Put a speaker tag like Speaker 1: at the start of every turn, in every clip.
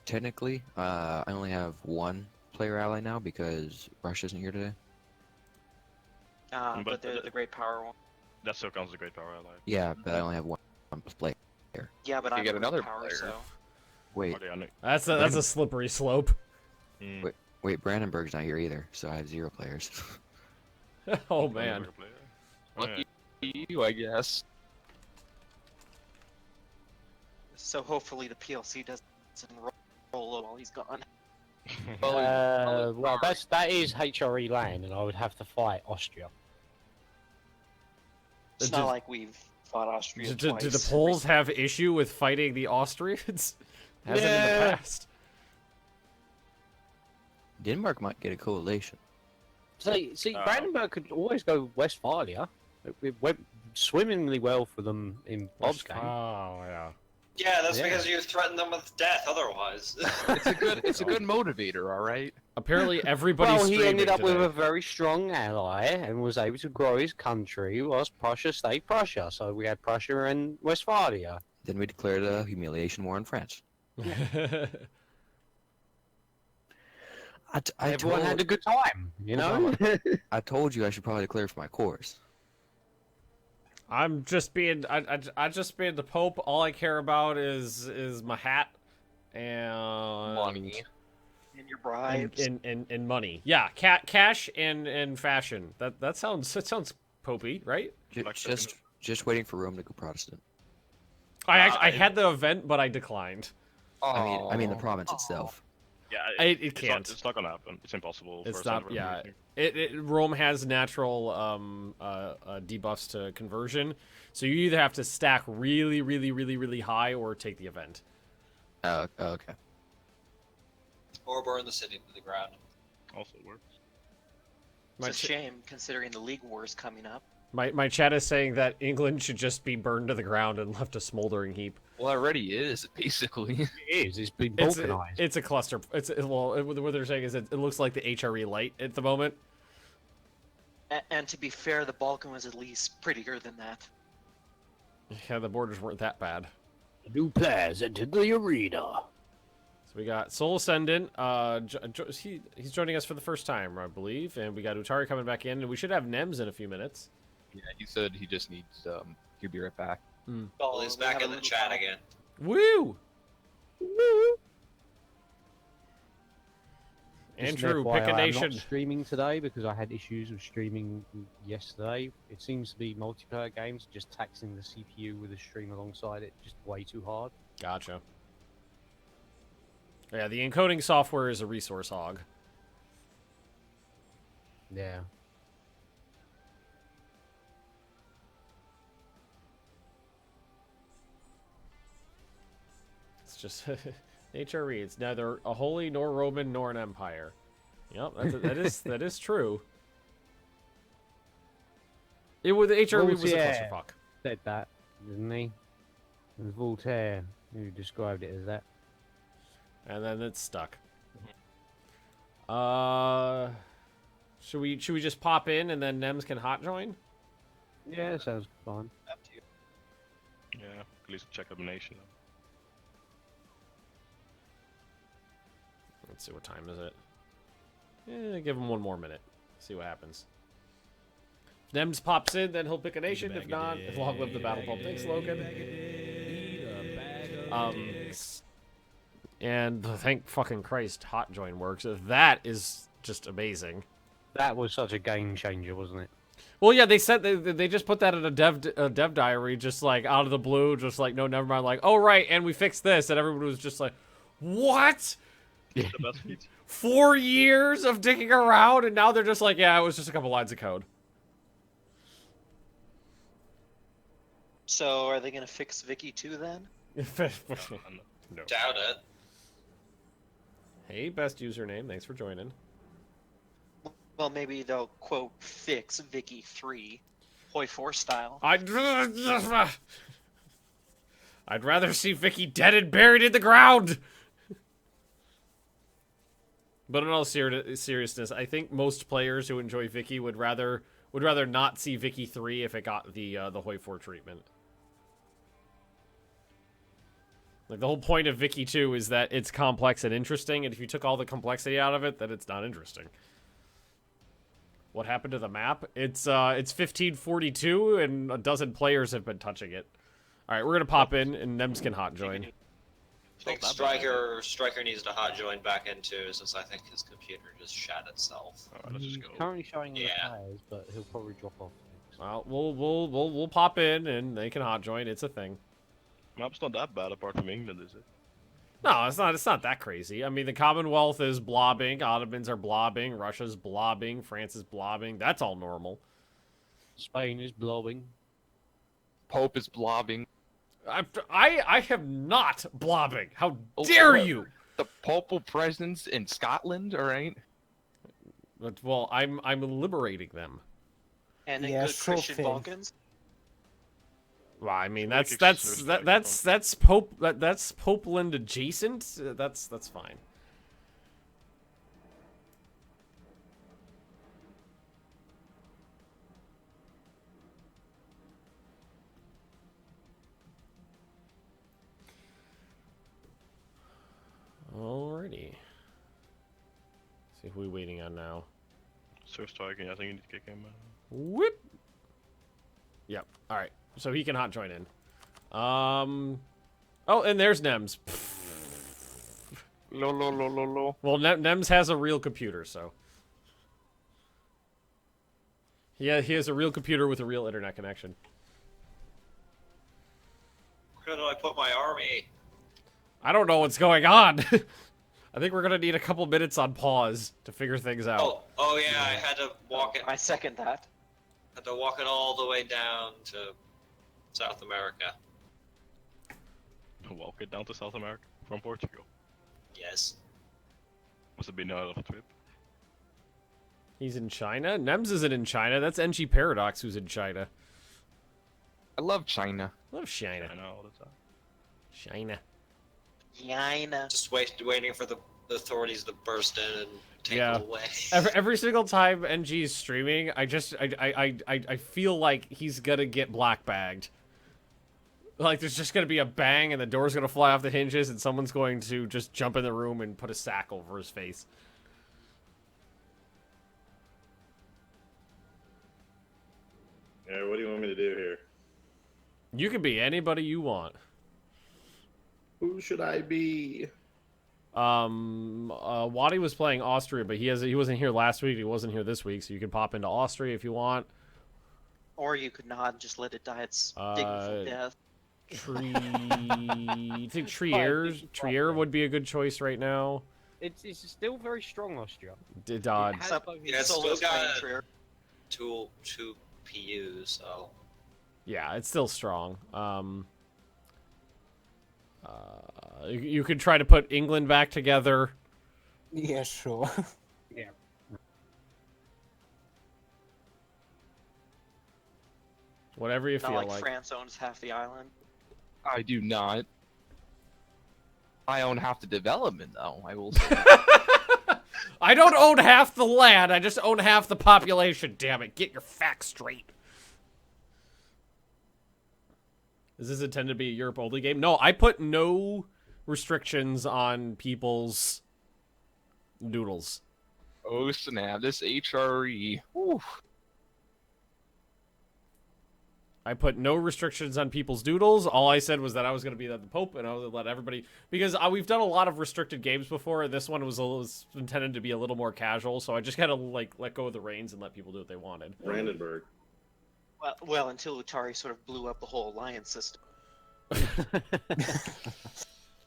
Speaker 1: technically, I only have one player ally now because Russia isn't here today.
Speaker 2: But the great power one.
Speaker 3: That still counts as a great power ally.
Speaker 1: Yeah, but I only have one player.
Speaker 2: Yeah, but
Speaker 4: You
Speaker 2: I'm
Speaker 4: get
Speaker 2: a
Speaker 4: another
Speaker 2: power,
Speaker 4: player.
Speaker 2: so.
Speaker 1: Wait,
Speaker 3: Okay, I know.
Speaker 5: That's a slippery slope.
Speaker 3: Mm.
Speaker 1: wait, Brandenburg's not here either, so I have 0 players.
Speaker 5: Oh man.
Speaker 4: Lucky you, I guess.
Speaker 2: So hopefully the PLC doesn't roll while he's gone.
Speaker 6: Well, that is HRE land, and I would have to fight Austria.
Speaker 2: It's not like we've fought Austria twice.
Speaker 5: Do the Poles have issue with fighting the Austrians? Hasn't in the past.
Speaker 1: Denmark might get a coalition.
Speaker 6: See, Brandenburg could always go Westphalia. It went swimmingly well for them in Bob's game.
Speaker 5: Oh yeah.
Speaker 7: Yeah, that's because you threatened them with death otherwise.
Speaker 4: It's a good motivator, all right.
Speaker 5: Apparently everybody's
Speaker 6: Well, he ended up
Speaker 5: today.
Speaker 6: with a very strong ally and was able to grow his country whilst Prussia stayed Prussia. So we had Prussia and Westphalia.
Speaker 1: Then we declared a humiliation war on France.
Speaker 6: Everyone had a good time, you know?
Speaker 1: I told you I should probably declare for my cores.
Speaker 5: I'm just being I just being the Pope. All I care about is my hat and
Speaker 4: Money.
Speaker 2: And your bribes.
Speaker 5: and money. Yeah, cash and fashion. That sounds popey, right?
Speaker 1: Just waiting for Rome to go Protestant.
Speaker 5: I had the event, but I declined.
Speaker 1: I mean the province itself.
Speaker 3: Yeah,
Speaker 5: It can't.
Speaker 3: It's not gonna happen. It's impossible.
Speaker 5: It's
Speaker 3: for a
Speaker 5: not.
Speaker 3: center
Speaker 5: Yeah,
Speaker 3: anything.
Speaker 5: Rome has natural debuffs to conversion, so you either have to stack really high or take the event.
Speaker 1: Okay.
Speaker 7: Or burn the city to the ground.
Speaker 3: Also works.
Speaker 2: It's a shame, considering the League War is coming up.
Speaker 5: My chat is saying that England should just be burned to the ground and left a smoldering heap.
Speaker 4: Well, it already is, basically.
Speaker 6: It is. It's been balkanized.
Speaker 5: It's a cluster. What they're saying is it looks like the HRE light at the moment.
Speaker 2: And to be fair, the Balkan was at least prettier than that.
Speaker 5: Yeah, the borders weren't that bad.
Speaker 6: New players entered the arena.
Speaker 5: So we got Soul Ascendant. He's joining us for the first time, I believe, and we got Utari coming back in, and we should have Nems in a few minutes.
Speaker 4: Yeah, he said he just needs, he'll be right back.
Speaker 7: Well, he's back in the chat again.
Speaker 5: Woo!
Speaker 6: Woo!
Speaker 5: Andrew,
Speaker 6: Just an
Speaker 5: pick a
Speaker 6: FYI,
Speaker 5: nation.
Speaker 6: I'm not streaming today because I had issues with streaming yesterday. It seems to be multiplayer games, just taxing the CPU with a stream alongside it, just way too hard.
Speaker 5: Gotcha. Yeah, the encoding software is a resource hog.
Speaker 6: Yeah.
Speaker 5: It's just HRE. It's neither a holy nor Roman nor an empire. Yep, that is true. The HRE was a clusterfuck.
Speaker 6: Said that, didn't he? It was Voltaire who described it as that.
Speaker 5: And then it's stuck. Should we just pop in and then Nems can hot join?
Speaker 6: Yeah, that sounds fun.
Speaker 7: Up to you.
Speaker 3: Yeah, at least check elimination.
Speaker 5: Let's see, what time is it? Give him one more minute. See what happens. If Nems pops in, then he'll pick a nation. If not, if long live the battle pump. Thanks, Logan. And thank fucking Christ, hot join works. That is just amazing.
Speaker 6: That was such a game changer, wasn't it?
Speaker 5: Well, yeah, they said they just put that in a dev diary, just like out of the blue, just like no, never mind. Like, oh right, and we fixed this, and everyone was just like, what?
Speaker 3: The best feature.
Speaker 5: 4 years of digging around, and now they're just like, yeah, it was just a couple lines of code.
Speaker 2: So, are they gonna fix Vicky too then?
Speaker 5: No.
Speaker 7: Doubt it.
Speaker 5: Hey, best username, thanks for joining.
Speaker 2: Well, maybe they'll, quote, fix Vicky 3. Hoi 4 style.
Speaker 5: I'd rather see Vicky dead and buried in the ground! But in all seriousness, I think most players who enjoy Vicky would rather not see Vicky 3 if it got the Hoi 4 treatment. Like, the whole point of Vicky 2 is that it's complex and interesting, and if you took all the complexity out of it, then it's not interesting. What happened to the map? It's 1542, and a dozen players have been touching it. Alright, we're gonna pop in, and Nems can hot join.
Speaker 7: I think Striker needs to hot join back in too, since I think his computer just shat itself.
Speaker 3: Alright, let's
Speaker 6: He's
Speaker 3: just go.
Speaker 6: currently showing the
Speaker 7: Yeah.
Speaker 6: players, but he'll probably drop off.
Speaker 5: Well, we'll pop in, and they can hot join. It's a thing.
Speaker 3: Map's not that bad apart from England, is it?
Speaker 5: No, it's not. It's not that crazy. I mean, the Commonwealth is blobbing, Ottomans are blobbing, Russia's blobbing, France is blobbing. That's all normal.
Speaker 6: Spain is blobbing.
Speaker 4: Pope is blobbing.
Speaker 5: I am not blobbing. How
Speaker 4: Oh,
Speaker 5: dare
Speaker 4: what?
Speaker 5: you?
Speaker 4: The Popal presence in Scotland, alright?
Speaker 5: But, well, I'm liberating them.
Speaker 2: And in
Speaker 8: Yeah,
Speaker 2: good
Speaker 8: sure
Speaker 2: Christian
Speaker 8: thing.
Speaker 2: Balkans.
Speaker 5: Well, I mean,
Speaker 3: Somebody
Speaker 5: that's
Speaker 3: kicks
Speaker 5: that's
Speaker 3: Sir
Speaker 5: that's Pope that's Popeland adjacent. That's fine. Alrighty. See who we waiting on now.
Speaker 3: Sir Striking, I think you need to kick him.
Speaker 5: Whip. Yep. All right. So he can hot join in. Oh, and there's Nems.
Speaker 4: Lo.
Speaker 5: Well, Nems has a real computer, so. Yeah, he has a real computer with a real internet connection.
Speaker 7: Where do I put my army?
Speaker 5: I don't know what's going on. I think we're gonna need a couple minutes on pause to figure things out.
Speaker 7: Oh yeah, I had to walk it.
Speaker 2: I second that.
Speaker 7: Had to walk it all the way down to South America.
Speaker 3: Walk it down to South America from Portugal.
Speaker 7: Yes.
Speaker 3: Must have been a hell of a trip.
Speaker 5: He's in China? Nems isn't in China. That's NG Paradox who's in China.
Speaker 4: I love China.
Speaker 5: Love China.
Speaker 3: I know all the time.
Speaker 5: China.
Speaker 2: China.
Speaker 7: Just waiting for the authorities to burst in and take
Speaker 5: Yeah.
Speaker 7: it away.
Speaker 5: Every single time NG is streaming, I feel like he's gonna get black bagged. Like, there's just gonna be a bang and the door's gonna fly off the hinges and someone's going to just jump in the room and put a sack over his face.
Speaker 9: Yeah, what do you want me to do here?
Speaker 5: You can be anybody you want.
Speaker 9: Who should I be?
Speaker 5: Wadi was playing Austria, but he wasn't here last week. He wasn't here this week, so you can pop into Austria if you want.
Speaker 2: Or you could not and just let it die its dignified death.
Speaker 5: I think Trier would be a good choice right now.
Speaker 6: It's still very strong, Austria.
Speaker 5: Did
Speaker 6: It has
Speaker 2: Except
Speaker 6: both-
Speaker 7: Yeah, it's
Speaker 2: Solo
Speaker 7: still got
Speaker 2: Spain Trier.
Speaker 7: two PUs, so
Speaker 5: Yeah, it's still strong. You could try to put England back together.
Speaker 8: Yeah, sure.
Speaker 5: Whatever you
Speaker 2: Not
Speaker 5: feel
Speaker 2: like
Speaker 5: like.
Speaker 2: France owns half the island.
Speaker 4: I do not. I own half the development, though. I will say.
Speaker 5: I don't own half the land. I just own half the population. Damn it! Get your facts straight. Is this intended to be a Europe only game? No, I put no restrictions on people's noodles.
Speaker 4: Oh snap! This HRE. Whew.
Speaker 5: I put no restrictions on people's doodles. All I said was that I was going to be the Pope, and I was going to let everybody... Because we've done a lot of restricted games before, and this one was intended to be a little more casual, so I just kind of, like, let go of the reins and let people do what they wanted.
Speaker 9: Brandenburg.
Speaker 2: Well, until Utari sort of blew up the whole alliance system.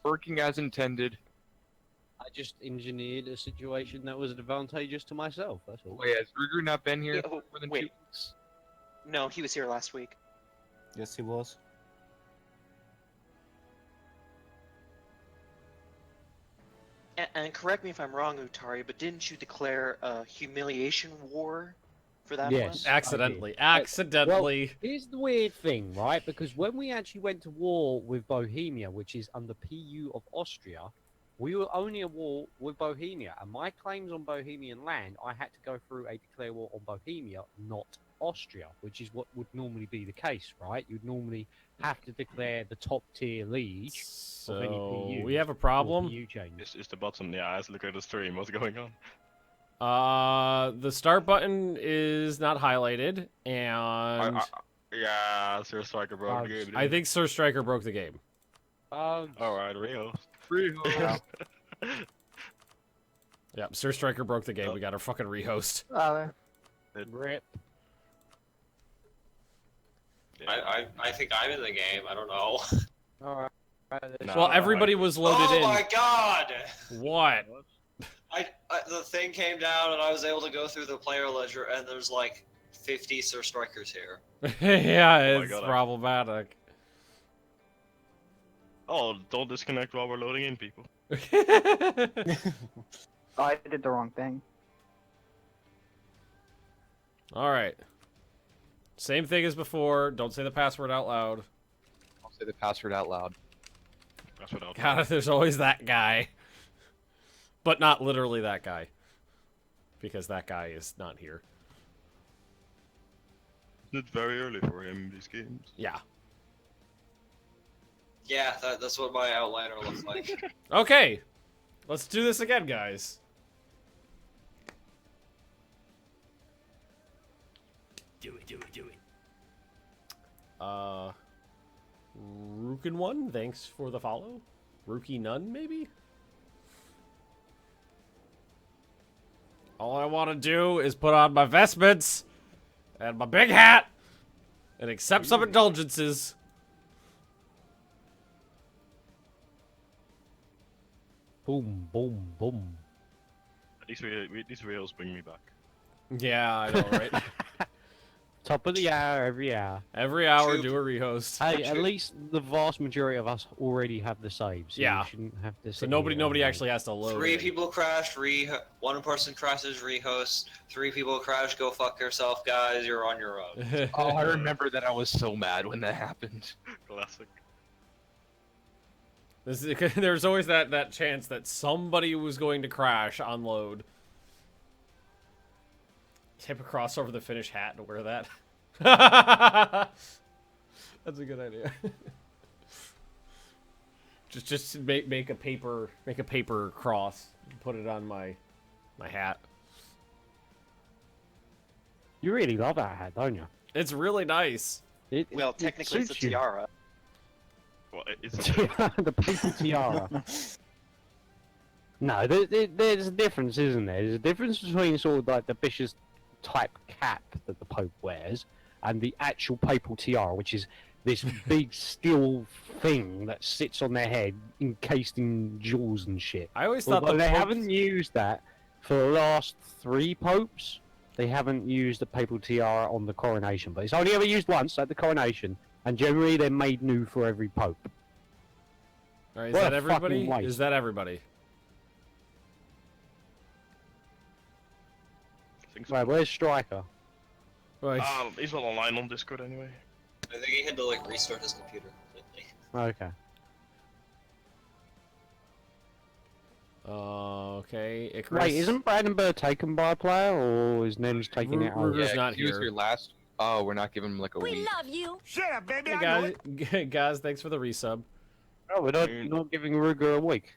Speaker 4: Working as intended.
Speaker 6: I just engineered a situation that was advantageous to myself. That's all.
Speaker 4: Wait, has Ruger not been here
Speaker 2: Yeah,
Speaker 4: for more than 2
Speaker 2: wait.
Speaker 4: weeks?
Speaker 2: No, he was here last week.
Speaker 8: Yes, he was.
Speaker 2: And correct me if I'm wrong, Utari, but didn't you declare a humiliation war for that
Speaker 6: Yes.
Speaker 2: one?
Speaker 5: Accidentally. Accidentally.
Speaker 6: Here's the weird thing, right? Because when we actually went to war with Bohemia, which is under PU of Austria, we were only at war with Bohemia. And my claims on Bohemian land, I had to go through a declare war on Bohemia, not Austria, which is what would normally be the case, right? You'd normally have to declare the top tier liege of any
Speaker 5: So
Speaker 6: PU.
Speaker 5: we have a
Speaker 6: or
Speaker 5: problem.
Speaker 6: PU change.
Speaker 3: It's the button. Yeah, let's look at the stream. What's going on?
Speaker 5: The start button is not highlighted, and
Speaker 3: Yeah, Sir Striker broke the game.
Speaker 5: I think Sir Striker broke the game.
Speaker 3: Alright, Rio.
Speaker 5: Yeah, Sir Striker broke the game. We got our fucking rehost.
Speaker 6: Rip.
Speaker 7: I think I'm in the game. I don't know.
Speaker 6: All right.
Speaker 5: Well, everybody was loaded
Speaker 7: Oh
Speaker 5: in.
Speaker 7: my god!
Speaker 5: What?
Speaker 7: The thing came down and I was able to go through the player ledger and there's like 50 Sir Strikers here.
Speaker 5: Yeah,
Speaker 3: Oh my
Speaker 5: it's
Speaker 3: God,
Speaker 5: problematic.
Speaker 3: Oh, don't disconnect while we're loading in, people.
Speaker 10: Oh, I did the wrong thing.
Speaker 5: Alright. Same thing as before. Don't say the password out loud.
Speaker 4: I'll say the password out loud.
Speaker 3: Password out.
Speaker 5: God, there's always that guy. But not literally that guy. Because that guy is not here.
Speaker 3: It's very early for him in these games.
Speaker 5: Yeah.
Speaker 7: Yeah, that's what my outliner looks like.
Speaker 5: Okay. Let's do this again, guys.
Speaker 11: Do it.
Speaker 5: Rookin1, thanks for the follow. Rookie None, maybe? All I want to do is put on my vestments and my big hat and accept some indulgences.
Speaker 6: Boom, boom, boom.
Speaker 3: These rails bring me back.
Speaker 5: Yeah, I know, right?
Speaker 6: Top of the hour, every hour.
Speaker 5: Every hour,
Speaker 7: True.
Speaker 5: do a rehost.
Speaker 6: Hey, at least the vast majority of us already have the saves. So
Speaker 5: Yeah.
Speaker 6: you shouldn't have to.
Speaker 5: So
Speaker 6: sit
Speaker 5: nobody
Speaker 6: here and wait.
Speaker 5: actually has to load.
Speaker 7: 3
Speaker 5: it.
Speaker 7: people crashed, one person crashes, rehost. 3 people crash, go fuck yourself, guys. You're on your own.
Speaker 4: Oh, I remember that. I was so mad when that happened.
Speaker 3: Classic.
Speaker 5: There's always that chance that somebody was going to crash on load. Tip a cross over the Finnish hat and wear that. That's a good idea. just make a paper cross. Put it on my hat.
Speaker 6: You really love that hat, don't you?
Speaker 5: It's really nice.
Speaker 2: Well, technically it's a
Speaker 6: suits you.
Speaker 2: tiara.
Speaker 3: Well, it's
Speaker 6: The paper tiara. No, there's a difference, isn't there? There's a difference between sort of like the vicious type cap that the Pope wears and the actual papal tiara, which is this big steel thing that sits on their head encased in jewels and shit.
Speaker 5: I always thought
Speaker 6: Although
Speaker 5: the
Speaker 6: they
Speaker 5: Pope-
Speaker 6: haven't used that for the last 3 popes. They haven't used the papal tiara on the coronation, but it's only ever used once at the coronation, and generally they're made new for every pope.
Speaker 5: All right, is
Speaker 6: What
Speaker 5: that
Speaker 6: a
Speaker 5: everybody?
Speaker 6: fucking waste.
Speaker 5: Is that everybody?
Speaker 3: I think so.
Speaker 6: Right, where's Striker?
Speaker 5: Right.
Speaker 3: He's not online on Discord anyway.
Speaker 7: I think he had to like restart his computer completely.
Speaker 6: Okay.
Speaker 5: Okay, Icarus.
Speaker 6: Wait, isn't Brandenburg taken by a player, or is Nems taking it over?
Speaker 5: Ruger's not
Speaker 4: he was
Speaker 5: here.
Speaker 4: here last. Oh, we're not giving him like a week.
Speaker 11: love you.
Speaker 10: Shut up, baby.
Speaker 5: Hey guys, thanks for the resub.
Speaker 6: Oh, we're not giving Ruger a week.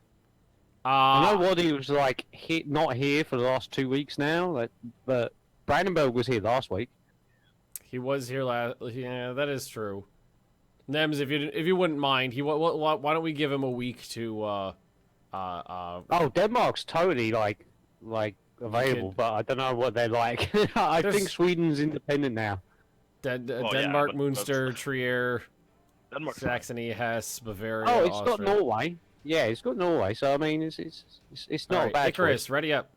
Speaker 6: I know Waddy was like not here for the last 2 weeks now, but Brandenburg was here last week.
Speaker 5: He was here last. Yeah, that is true. Nems, if you wouldn't mind, why don't we give him a week to
Speaker 6: Oh, Denmark's totally like available, but I don't know what they're like. I think Sweden's independent now.
Speaker 5: Denmark,
Speaker 3: but
Speaker 5: Munster, Trier,
Speaker 3: Denmark's
Speaker 5: Saxony, Hesse, Bavaria.
Speaker 6: Oh, it's
Speaker 5: Austria.
Speaker 6: got Norway. Yeah, it's got Norway. So I mean, it's not
Speaker 5: All
Speaker 6: a
Speaker 5: right,
Speaker 6: bad
Speaker 5: Icarus,
Speaker 6: choice.
Speaker 5: ready up.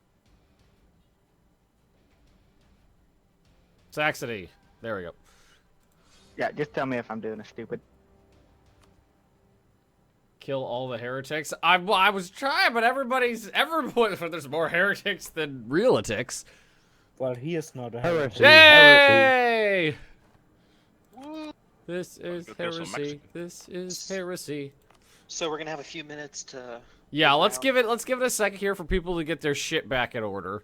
Speaker 5: Saxony. There we go.
Speaker 10: Yeah, just tell me if I'm doing a stupid.
Speaker 5: Kill all the heretics. I was trying, but there's more heretics than realitics.
Speaker 8: Well, he is not a
Speaker 6: Heresy.
Speaker 5: Yay! This is
Speaker 3: Go kill some
Speaker 5: heresy.
Speaker 3: Mexicans.
Speaker 5: This is heresy.
Speaker 2: So we're gonna have a few minutes to.
Speaker 5: Yeah, let's
Speaker 2: Wow.
Speaker 5: give it a second here for people to get their shit back in order.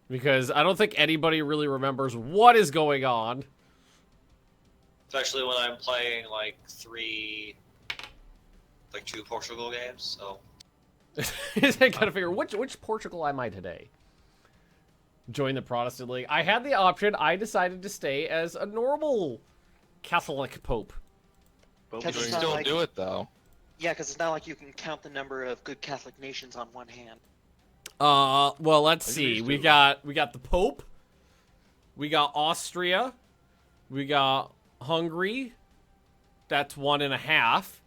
Speaker 5: Because I don't think anybody really remembers what is going on.
Speaker 7: Especially when I'm playing like 2 Portugal games. So
Speaker 5: I gotta figure which Portugal am I today? Join the Protestant League. I had the option. I decided to stay as a normal Catholic Pope.
Speaker 3: Well,
Speaker 2: Because
Speaker 4: You
Speaker 2: it's
Speaker 4: can
Speaker 2: not
Speaker 4: still
Speaker 2: like-
Speaker 4: do it though.
Speaker 2: Yeah, because it's not like you can count the number of good Catholic nations on one hand.
Speaker 5: Well, let's
Speaker 3: I think
Speaker 5: see.
Speaker 3: we
Speaker 5: We
Speaker 3: still-
Speaker 5: got the Pope. We got Austria. We got Hungary. That's 1.5.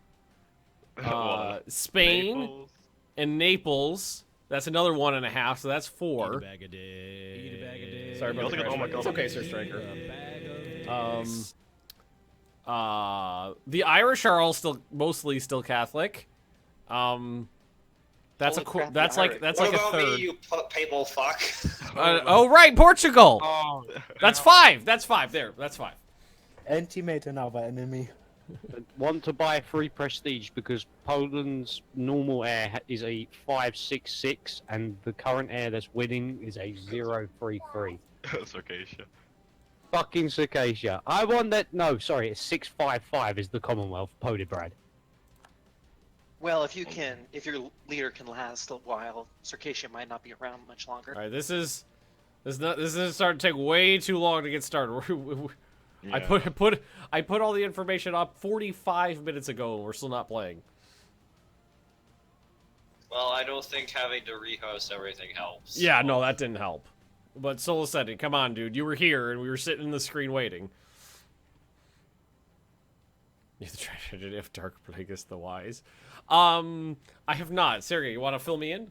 Speaker 5: Spain
Speaker 3: Naples.
Speaker 5: and Naples. That's another 1.5. So that's 4. Sorry
Speaker 3: You
Speaker 5: about
Speaker 3: also
Speaker 5: the
Speaker 3: got- oh my
Speaker 5: crash. It's
Speaker 3: God.
Speaker 5: okay, Sir Striker. The Irish are all still mostly still Catholic. That's
Speaker 2: Holy crap, the
Speaker 5: that's like
Speaker 2: Irish.
Speaker 7: what
Speaker 5: a
Speaker 7: about
Speaker 5: third.
Speaker 7: me, you papal fuck?
Speaker 5: Oh right, Portugal.
Speaker 4: Oh,
Speaker 5: That's 5. That's 5. There. That's 5.
Speaker 8: Entimate another enemy.
Speaker 6: Want to buy 3 prestige because Poland's normal heir is a 566 and the current heir that's winning is a 033.
Speaker 3: Circassia.
Speaker 6: Fucking Circassia. I want that. No, sorry, it's 655 is the Commonwealth. Polybrad.
Speaker 2: Well, if your leader can last a while, Circassia might not be around much longer.
Speaker 5: All right. This is starting to take way too long to get started. I put all the information up 45 minutes ago and we're still not playing.
Speaker 7: Well, I don't think having to rehost everything helps.
Speaker 5: Yeah, no, that didn't help. But Soul Ascendant, come on, dude. You were here and we were sitting in the screen waiting. You tried it if Dark Plagueis the Wise. I have not. Sergey, you want to fill me in?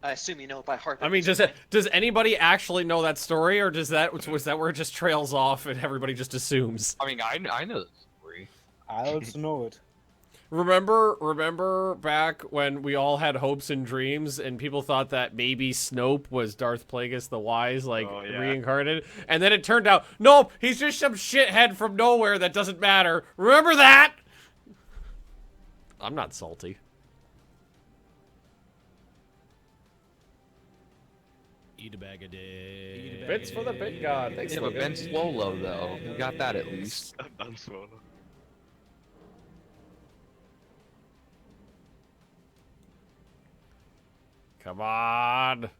Speaker 2: I assume you know it by heart.
Speaker 5: I mean, does anybody actually know that story, or was that where it just trails off and everybody just assumes?
Speaker 4: I mean, I know the story.
Speaker 8: I also know it.
Speaker 5: Remember back when we all had hopes and dreams, and people thought that maybe Snope was Darth Plagueis the Wise,
Speaker 3: Oh, yeah.
Speaker 5: reincarnated, and then it turned out, nope, he's just some shithead from nowhere that doesn't matter. Remember that? I'm not salty.
Speaker 11: Eat a bag a day.
Speaker 5: Bits for the bit god. Thanks,
Speaker 4: Yeah, but
Speaker 5: Logan.
Speaker 4: Ben Swolo though, we got that at least.
Speaker 3: Ben Swolo.
Speaker 5: Come on.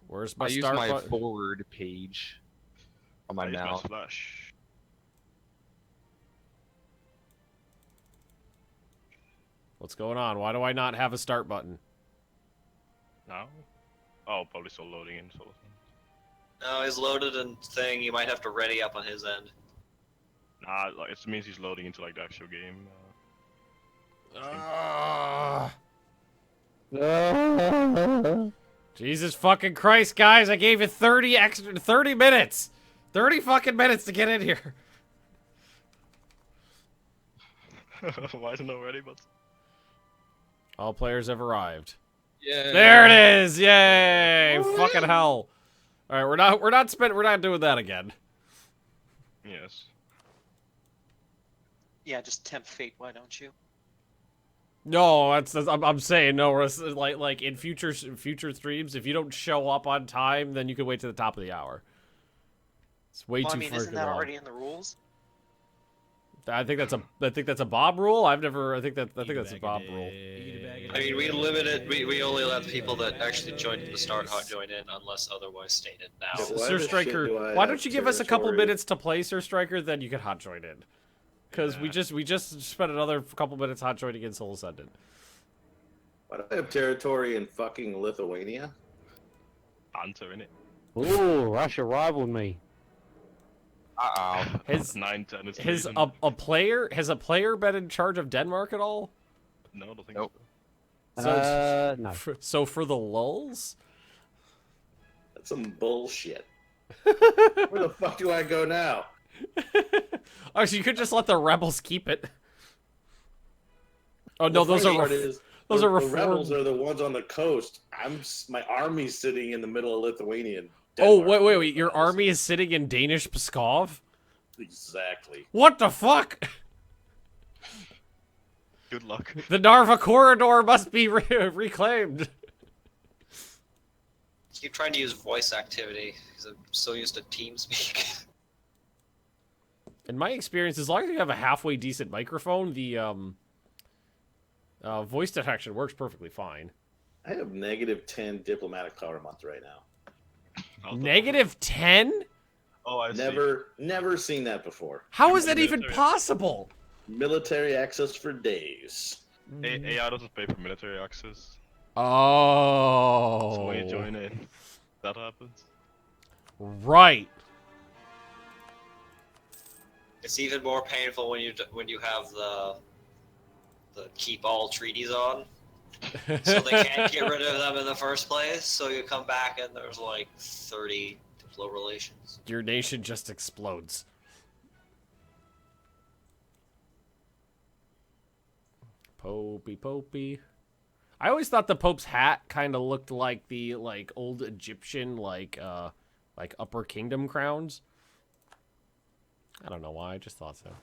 Speaker 5: Where's my
Speaker 4: I use
Speaker 5: start
Speaker 4: my
Speaker 5: button?
Speaker 4: forward page on my
Speaker 3: Use my
Speaker 4: mouse.
Speaker 3: Flash.
Speaker 5: What's going on? Why do I not have a start button?
Speaker 3: Now? Oh, probably still loading in. So.
Speaker 7: No, he's loaded and thing. You might have to ready up on his end.
Speaker 3: Nah, like, it means he's loading into like the actual game.
Speaker 5: Jesus fucking Christ, guys! I gave you 30 minutes, 30 fucking minutes to get in here.
Speaker 3: Why isn't it ready? But
Speaker 5: All players have arrived.
Speaker 4: Yeah.
Speaker 5: There it is! Yay! Fucking hell! All right, we're not doing that again.
Speaker 3: yes.
Speaker 2: Yeah, just tempt fate. Why don't you?
Speaker 5: No, I'm saying no. Like in future streams, if you don't show up on time, then you can wait to the top of the hour. It's way
Speaker 2: Well, I
Speaker 5: too
Speaker 2: mean,
Speaker 5: freaking
Speaker 2: isn't that
Speaker 5: long.
Speaker 2: already in the rules?
Speaker 5: I think that's a Bob rule. I think that's a Bob rule.
Speaker 7: I mean, we limit it. We only let the people that actually joined at the start hot join in unless otherwise stated. Now,
Speaker 9: Yeah, why
Speaker 5: Sir
Speaker 9: the shit
Speaker 5: Striker,
Speaker 9: do I
Speaker 5: why
Speaker 9: have
Speaker 5: don't you give us a couple
Speaker 9: territory?
Speaker 5: minutes to play, Sir Striker? Then you can hot join in. Because we just spent another couple minutes hot joining in Soul Ascendant.
Speaker 9: Why do I have territory in fucking Lithuania?
Speaker 3: Answer in it.
Speaker 6: Ooh, Russia rivaled me.
Speaker 4: Uh-oh.
Speaker 5: Has
Speaker 3: 9-10 is
Speaker 5: has
Speaker 3: Sweden.
Speaker 5: a player been in charge of Denmark at all?
Speaker 3: No, I don't think
Speaker 4: Nope.
Speaker 3: so.
Speaker 6: No.
Speaker 5: So for the lulls?
Speaker 9: That's some bullshit. Where the fuck do I go now?
Speaker 5: Oh, so you could just let the rebels keep it. Oh no,
Speaker 9: The
Speaker 5: those are
Speaker 9: funny part is,
Speaker 5: those
Speaker 9: the,
Speaker 5: are
Speaker 9: the rebels
Speaker 5: reformed.
Speaker 9: are the ones on the coast. My army's sitting in the middle of Lithuania. and
Speaker 5: Oh
Speaker 9: Denmark.
Speaker 5: wait! Your army is sitting in Danish Pskov.
Speaker 9: Exactly.
Speaker 5: What the fuck?
Speaker 3: Good luck.
Speaker 5: The Narva corridor must be reclaimed.
Speaker 7: Keep trying to use voice activity because I'm so used to TeamSpeak.
Speaker 5: In my experience, as long as you have a halfway decent microphone, the voice detection works perfectly fine.
Speaker 9: I have -10 diplomatic power month right now.
Speaker 5: -10?
Speaker 3: Oh, I see.
Speaker 9: Never seen that before.
Speaker 5: How is that even possible?
Speaker 9: Military access for days.
Speaker 3: AI doesn't pay for military access.
Speaker 5: Oh.
Speaker 3: So when you join in, that happens.
Speaker 5: Right.
Speaker 7: It's even more painful when you have the keep all treaties on, so they can't get rid of them in the first place. So you come back and there's like 30 diplo relations.
Speaker 5: Your nation just explodes. Popey. I always thought the Pope's hat kind of looked like the old Egyptian like upper kingdom crowns. I don't know why. I just thought so.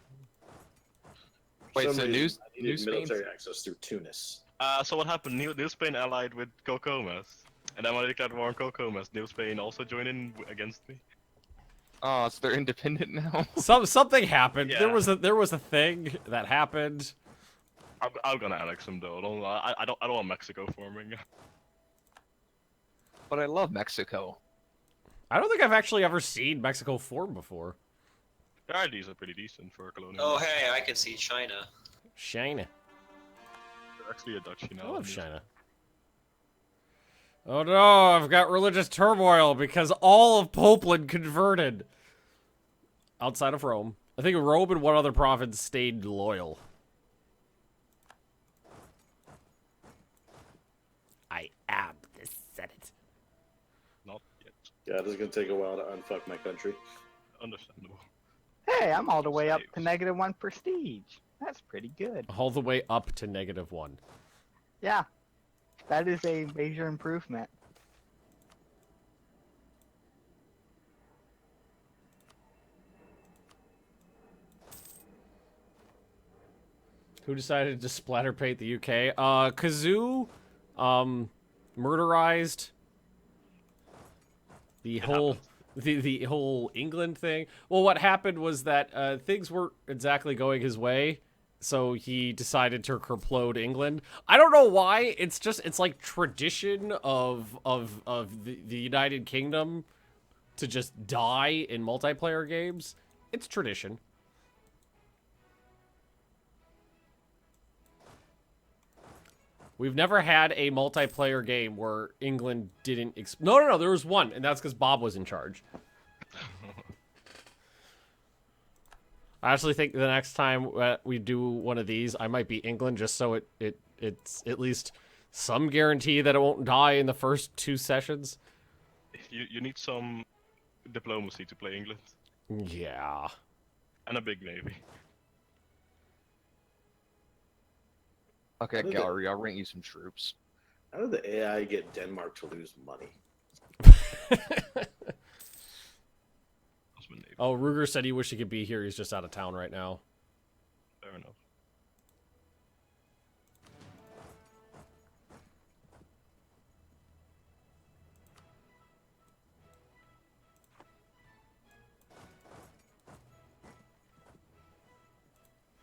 Speaker 9: For
Speaker 4: Wait,
Speaker 9: some
Speaker 4: so
Speaker 9: reason, I
Speaker 4: New
Speaker 9: needed
Speaker 4: Spain?
Speaker 9: military access through Tunis.
Speaker 3: So what happened? New Spain allied with Cocomas, and then when I declared war on Cocomas, New Spain also joined in against me.
Speaker 4: Oh, so they're independent now.
Speaker 5: Something happened.
Speaker 3: Yeah.
Speaker 5: There was a thing that happened.
Speaker 3: I'm gonna annex them though. I don't want Mexico forming.
Speaker 4: But I love Mexico.
Speaker 5: I don't think I've actually ever seen Mexico form before.
Speaker 3: Their IDs are pretty decent for a colonial.
Speaker 7: Oh hey, I can see China.
Speaker 5: China.
Speaker 3: They're actually a duchy now.
Speaker 5: I love China. Oh no, I've got religious turmoil because all of Popeland converted. Outside of Rome. I think Rome and one other province stayed loyal. I am the Senate.
Speaker 3: Not yet.
Speaker 9: Yeah, this is gonna take a while to unfuck my country.
Speaker 3: Understandable.
Speaker 10: Hey, I'm all the way up to -1 prestige. That's pretty good.
Speaker 5: All the way up to -1.
Speaker 10: Yeah, that is a major improvement.
Speaker 5: Who decided to splatter paint the UK? Kazoo, murderized the whole England thing. Well, what happened was that things weren't exactly going his way, so he decided to kerplode England. I don't know why. It's like tradition of the United Kingdom to just die in multiplayer games. It's tradition. We've never had a multiplayer game where England didn't... No, there was one, and that's because Bob was in charge. I actually think the next time we do one of these, I might be England, just so it's at least some guarantee that it won't die in the first 2 sessions.
Speaker 3: You need some diplomacy to play England.
Speaker 5: Yeah.
Speaker 3: And a big navy.
Speaker 4: Okay, Gallery, I'll rent you some troops.
Speaker 9: How did the AI get Denmark to lose money?
Speaker 5: Oh, Ruger said he wished he could be here. He's just out of town right now.
Speaker 3: Fair enough.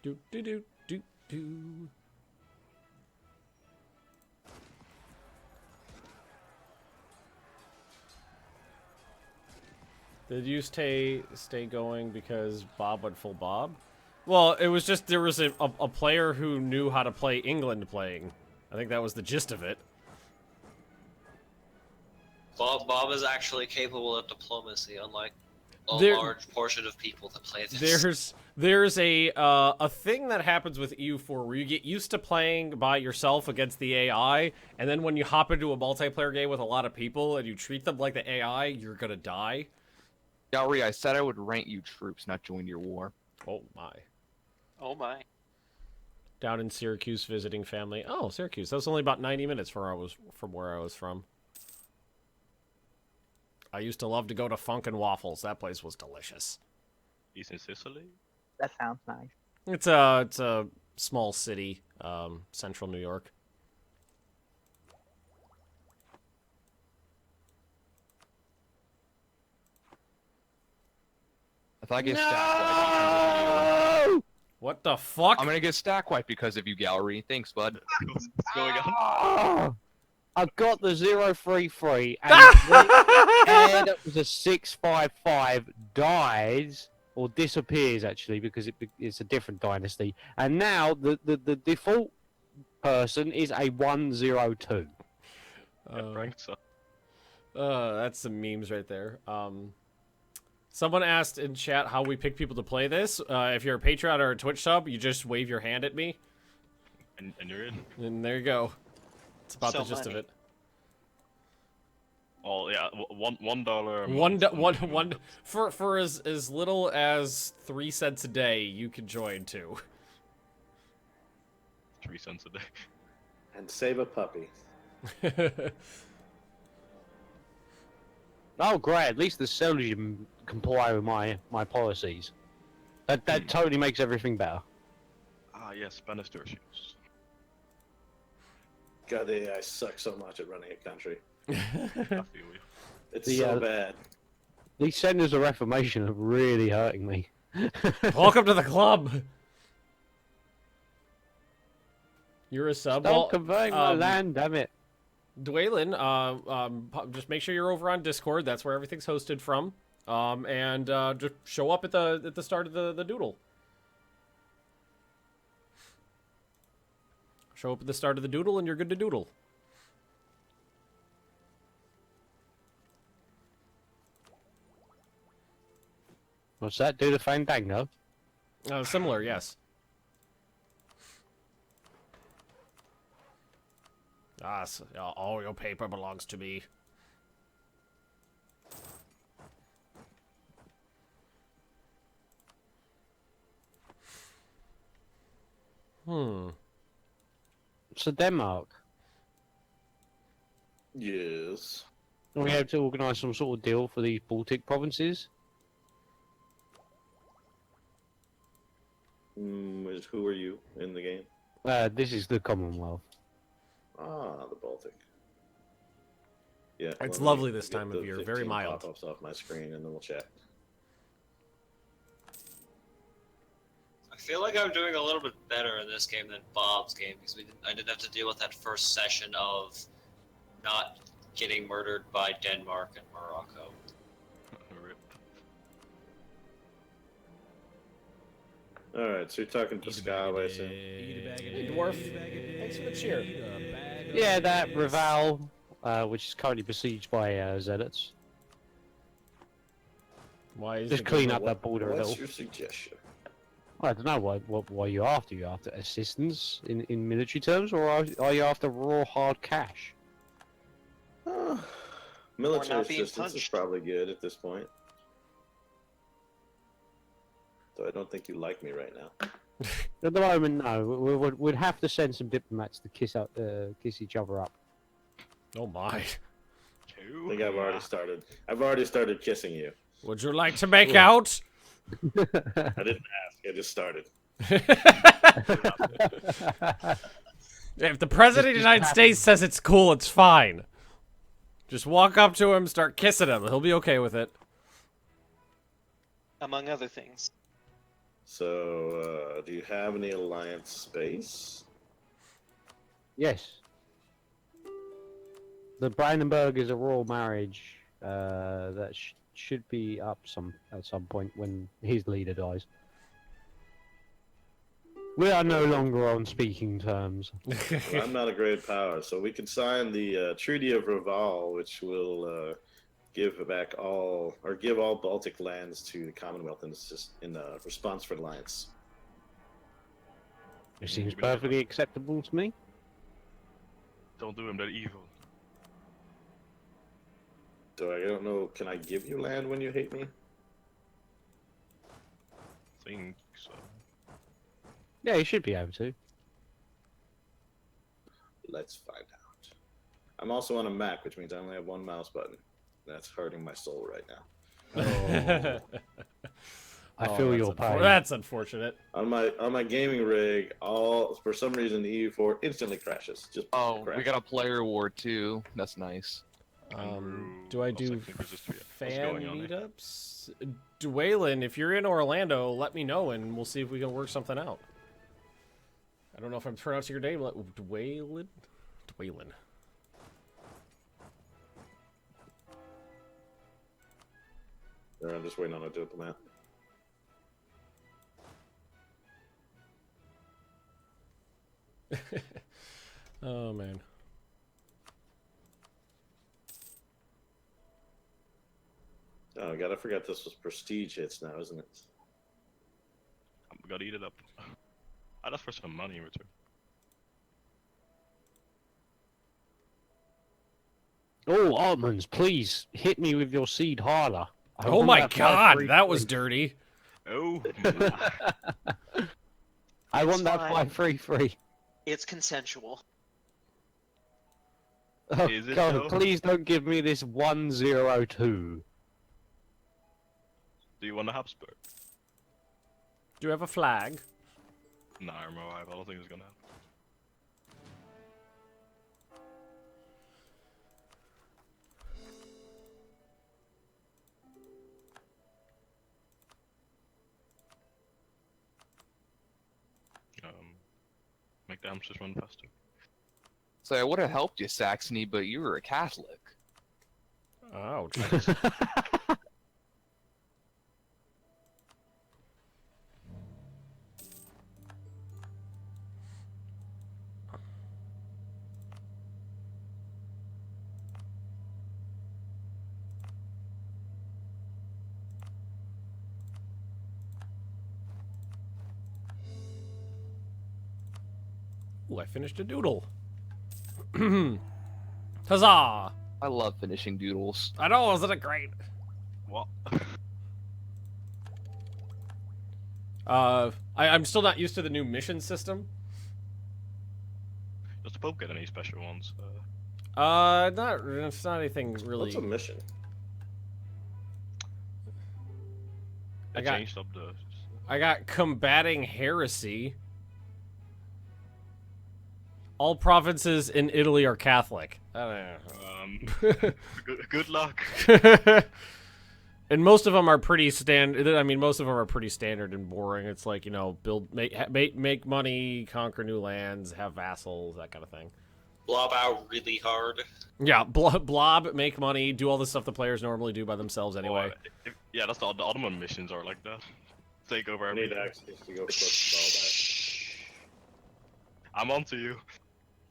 Speaker 5: Do do do do do. Did you stay going because Bob went full Bob? Well, it was just there was a player who knew how to play England playing. I think that was the gist of it.
Speaker 7: Bob is actually capable of diplomacy, unlike a
Speaker 5: There-
Speaker 7: large portion of people that play this.
Speaker 5: There's a thing that happens with EU4 where you get used to playing by yourself against the AI, and then when you hop into a multiplayer game with a lot of people and you treat them like the AI, you're gonna die.
Speaker 4: Gallery, I said I would rent you troops, not join your war.
Speaker 5: Oh my.
Speaker 2: Oh my.
Speaker 5: Down in Syracuse visiting family. Oh, Syracuse. That's only about 90 minutes from where I was from. I used to love to go to Funk and Waffles. That place was delicious.
Speaker 3: He's in Sicily?
Speaker 10: That sounds nice.
Speaker 5: It's a small city, central New York.
Speaker 4: If I get stack wipe,
Speaker 5: What the fuck?
Speaker 4: I'm gonna get stack wipe because of you, Gallery. Thanks, bud.
Speaker 3: What's going on?
Speaker 6: Oh, I got the 033 and and it was a 655 dies or disappears actually because it's a different dynasty. And now the default person is a 102.
Speaker 3: Ranked, so.
Speaker 5: That's some memes right there. Someone asked in chat how we pick people to play this. If you're a Patreon or a Twitch sub, you just wave your hand at me.
Speaker 3: And you're in.
Speaker 5: And there you go. It's about
Speaker 2: So
Speaker 5: the gist of
Speaker 2: money.
Speaker 5: it.
Speaker 3: Well, yeah, $1.
Speaker 5: One for as little as 3 cents a day, you can join too.
Speaker 3: 3 cents a day.
Speaker 9: And save a puppy.
Speaker 6: Oh great, at least the Belgium comply with my policies. That totally makes everything better.
Speaker 3: Ah, yes, Spanish shoes.
Speaker 9: God, the AI sucks so much at running a country.
Speaker 3: I feel you.
Speaker 9: It's
Speaker 6: The,
Speaker 9: so bad.
Speaker 6: These Centers of Reformation are really hurting me.
Speaker 5: Welcome to the club. You're a sub.
Speaker 6: Don't convert my land, damn it.
Speaker 5: Dwaylen, just make sure you're over on Discord. That's where everything's hosted from. And just show up at the start of the doodle. Show up at the start of the doodle, and you're good to doodle.
Speaker 6: What's that? Do the fandango?
Speaker 5: Similar, yes. So, all your paper belongs to me.
Speaker 6: So Denmark.
Speaker 9: Yes.
Speaker 6: Are we able to organise some sort of deal for the Baltic provinces?
Speaker 9: Who are you in the game?
Speaker 6: This is the Commonwealth.
Speaker 9: Ah, the Baltic. Yeah.
Speaker 5: It's
Speaker 9: let me
Speaker 5: lovely this
Speaker 9: get
Speaker 5: time of
Speaker 9: the
Speaker 5: year, very
Speaker 9: 15
Speaker 5: mild.
Speaker 9: pop-ups off my screen, and then we'll chat.
Speaker 7: I feel like I'm doing a little bit better in this game than Bob's game because I didn't have to deal with that first session of not getting murdered by Denmark and Morocco.
Speaker 3: Rip.
Speaker 9: All right, so you're talking Pascal, I see.
Speaker 5: Hey, Dwarf. Thanks for the cheer.
Speaker 6: Yeah, that Reval, which is currently besieged by Zealots.
Speaker 5: Why is
Speaker 6: Just
Speaker 5: it
Speaker 6: clean
Speaker 5: good?
Speaker 6: up that border a
Speaker 9: What's
Speaker 6: little.
Speaker 9: your suggestion?
Speaker 6: I don't know why you're after. You after assistance in military terms, or are you after raw hard cash?
Speaker 9: Military
Speaker 2: not being
Speaker 9: assistance is
Speaker 2: punched.
Speaker 9: probably good at this point. So I don't think you like me right now.
Speaker 6: At the moment, no. We'd have to send some diplomats to kiss each other up.
Speaker 5: Oh my.
Speaker 9: I think I've already started. I've already started kissing you.
Speaker 5: Would you like to make out?
Speaker 9: I didn't ask. I just started.
Speaker 5: If the president of the United States says it's cool, it's fine. Just walk up to him, start kissing him. He'll be okay with it.
Speaker 2: Among other things.
Speaker 9: So, do you have any alliance space?
Speaker 6: Yes. The Brandenburg is a royal marriage that should be up at some point when his leader dies. We are no longer on speaking terms.
Speaker 9: Well, I'm not a great power, so we can sign the Treaty of Reval, which will give all Baltic lands to the Commonwealth in response for alliance.
Speaker 6: It seems perfectly acceptable to me.
Speaker 3: Don't do him, they're evil.
Speaker 9: So I don't know, can I give you land when you hate me?
Speaker 3: Think so.
Speaker 6: Yeah, you should be able to.
Speaker 9: Let's find out. I'm also on a Mac, which means I only have one mouse button. That's hurting my soul right now.
Speaker 6: I
Speaker 5: Oh,
Speaker 6: feel
Speaker 5: that's
Speaker 6: your pain.
Speaker 5: That's unfortunate.
Speaker 9: On my gaming rig, for some reason the EU4 instantly crashes. Just
Speaker 4: Oh, we
Speaker 9: crashes.
Speaker 4: got a player award too. That's nice.
Speaker 5: Do I
Speaker 3: lost
Speaker 5: do
Speaker 3: technical resistance. What's
Speaker 5: fan
Speaker 3: going on here?
Speaker 5: meetups? Dwaylen, if you're in Orlando, let me know and we'll see if we can work something out. I don't know if I'm pronouncing your name. Dwaylen? Dwaylen.
Speaker 9: I'm just waiting on a diplomat.
Speaker 5: Oh, man.
Speaker 9: Oh god, I forgot this was prestige hits now, isn't it?
Speaker 3: We gotta eat it up. I'd ask for some money in return.
Speaker 6: Oh, almonds, please hit me with your seed harder. I
Speaker 5: Oh
Speaker 6: want
Speaker 5: my
Speaker 6: that
Speaker 5: god,
Speaker 6: 5-3-3.
Speaker 5: that was dirty.
Speaker 3: Oh.
Speaker 6: I want
Speaker 2: It's
Speaker 6: that
Speaker 2: fine.
Speaker 6: 5-3-3.
Speaker 2: It's consensual.
Speaker 6: Oh
Speaker 3: Is it
Speaker 6: god,
Speaker 3: though?
Speaker 6: please don't give me this 1-0-2.
Speaker 3: Do you want a Habsburg?
Speaker 5: Do you have a flag?
Speaker 3: Nah, I don't think it's gonna happen. Make the hamsters run faster.
Speaker 4: So I would have helped you, Saxony, but you were a Catholic.
Speaker 5: Ouch. Ooh, I finished a doodle. Huzzah!
Speaker 4: I love finishing doodles.
Speaker 5: I know, isn't it great?
Speaker 3: What?
Speaker 5: I'm still not used to the new mission system.
Speaker 3: Does the Pope get any special ones?
Speaker 5: It's not anything really.
Speaker 9: What's a mission?
Speaker 3: They
Speaker 5: I got-
Speaker 3: changed up the.
Speaker 5: I got combating heresy. All provinces in Italy are Catholic. I
Speaker 3: Good luck.
Speaker 5: don't know. And most of them are pretty standard. I mean, most of them are pretty standard and boring. It's like, you know, make money, conquer new lands, have vassals, that kind of thing.
Speaker 7: Blob out really hard.
Speaker 5: Yeah, blob, make money, do all the stuff the players normally do by themselves anyway.
Speaker 3: Yeah, that's the Ottoman missions are like that. Take over
Speaker 9: I need
Speaker 3: everything.
Speaker 9: access to go flip
Speaker 3: I'm on to you.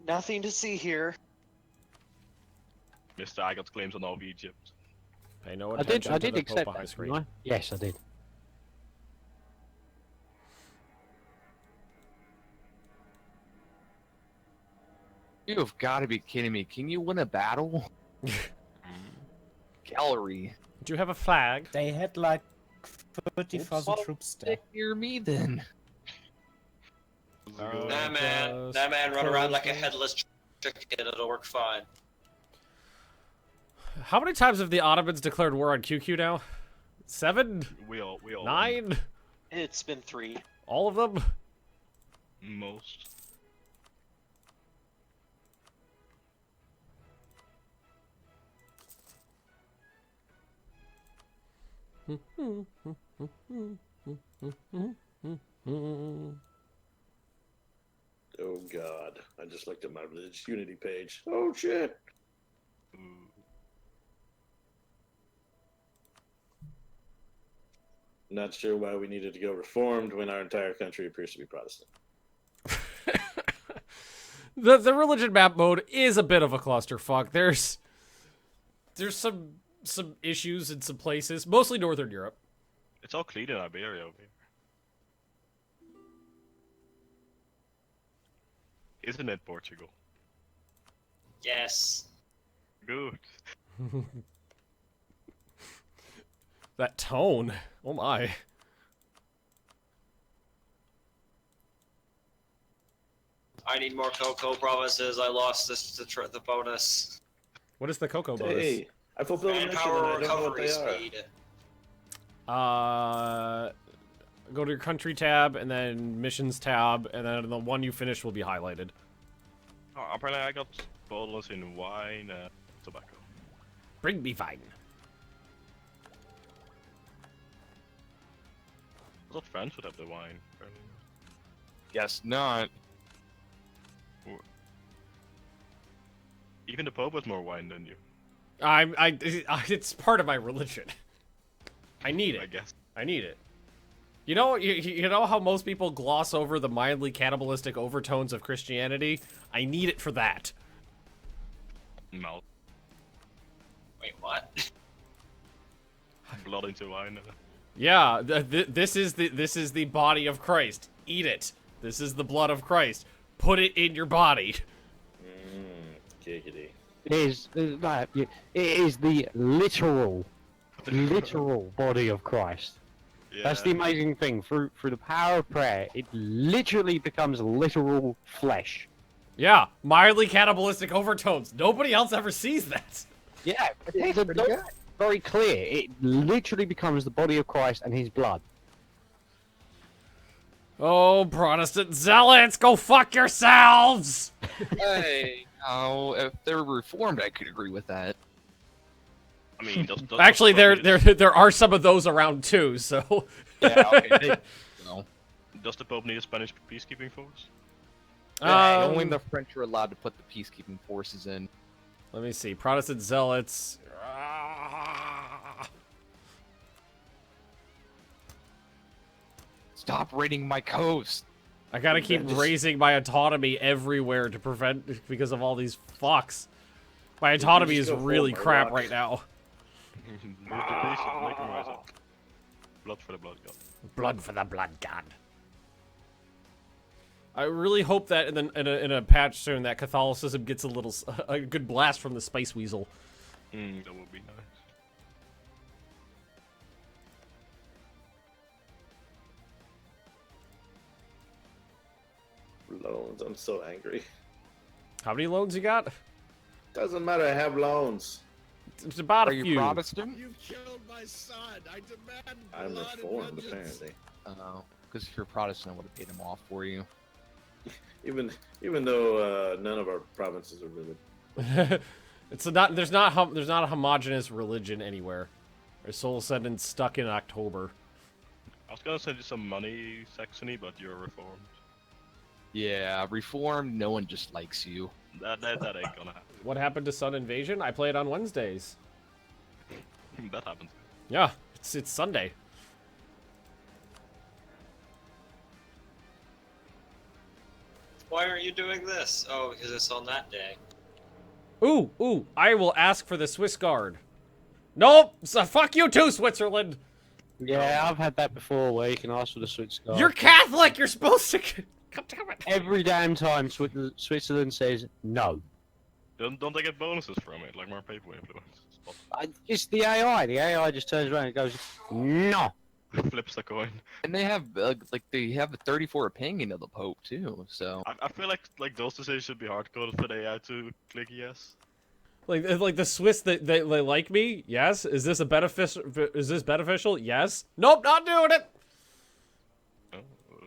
Speaker 2: Nothing to see here.
Speaker 3: Mr. I got claims on all of Egypt.
Speaker 5: Pay no
Speaker 6: I
Speaker 5: attention
Speaker 6: did
Speaker 5: to the
Speaker 6: accept
Speaker 5: Pope high
Speaker 6: that,
Speaker 5: screen.
Speaker 6: didn't I? Yes, I did.
Speaker 4: You have got to be kidding me. Can you win a battle? Gallery.
Speaker 5: Do you have a flag?
Speaker 8: They had like 30,000
Speaker 4: Oops.
Speaker 8: troops there.
Speaker 4: Stick near me then.
Speaker 7: Nah, man, run around like a headless chicken. It'll work fine.
Speaker 5: How many times have the Ottomans declared war on QQ now? 7?
Speaker 3: We all
Speaker 5: 9?
Speaker 2: It's been 3.
Speaker 5: All of them?
Speaker 3: most.
Speaker 9: Oh god, I just looked at my religious unity page. Oh shit! Not sure why we needed to go reformed when our entire country appears to be Protestant.
Speaker 5: The religion map mode is a bit of a clusterfuck. There's some issues in some places, mostly Northern Europe.
Speaker 3: It's all clean in Iberia over here. Isn't it Portugal?
Speaker 7: Yes.
Speaker 3: Good.
Speaker 5: That tone. Oh my.
Speaker 7: I need more cocoa provinces. I lost the bonus.
Speaker 5: What is the cocoa bonus?
Speaker 9: Hey, I fulfilled a mission and I
Speaker 7: Manpower
Speaker 9: don't know what
Speaker 7: recovery
Speaker 9: they are.
Speaker 7: speed.
Speaker 5: go to your country tab, and then missions tab, and then the one you finish will be highlighted.
Speaker 3: Oh, apparently I got bottles in wine and tobacco.
Speaker 5: Bring me wine.
Speaker 3: I thought France would have the wine. Apparently.
Speaker 4: Guess not.
Speaker 3: Even the Pope has more wine than you.
Speaker 5: It's part of my religion. I need it.
Speaker 3: I guess.
Speaker 5: I need it. You know how most people gloss over the mildly cannibalistic overtones of Christianity? I need it for that.
Speaker 3: Mouth.
Speaker 7: Wait, what?
Speaker 3: Blood into wine.
Speaker 5: Yeah, this is the body of Christ. Eat it. This is the blood of Christ. Put it in your body.
Speaker 9: Giggity.
Speaker 6: It is the literal body of Christ.
Speaker 3: Yeah.
Speaker 6: That's the amazing thing. Through the power of prayer, it literally becomes literal flesh.
Speaker 5: Yeah, mildly cannibalistic overtones. Nobody else ever sees that.
Speaker 6: Yeah, it's very clear. It literally becomes the body of Christ and his blood.
Speaker 5: Oh, Protestant zealots, go fuck yourselves!
Speaker 4: Hey, oh, if they're reformed, I could agree with that.
Speaker 3: I mean,
Speaker 5: Actually, there are some of those around too. So.
Speaker 4: Yeah. Okay. No.
Speaker 3: Does the Pope need a Spanish peacekeeping force?
Speaker 4: Only the French are allowed to put the peacekeeping forces in.
Speaker 5: Let me see. Protestant zealots.
Speaker 4: Stop raiding my coast.
Speaker 5: I gotta keep raising my autonomy everywhere to prevent because of all these fucks. My autonomy is really crap right now.
Speaker 3: Blood for the blood god.
Speaker 5: Blood for the blood god. I really hope that in a patch soon that Catholicism gets a good blast from the Space Weasel.
Speaker 3: That would be nice.
Speaker 9: Loans. I'm so angry.
Speaker 5: How many loans you got?
Speaker 9: Doesn't matter. I have loans.
Speaker 5: It's about
Speaker 4: Are
Speaker 5: a
Speaker 4: you
Speaker 5: few.
Speaker 4: Protestant?
Speaker 11: You killed my son. I demand
Speaker 9: I'm
Speaker 11: blood and
Speaker 9: reformed,
Speaker 11: vengeance.
Speaker 9: apparently.
Speaker 4: Oh, because if you're Protestant, I would have paid him off for you.
Speaker 9: Even though none of our provinces are really.
Speaker 5: There's not a homogenous religion anywhere. Our soul sentence stuck in October.
Speaker 3: I was gonna send you some money, Saxony, but you're reformed.
Speaker 4: Yeah, reformed. No one just likes you.
Speaker 3: That ain't gonna happen.
Speaker 5: What happened to Sun Invasion? I play it on Wednesdays.
Speaker 3: That happens.
Speaker 5: Yeah, it's Sunday.
Speaker 7: Why aren't you doing this? Oh, because it's on that day.
Speaker 5: Ooh, I will ask for the Swiss Guard. Nope, so fuck you too, Switzerland.
Speaker 6: Yeah, I've had that before where you can ask for the Swiss Guard.
Speaker 5: You're Catholic, you're supposed to... God damn it.
Speaker 6: Every damn time Switzerland says no.
Speaker 3: Don't they get bonuses from it, like more paper influence?
Speaker 6: It's the AI. The AI just turns around and goes, no.
Speaker 3: Flips the coin.
Speaker 4: And they have they have a 34 opinion of the Pope too. So
Speaker 3: I feel like those decisions should be hard coded for the AI to click yes.
Speaker 5: Like the Swiss, they like me? Yes. Is this beneficial? Yes. Nope, not doing it.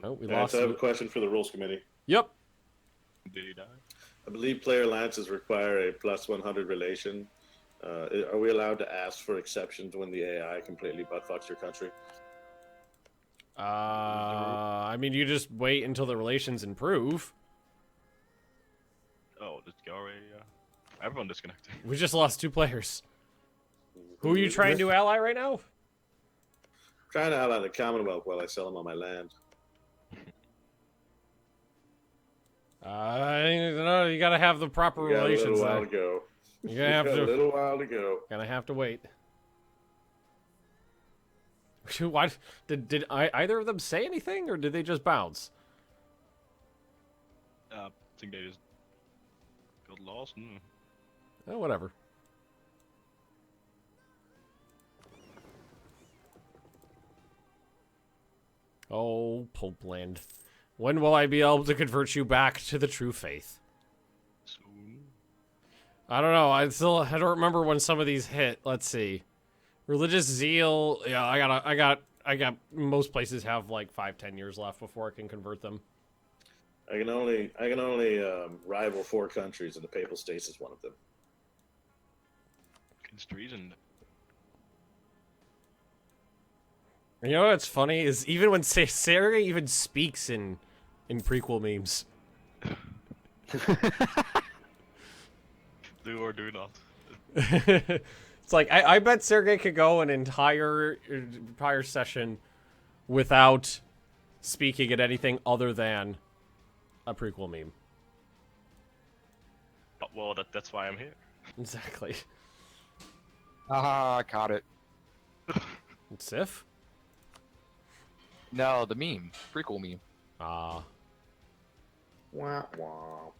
Speaker 5: Oh, we lost.
Speaker 9: So I have a question for the rules committee.
Speaker 5: Yep.
Speaker 3: Did he die?
Speaker 9: I believe player lances require a plus 100 relation. Are we allowed to ask for exceptions when the AI completely buttfucks your country?
Speaker 5: I mean, you just wait until the relations improve.
Speaker 3: Oh, this guy already. Everyone disconnected.
Speaker 5: We just lost 2 players. Who are you trying to ally right now?
Speaker 9: Trying to ally the Commonwealth while I sell them on my land.
Speaker 5: You gotta have the proper
Speaker 9: We got
Speaker 5: relations.
Speaker 9: a little while
Speaker 5: there.
Speaker 9: to go.
Speaker 5: You're gonna have
Speaker 9: We got
Speaker 5: to.
Speaker 9: a little while to go.
Speaker 5: Gonna have to wait. Why did either of them say anything, or did they just bounce?
Speaker 3: I think they just got lost.
Speaker 5: Oh, whatever. Oh, Pope Land. When will I be able to convert you back to the true faith?
Speaker 3: Soon.
Speaker 5: I don't know. I don't remember when some of these hit. Let's see. Religious zeal. Yeah, I got most places have like 5-10 years left before I can convert them.
Speaker 9: I can only rival 4 countries, and the Papal States is one of them.
Speaker 3: It's treason.
Speaker 5: You know what's funny is even when Sarah even speaks in prequel memes.
Speaker 3: Do or do not.
Speaker 5: It's like I bet Sergey could go an entire session without speaking at anything other than a prequel meme.
Speaker 3: Well, that's why I'm here.
Speaker 5: Exactly.
Speaker 4: Ah, caught it.
Speaker 5: Sif?
Speaker 4: No, the meme. Prequel meme.
Speaker 5: Ah.
Speaker 9: Wah, wah.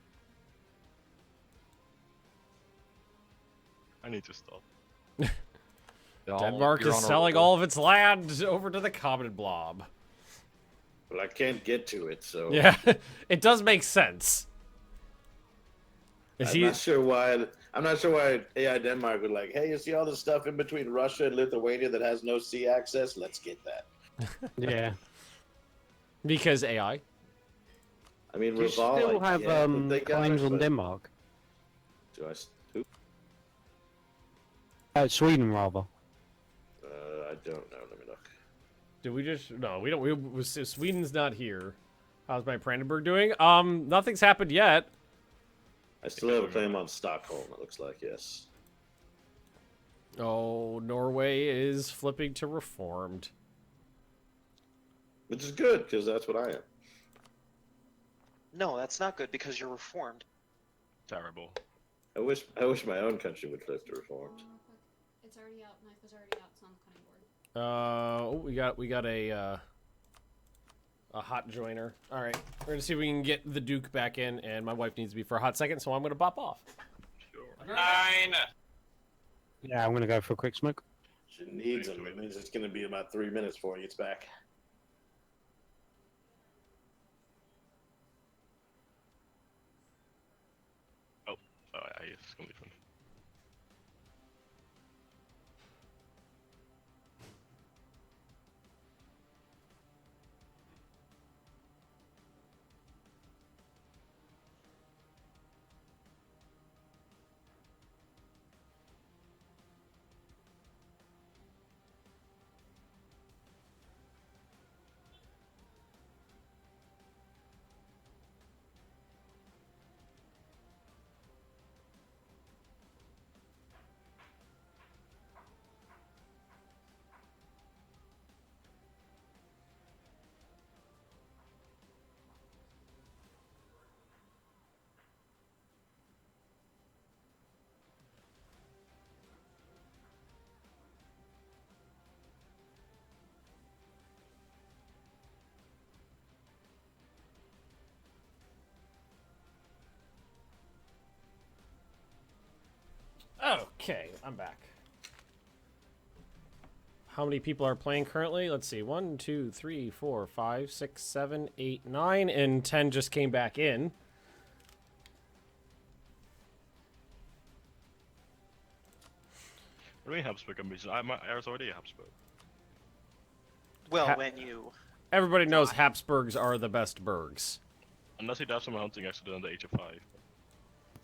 Speaker 3: I need to stop.
Speaker 5: Denmark
Speaker 4: You're
Speaker 5: is
Speaker 4: on a
Speaker 5: selling
Speaker 4: roll.
Speaker 5: all of its land over to the common blob.
Speaker 9: Well, I can't get to it, so
Speaker 5: Yeah, it does make sense.
Speaker 9: I'm not sure why. I'm not sure why AI Denmark would like. Hey, you see all the stuff in between Russia and Lithuania that has no sea access? Let's get that.
Speaker 6: Yeah.
Speaker 5: Because AI.
Speaker 9: I mean,
Speaker 6: Do you
Speaker 9: Revolve.
Speaker 6: still have
Speaker 9: yeah, but they got
Speaker 6: claims
Speaker 9: it,
Speaker 6: on
Speaker 9: but-
Speaker 6: Denmark?
Speaker 9: Do who?
Speaker 6: Sweden, rather.
Speaker 9: I don't know. Let me look.
Speaker 5: Did we just... No, we don't... Sweden's not here. How's my Brandenburg doing? Nothing's happened yet.
Speaker 9: I still have a claim on Stockholm, it looks like, yes.
Speaker 5: Oh, Norway is flipping to reformed.
Speaker 9: Which is good, because that's what I am.
Speaker 2: No, that's not good because you're reformed.
Speaker 3: Terrible.
Speaker 9: I wish my own country would flip to reformed.
Speaker 12: It's already out. Knife is already out. It's on the cutting board.
Speaker 5: We got a hot joiner. All right, we're gonna see if we can get the Duke back in, and my wife needs me for a hot second, so I'm gonna pop off.
Speaker 3: Sure.
Speaker 7: 9.
Speaker 6: Yeah, I'm gonna go for a quick smoke.
Speaker 9: She needs him. It means it's going to be about 3 minutes before he gets back.
Speaker 3: Oh, yeah, it's gonna be fun.
Speaker 5: Okay, I'm back. How many people are playing currently? Let's see. 1, 2, 3, 4, 5, 6, 7, 8, 9, and 10 just came back in.
Speaker 3: What do you mean Habsburg ambition? There's already a Habsburg.
Speaker 2: Well,
Speaker 5: Ha-
Speaker 2: when you...
Speaker 5: Everybody knows Habsburgs are the best burgs.
Speaker 3: Unless he does some hunting accident at the age of 5.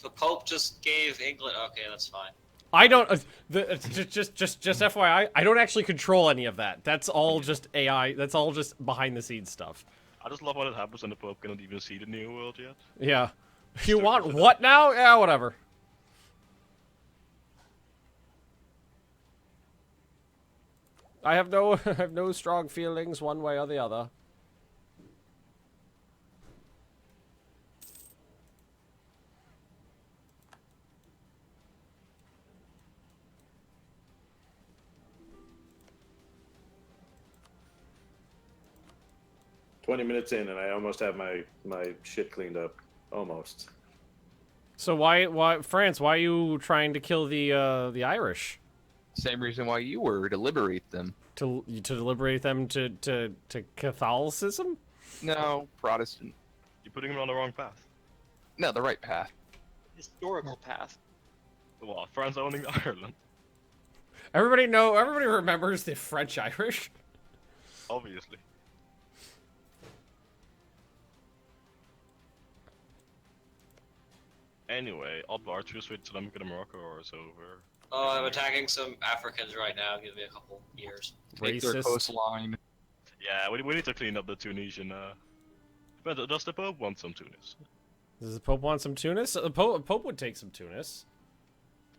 Speaker 7: The Pope just gave England. Okay, that's fine.
Speaker 5: I don't. Just FYI, I don't actually control any of that. That's all just AI. That's all just behind the scenes stuff.
Speaker 3: I just love when it happens and the Pope cannot even see the new world yet.
Speaker 5: Yeah. You want what now? Yeah, whatever. I have no strong feelings one way or the other.
Speaker 9: $20 in, and I almost have my shit cleaned up. Almost.
Speaker 5: So why France? Why are you trying to kill the Irish?
Speaker 4: Same reason why you were, to liberate them.
Speaker 5: To liberate them to Catholicism?
Speaker 4: No, Protestant.
Speaker 3: You're putting him on the wrong path.
Speaker 4: No, the right path.
Speaker 2: Historical path.
Speaker 3: Well, France owning Ireland.
Speaker 5: Everybody remembers the French Irish.
Speaker 3: Obviously. Anyway, Oddvar, choose Switzerland, get Morocco, or it's over.
Speaker 7: Oh, I'm attacking some Africans right now. Give me a couple years.
Speaker 4: Take their
Speaker 5: Racist.
Speaker 4: coastline.
Speaker 3: Yeah, we need to clean up the Tunisian. But does the Pope want some Tunis?
Speaker 5: Does the Pope want some Tunis? The Pope would take some Tunis.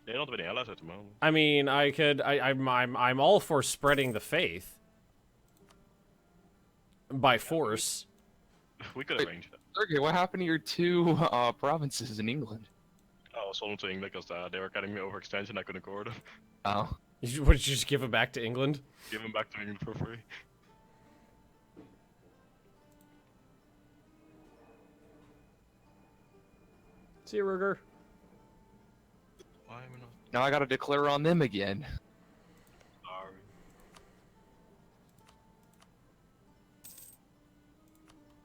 Speaker 3: They don't have any allies at the moment.
Speaker 5: I mean, I'm all for spreading the faith by force.
Speaker 3: We could arrange that.
Speaker 4: Okay, what happened to your two provinces in England?
Speaker 3: I was sold to England because they were getting me overextension. I couldn't accord them.
Speaker 4: Oh.
Speaker 5: What, did you just give them back to England?
Speaker 3: Give them back to England for free.
Speaker 5: See you, Ruger.
Speaker 3: Why am I not?
Speaker 4: Now I gotta declare on them again.
Speaker 3: Sorry.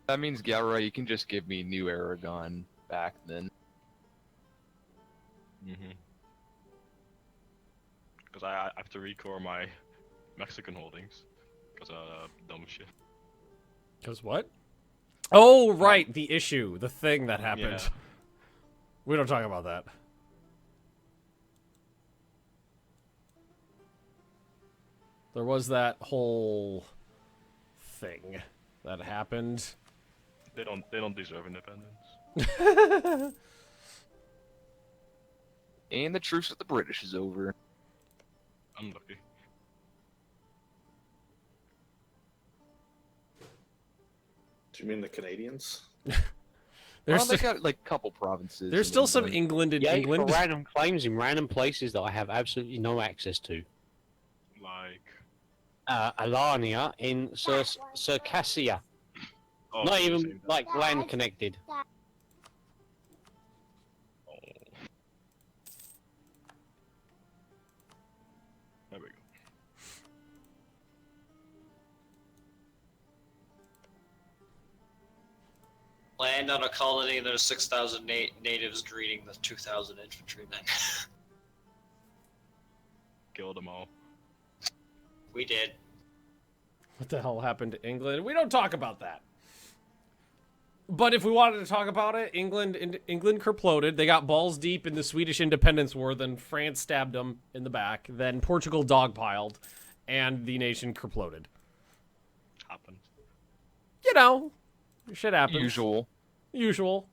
Speaker 4: That means, Galra, you can just give me New Aragon back then.
Speaker 3: Because I have to recore my Mexican holdings. Because dumb shit.
Speaker 5: Because what? Oh, right, the issue, the thing that happened.
Speaker 3: Yeah.
Speaker 5: We don't talk about that. There was that whole thing that happened.
Speaker 3: They don't deserve independence.
Speaker 4: And the truce with the British is over.
Speaker 3: Unlucky.
Speaker 9: Do you mean the Canadians?
Speaker 5: There's
Speaker 4: Well, they got like a couple provinces.
Speaker 5: There's
Speaker 4: in
Speaker 5: still some
Speaker 4: England.
Speaker 5: England in
Speaker 6: Yeah,
Speaker 5: England.
Speaker 6: for random claims in random places that I have absolutely no access to.
Speaker 3: Like.
Speaker 6: Alania in Circassia.
Speaker 3: Oh,
Speaker 6: Not
Speaker 3: so
Speaker 6: even
Speaker 3: same.
Speaker 6: like land connected.
Speaker 3: There we go.
Speaker 7: Land on a colony, and there's 6,000 natives greeting the 2,000 infantrymen.
Speaker 3: Kill them all.
Speaker 7: We did.
Speaker 5: What the hell happened to England? We don't talk about that. But if we wanted to talk about it, England kerploded. They got balls deep in the Swedish Independence War. Then France stabbed them in the back. Then Portugal dogpiled, and the nation kerploded.
Speaker 3: Happened.
Speaker 5: You know, shit happens. Usual.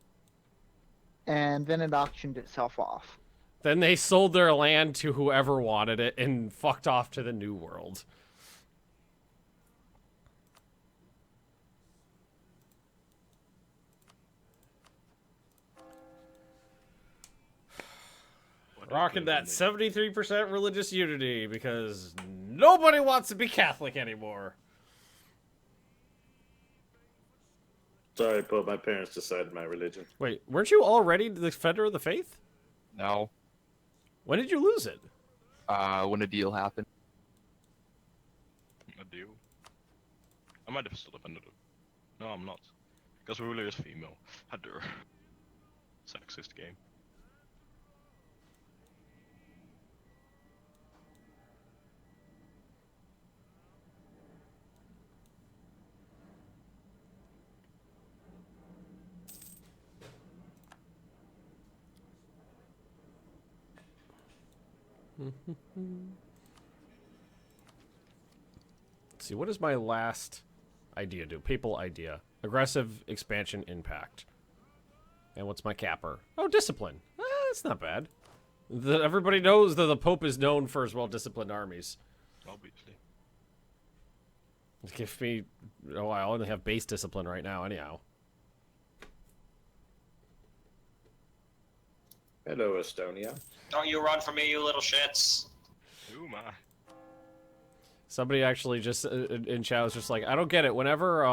Speaker 10: And then it auctioned itself off.
Speaker 5: Then they sold their land to whoever wanted it and fucked off to the New World. Rocking that 73% religious unity because nobody wants to be Catholic anymore.
Speaker 9: Sorry, Pope. My parents decided my religion.
Speaker 5: Wait, weren't you already the Defender of the Faith?
Speaker 4: No.
Speaker 5: When did you lose it?
Speaker 4: When a deal happened.
Speaker 3: A deal? I might have still defended it. No, I'm not. Because ruler is female. Hadder. Sexist game.
Speaker 5: Let's see, what does my last idea do? Papal idea. Aggressive expansion impact. And what's my capper? Oh, discipline. That's not bad. Everybody knows that the Pope is known for his well-disciplined armies.
Speaker 3: Obviously.
Speaker 5: Give me... Oh, I only have base discipline right now, anyhow.
Speaker 9: Hello, Estonia.
Speaker 7: Don't you run from me, you little shits.
Speaker 3: Ooh, my.
Speaker 5: Somebody actually just in chat was just like, I don't get it. Whenever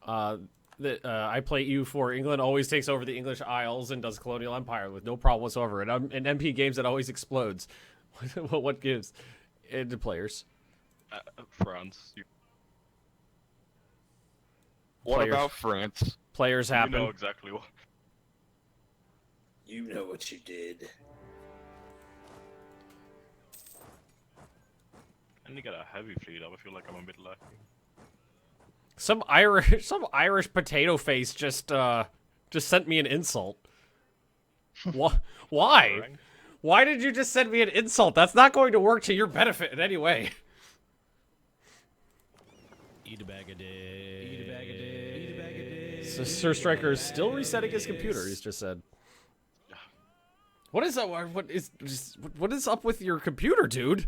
Speaker 5: I play EU4, England always takes over the English Isles and does colonial empire with no problem whatsoever. And in MP games, it always explodes. What gives it to players?
Speaker 3: France.
Speaker 4: What about France?
Speaker 5: Players happen.
Speaker 3: You know exactly what.
Speaker 9: You know what you did.
Speaker 3: didn't get a heavy fleet up. I feel like I'm a bit lucky.
Speaker 5: Some Irish potato face just sent me an insult. Why? Why did you just send me an insult? That's not going to work to your benefit in any way.
Speaker 11: Eat a bag of dicks. Eat a bag of dicks. Eat a bag of dicks.
Speaker 5: So Sir Striker is still resetting his computer. He's just said. What is up? What is up with your computer, dude?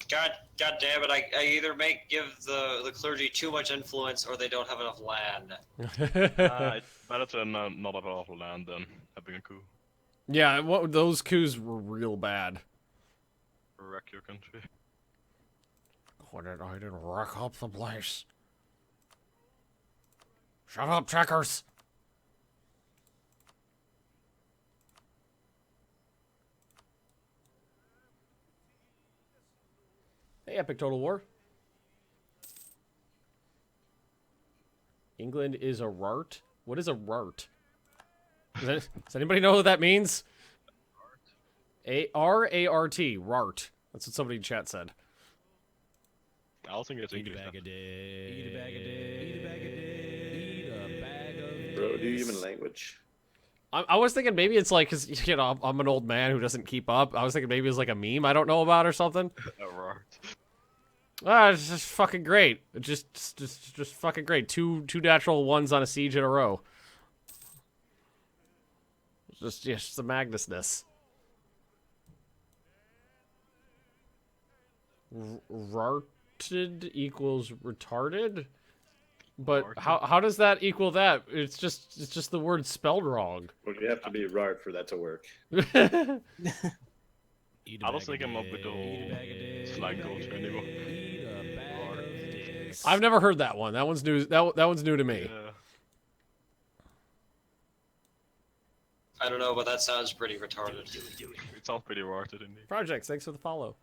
Speaker 7: God damn it! I either give the clergy too much influence, or they don't have enough land.
Speaker 3: It's better to not have a lot of land than having a coup.
Speaker 5: Yeah, those coups were real bad.
Speaker 3: Wreck your country.
Speaker 5: I didn't wreck up the place. Shut up, checkers. Hey, Epic Total War. England is a rart? What is a rart? Does anybody know what that means? R-A-R-T, rart. That's what somebody in chat said.
Speaker 3: I don't think it's
Speaker 11: Eat a
Speaker 3: English.
Speaker 11: bag of dicks. Eat a bag of dicks. Eat a bag of dicks. Eat a bag of
Speaker 9: Bro, do you even language?
Speaker 5: I was thinking maybe it's like, cause you know I'm an old man who doesn't keep up. I was thinking maybe it's like a meme I don't know about or something.
Speaker 3: A rart.
Speaker 5: It's just fucking great. Just fucking great. Two natural ones on a siege in a row. Just the Magnusness. Rarted equals retarded, but how does that equal that? It's just the word spelled wrong.
Speaker 9: Well, you have to be right for that to work.
Speaker 3: I don't think I'm up with the whole slang culture anymore.
Speaker 5: I've never heard that one. That one's new. That one's new to me.
Speaker 3: Yeah.
Speaker 7: I don't know, but that sounds pretty retarded.
Speaker 3: It sounds pretty retarded indeed.
Speaker 5: Projects, thanks for the follow.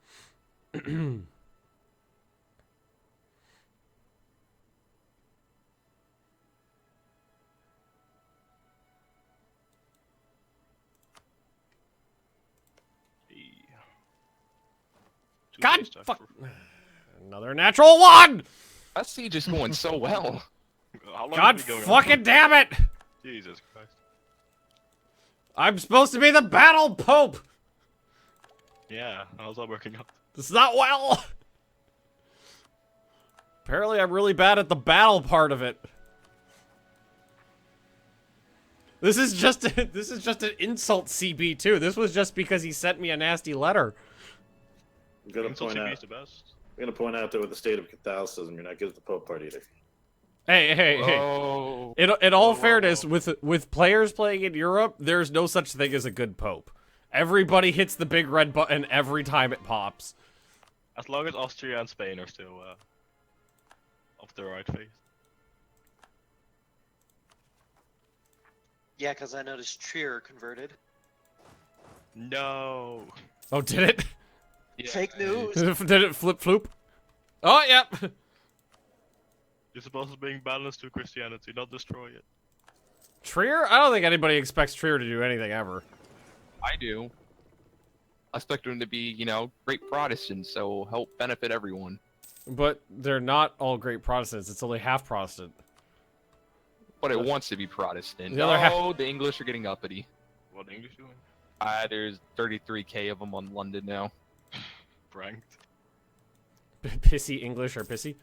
Speaker 5: God fuck! Another natural one!
Speaker 4: That siege is going so well.
Speaker 5: God fucking damn it!
Speaker 3: Jesus Christ.
Speaker 5: I'm supposed to be the battle pope!
Speaker 3: Yeah, how's that working out?
Speaker 5: This is not well! Apparently I'm really bad at the battle part of it. This is just an insult CB too. This was just because he sent me a nasty letter.
Speaker 9: I'm gonna point out that with the state of Catholicism, you're not good at the Pope part either.
Speaker 5: Hey.
Speaker 4: Oh.
Speaker 5: In all fairness, with players playing in Europe, there's no such thing as a good pope. Everybody hits the big red button every time it pops.
Speaker 3: As long as Austria and Spain are still off the right face.
Speaker 2: Yeah, because I noticed Trier converted.
Speaker 3: No.
Speaker 5: Oh, did it?
Speaker 2: Yeah. Fake news.
Speaker 5: Did it flip floop? Oh, yep.
Speaker 3: You're supposed to bring balance to Christianity, not destroy it.
Speaker 5: Trier? I don't think anybody expects Trier to do anything ever.
Speaker 4: I do. I expect them to be, great Protestants, so help benefit everyone.
Speaker 5: But they're not all great Protestants. It's only half Protestant.
Speaker 4: But it wants to be Protestant.
Speaker 5: The other half...
Speaker 4: the English are getting uppity.
Speaker 3: What are the English doing?
Speaker 4: There's 33k of them on London now.
Speaker 3: Pranked.
Speaker 5: Pissy English or pissy?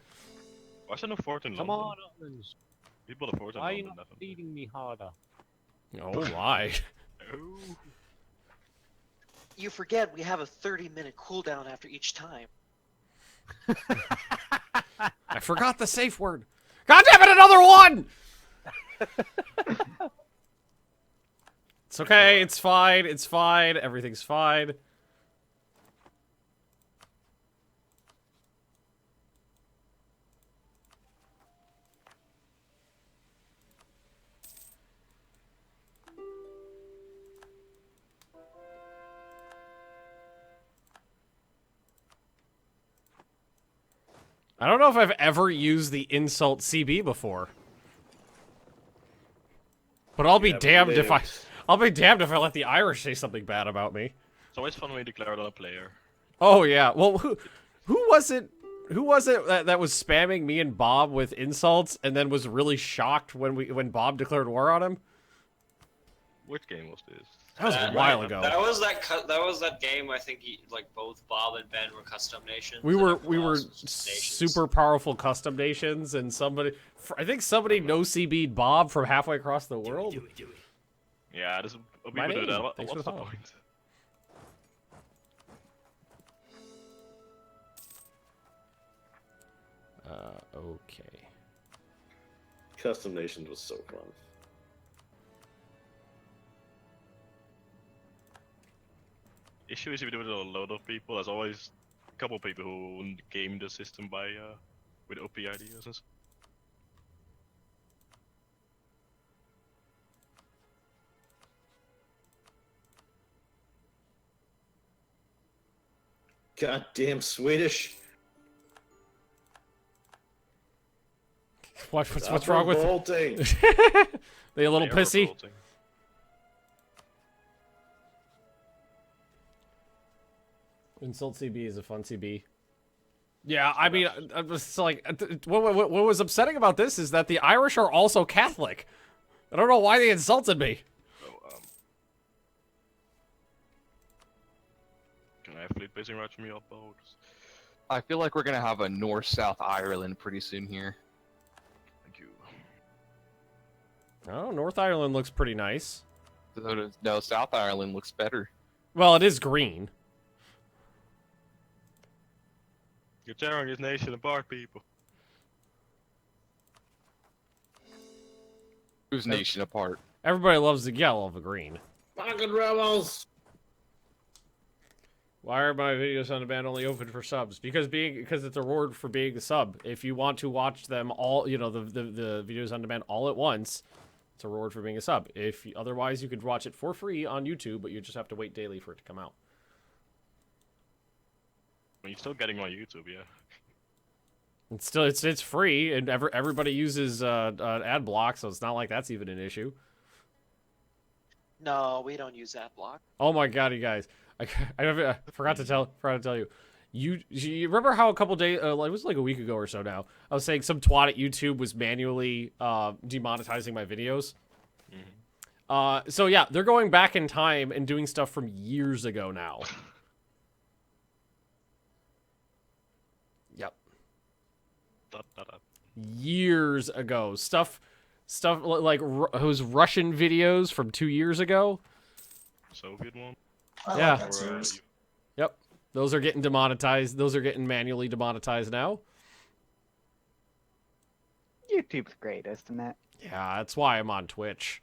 Speaker 3: Why is there no fort in
Speaker 6: Come
Speaker 3: London?
Speaker 6: on, Ottomans.
Speaker 3: People the fort in
Speaker 6: Why are
Speaker 3: London,
Speaker 6: you not
Speaker 3: definitely.
Speaker 6: feeding me harder?
Speaker 5: Oh my.
Speaker 3: Oh.
Speaker 2: You forget we have a 30-minute cooldown after each time.
Speaker 5: I forgot the safe word. God damn it, another one! It's okay, it's fine, everything's fine. I don't know if I've ever used the insult CB before. But I'll be damned if I let the Irish say something bad about me.
Speaker 3: It's always fun when you declare it on a player.
Speaker 5: Oh yeah. Well, who was it? Who was it that was spamming me and Bob with insults and then was really shocked when Bob declared war on him?
Speaker 3: Which game was this?
Speaker 5: That was a while ago.
Speaker 7: That was that game. I think like both Bob and Ben were custom nations.
Speaker 5: We
Speaker 7: and
Speaker 5: were
Speaker 7: everyone else was just nations.
Speaker 5: super powerful custom nations, and I think somebody no CB'd Bob from halfway across the world.
Speaker 3: Do it. Yeah, there's
Speaker 5: My
Speaker 3: people do
Speaker 5: name.
Speaker 3: that.
Speaker 5: Thanks for
Speaker 3: What's
Speaker 5: the
Speaker 3: the
Speaker 5: follow.
Speaker 3: point?
Speaker 5: Okay.
Speaker 9: Custom Nations was so fun.
Speaker 3: Issue is if you do it with a load of people, there's always a couple of people who game the system by with OP ideas and stuff.
Speaker 9: Goddamn Swedish.
Speaker 5: What's wrong with
Speaker 9: revolting.
Speaker 5: They a little pissy?
Speaker 3: Revolting.
Speaker 5: Insult CB is a fun CB. Yeah, I mean, it's like what was upsetting about this is that the Irish are also Catholic. I don't know why they insulted me.
Speaker 3: So, can I have fleet basing right from your boats?
Speaker 4: I feel like we're gonna have a North-South Ireland pretty soon here.
Speaker 3: Thank you.
Speaker 5: Oh, North Ireland looks pretty nice.
Speaker 4: No, South Ireland looks better.
Speaker 5: Well, it is green.
Speaker 3: You're tearing this nation apart, people.
Speaker 4: Whose nation apart?
Speaker 5: Everybody loves the yellow of the green.
Speaker 9: Fucking rebels.
Speaker 5: Why are my videos on demand only open for subs? Because it's a reward for being a sub. If you want to watch them all, you know, the videos on demand all at once, it's a reward for being a sub. Otherwise, you could watch it for free on YouTube, but you just have to wait daily for it to come out.
Speaker 3: Well, you're still getting on YouTube, yeah.
Speaker 5: It's free, and everybody uses ad block, so it's not like that's even an issue.
Speaker 2: No, we don't use that block.
Speaker 5: Oh my god, you guys! I forgot to tell you. You remember how a couple days, it was like a week ago or so now, I was saying some twat at YouTube was manually demonetizing my videos.
Speaker 3: Mm-hmm.
Speaker 5: So yeah, they're going back in time and doing stuff from years ago now. Yep. Years ago. Stuff like those Russian videos from 2 years ago.
Speaker 3: Soviet one?
Speaker 5: Yeah. Yep. Those are getting demonetized. Those are getting manually demonetized now.
Speaker 10: YouTube's great, isn't it?
Speaker 5: Yeah, that's why I'm on Twitch.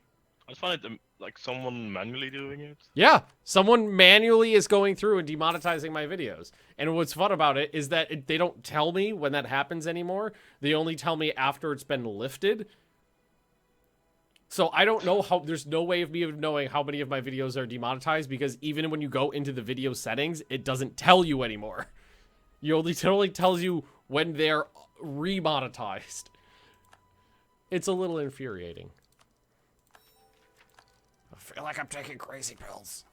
Speaker 3: I just find it like someone manually doing it.
Speaker 5: Yeah, someone manually is going through and demonetizing my videos. And what's fun about it is that they don't tell me when that happens anymore. They only tell me after it's been lifted. So I don't know how, there's no way of me knowing how many of my videos are demonetized because even when you go into the video settings, it doesn't tell you anymore. It only tells you when they're remonetized. It's a little infuriating. I feel like I'm taking crazy pills.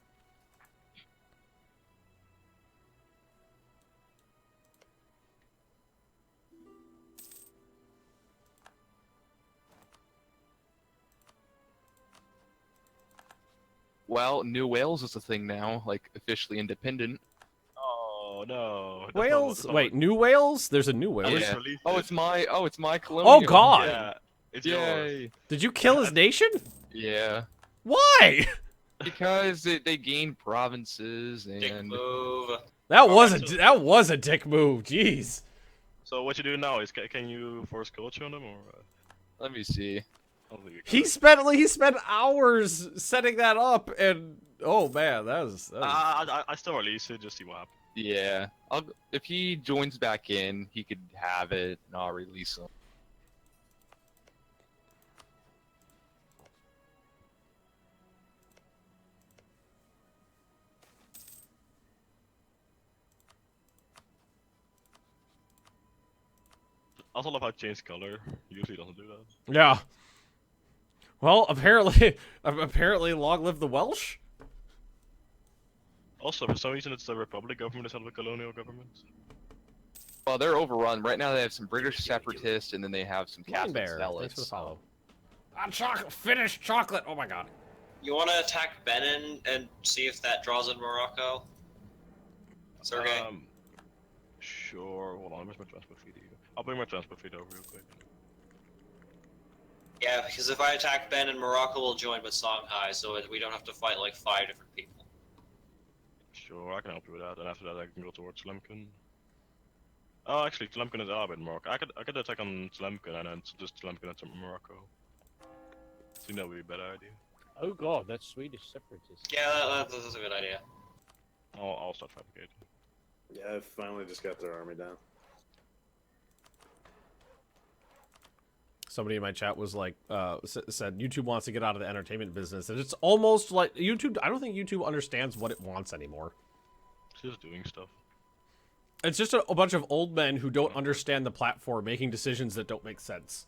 Speaker 4: Well, New Wales is a thing now, like officially independent.
Speaker 3: Oh no. That's
Speaker 5: Wales?
Speaker 3: not
Speaker 5: Wait, New Wales? There's a New Wales.
Speaker 4: Yeah.
Speaker 3: released
Speaker 4: Oh,
Speaker 3: it.
Speaker 4: it's my colonial.
Speaker 5: Oh God!
Speaker 3: Yeah, it's yours.
Speaker 4: Yay!
Speaker 5: Did you kill his nation?
Speaker 4: Yeah,
Speaker 5: Why?
Speaker 4: because they gained provinces
Speaker 7: Dick
Speaker 4: and
Speaker 7: move.
Speaker 5: That was a dick move. Jeez.
Speaker 3: So what you do now is can you force culture on them or?
Speaker 4: let me see.
Speaker 3: I don't think you
Speaker 5: He
Speaker 3: can.
Speaker 5: spent hours setting that up, and oh man, that was
Speaker 3: I still release it just see what happens.
Speaker 4: Yeah, if he joins back in, he could have it, and I'll release him.
Speaker 3: I also love how it changed color. Usually doesn't do that.
Speaker 5: yeah. Well, apparently, long live the Welsh.
Speaker 3: Also, for some reason, it's the Republic government instead of the colonial government.
Speaker 4: Well, they're overrun right now. They have some British separatists, and then they have some
Speaker 5: Moon
Speaker 4: Catholic
Speaker 5: Bear, thanks
Speaker 4: zealots.
Speaker 5: for the follow. Finished chocolate. Oh my god.
Speaker 7: You want to attack Benin and see if that draws in Morocco? Sergey?
Speaker 3: Sure. Hold on, where's my transport feed? I'll bring my transport feed over real quick.
Speaker 7: Yeah, because if I attack Benin, Morocco will join with Songhai, so we don't have to fight like 5 different people.
Speaker 3: Sure, I can help you with that, and after that I can go towards Tlemcen. Oh, actually, Tlemcen is allied with Morocco. I could attack on Tlemcen and then just Tlemcen into Morocco. I think that would be a better idea.
Speaker 6: Oh god, that's Swedish separatists.
Speaker 7: Yeah, that's a good idea.
Speaker 3: I'll start fabricating.
Speaker 9: Yeah, I finally just got their army down.
Speaker 5: Somebody in my chat was like, said YouTube wants to get out of the entertainment business, and it's almost like YouTube. I don't think YouTube understands what it wants anymore.
Speaker 3: It's just doing stuff.
Speaker 5: It's just a bunch of old men who don't understand the platform, making decisions that don't make sense.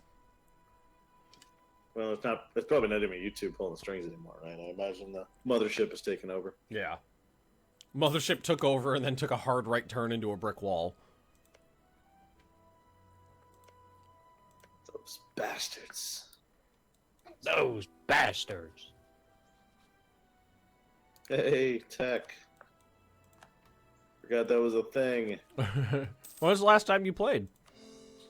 Speaker 9: Well, it's not. It's probably not even YouTube pulling the strings anymore, right? I imagine the mothership has taken over.
Speaker 5: Yeah. Mothership took over and then took a hard right turn into a brick wall.
Speaker 9: Those bastards.
Speaker 6: Those bastards.
Speaker 9: Hey, tech. Forgot that was a thing.
Speaker 5: When was the last time you played?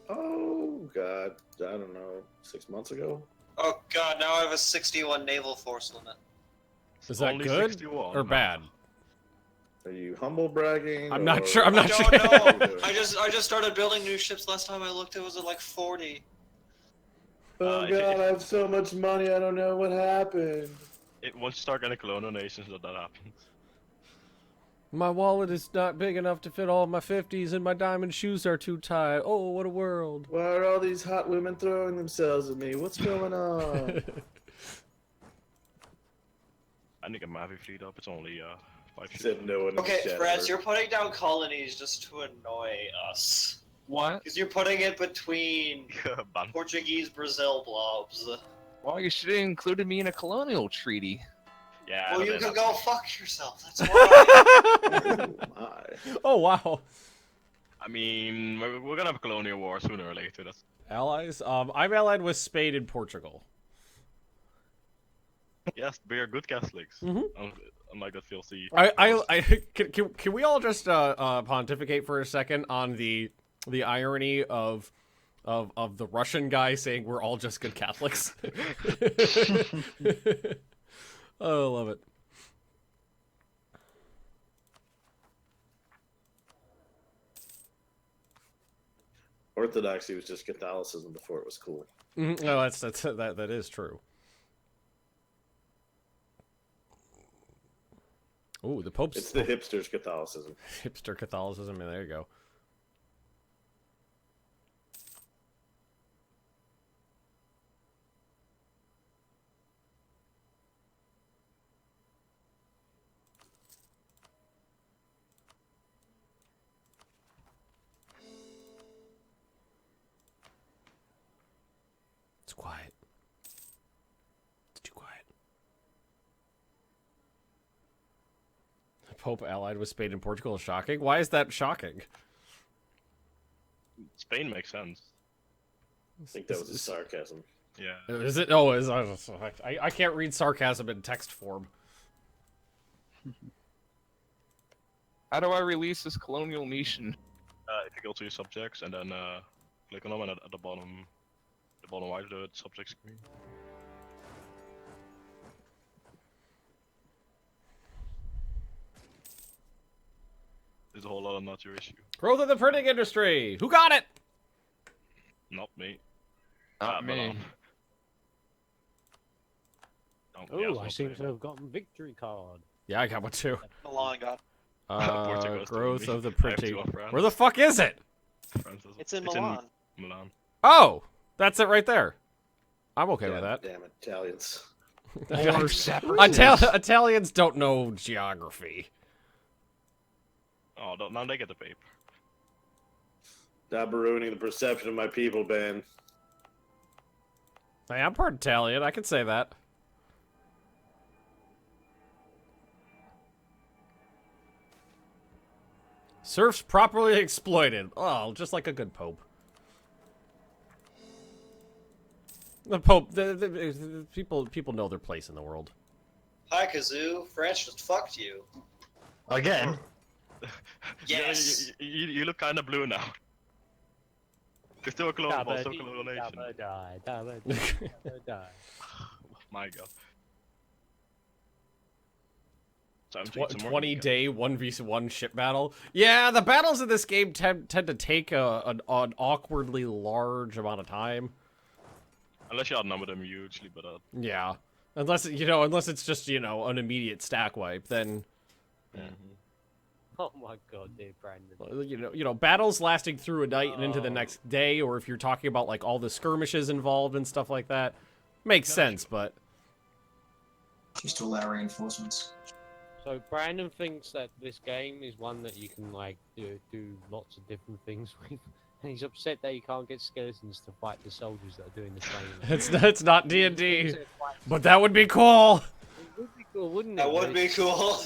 Speaker 9: Oh, God. I don't know. 6 months ago?
Speaker 7: Oh god, now I have a 61 naval force limit.
Speaker 5: Is that
Speaker 3: Only
Speaker 5: good
Speaker 3: 61.
Speaker 5: or bad?
Speaker 9: Are you humble bragging?
Speaker 5: I'm not
Speaker 9: or-
Speaker 5: sure. I'm not sure.
Speaker 7: I don't know. I just started building new ships. Last time I looked, it was at like 40.
Speaker 9: Oh, God, I have so much money. I don't know what happened.
Speaker 3: Once you start getting colonial nations, that happens.
Speaker 5: My wallet is not big enough to fit all my 50s, and my diamond shoes are too tight. Oh, what a world.
Speaker 9: Why are all these hot women throwing themselves at me? What's going on?
Speaker 3: I need to get my heavy fleet up. It's only 5 ships.
Speaker 9: Said no one in the
Speaker 7: Okay,
Speaker 9: chat
Speaker 7: Brad,
Speaker 9: ever.
Speaker 7: you're putting down colonies just to annoy us.
Speaker 4: What?
Speaker 7: Because you're putting it between
Speaker 3: Ban.
Speaker 7: Portuguese Brazil blobs.
Speaker 4: Well, you should have included me in a colonial treaty.
Speaker 3: Yeah.
Speaker 7: Well, you
Speaker 3: but
Speaker 7: could
Speaker 3: then-
Speaker 7: go fuck yourself. That's why.
Speaker 9: My.
Speaker 5: Oh, wow.
Speaker 3: I mean, we're gonna have a colonial war sooner or later. That's
Speaker 5: Allies? I'm allied with Spain and Portugal.
Speaker 3: yes, we are good Catholics.
Speaker 5: Mhm.
Speaker 3: Unlike that filthy.
Speaker 5: Can we all just pontificate for a second on the irony of the Russian guy saying we're all just good Catholics? Oh, I love it.
Speaker 9: Orthodoxy was just Catholicism before it was cool.
Speaker 5: Mm-hmm. No, that is true. Ooh, the Pope's
Speaker 9: It's the hipsters' Catholicism.
Speaker 5: hipster Catholicism. Yeah, there you go. It's quiet. It's too quiet. The Pope allied with Spain and Portugal is shocking. Why is that shocking?
Speaker 3: Spain makes sense.
Speaker 9: I think that was a sarcasm.
Speaker 3: Yeah.
Speaker 5: Is it? Oh, I can't read sarcasm in text form.
Speaker 4: How do I release this colonial nation?
Speaker 3: If you go to your subjects and then click on them, and at the bottom right of the subject screen. There's a whole lot of not your issue.
Speaker 5: Growth of the printing industry. Who got it?
Speaker 3: Not me.
Speaker 4: Not me.
Speaker 3: Milan. yeah,
Speaker 6: Oh,
Speaker 3: it's
Speaker 6: I
Speaker 3: not
Speaker 6: seem
Speaker 3: me.
Speaker 6: to have gotten victory card.
Speaker 5: Yeah, I got one too.
Speaker 2: Milan got.
Speaker 3: Portugal is
Speaker 5: Growth
Speaker 3: doing
Speaker 5: of the
Speaker 3: me. I have two
Speaker 5: printing.
Speaker 3: of France.
Speaker 5: Where the fuck is it?
Speaker 3: France doesn't-
Speaker 2: It's in Milan.
Speaker 3: Milan.
Speaker 5: Oh, that's it right there. I'm okay with that.
Speaker 9: Damn it, Italians.
Speaker 6: Or separate.
Speaker 5: Italians don't know geography.
Speaker 3: Oh, now they get the paper.
Speaker 9: Stop ruining the perception of my people, Ben.
Speaker 5: Hey, I'm part Italian. I can say that. Serfs properly exploited. Oh, just like a good pope. The pope, the people know their place in the world.
Speaker 7: Hi, Kazoo. France just fucked you.
Speaker 13: Again?
Speaker 7: Yes.
Speaker 3: You look kind of blue now. You're still a colonial, still a colonial nation. My God.
Speaker 5: 20-day 1v1 ship battle. Yeah, the battles in this game tend to take an awkwardly large amount of time.
Speaker 3: Unless you outnumber them hugely, but
Speaker 5: yeah, unless it's just an immediate stack wipe, then.
Speaker 6: Oh my God, dear Brandon.
Speaker 5: Battles lasting through a night and into the next day, or if you're talking about like all the skirmishes involved and stuff like that, makes sense. But
Speaker 14: just to allow reinforcements.
Speaker 6: So Brandon thinks that this game is one that you can like do lots of different things with, and he's upset that you can't get skeletons to fight the soldiers that are doing the training.
Speaker 5: It's not D&D, but that would be cool.
Speaker 6: It would be cool, wouldn't it?
Speaker 7: That would be cool.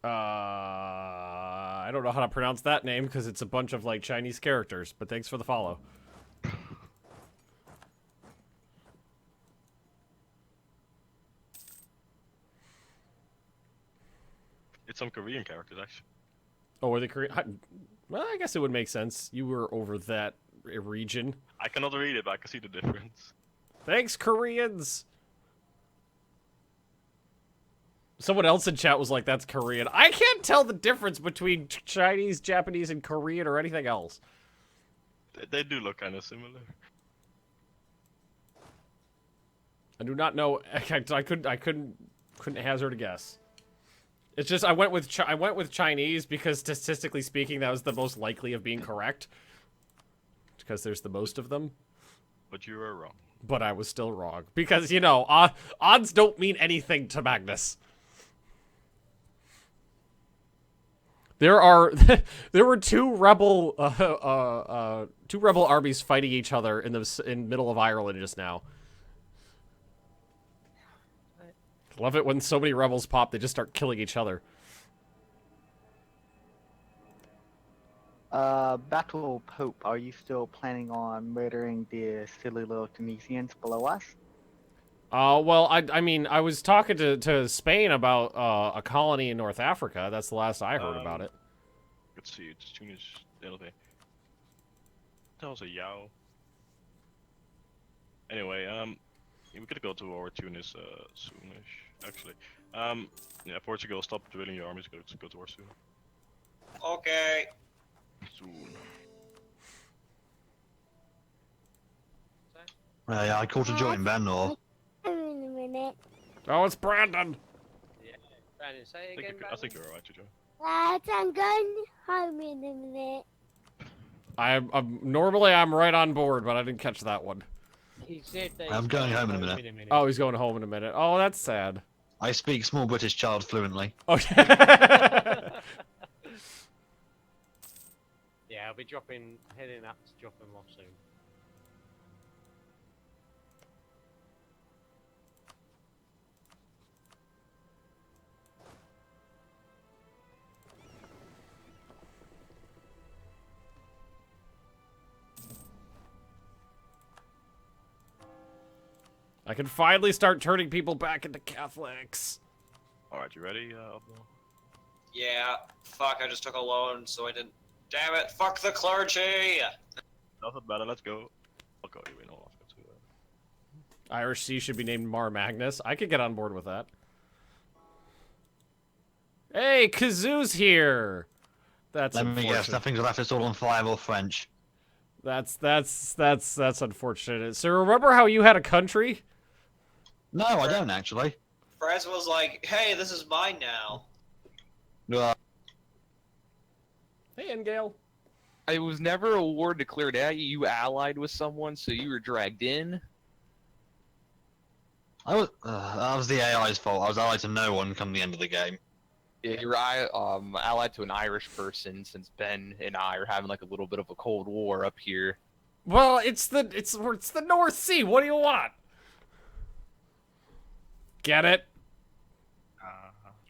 Speaker 5: I don't know how to pronounce that name because it's a bunch of like Chinese characters, but thanks for the follow.
Speaker 3: it's some Korean characters actually.
Speaker 5: Oh, are they Korean? Well, I guess it would make sense. You were over that region.
Speaker 3: I cannot read it, but I can see the difference.
Speaker 5: Thanks, Koreans! Someone else in chat was like, that's Korean. I can't tell the difference between Chinese, Japanese, and Korean or anything else.
Speaker 3: They do look kind of similar.
Speaker 5: I do not know. I couldn't hazard a guess. It's just I went with Chinese because statistically speaking, that was the most likely of being correct. Because there's the most of them.
Speaker 3: But you were wrong.
Speaker 5: But I was still wrong because odds don't mean anything to Magnus. There were two rebel armies fighting each other in middle of Ireland just now. Love it when so many rebels pop, they just start killing each other.
Speaker 10: Battle Pope, are you still planning on murdering the silly little Tunisians below us?
Speaker 5: Well, I mean, I was talking to Spain about a colony in North Africa. That's the last I heard about it.
Speaker 3: Let's see, it's Tunis. That was a Yao. Anyway, we could go to war with Tunis soonish, actually. Yeah, Portugal, stop drilling your armies. Go to war soon.
Speaker 7: Okay.
Speaker 3: Soon.
Speaker 13: Yeah, I called to join Ben or.
Speaker 15: In a minute.
Speaker 5: Oh, it's Brandon.
Speaker 6: Yeah, Brandon, say it again.
Speaker 3: I think you're alright to join.
Speaker 15: Right, I'm going home in a minute.
Speaker 5: Normally I'm right on board, but I didn't catch that one.
Speaker 6: He said that
Speaker 13: I'm going home in a minute.
Speaker 5: Oh, he's going home in a minute. Oh, that's sad.
Speaker 13: I speak small British child fluently.
Speaker 5: Okay.
Speaker 6: Yeah, I'll be heading up to drop him off soon.
Speaker 5: I can finally start turning people back into Catholics.
Speaker 3: Alright, you ready, Abdul?
Speaker 7: Yeah. Fuck, I just took a loan, so I didn't. Damn it! Fuck the clergy!
Speaker 3: Doesn't matter, let's go. I'll go, you know, I'll go to
Speaker 5: Irish Sea should be named Mar Magnus. I could get on board with that. Hey, Kazoo's here! That's
Speaker 13: Let me guess, nothing's left, it's all on fire or French.
Speaker 5: That's unfortunate. So remember how you had a country?
Speaker 13: No, I don't actually.
Speaker 7: France was like, hey, this is mine now.
Speaker 5: Hey, Engale.
Speaker 4: It was never a war declared at you. You allied with someone, so you were dragged in.
Speaker 13: That was the AI's fault. I was allied to no one come the end of the game.
Speaker 4: Yeah, you're allied to an Irish person since Ben and I are having like a little bit of a cold war up here.
Speaker 5: Well, it's the North Sea. What do you want? Get it?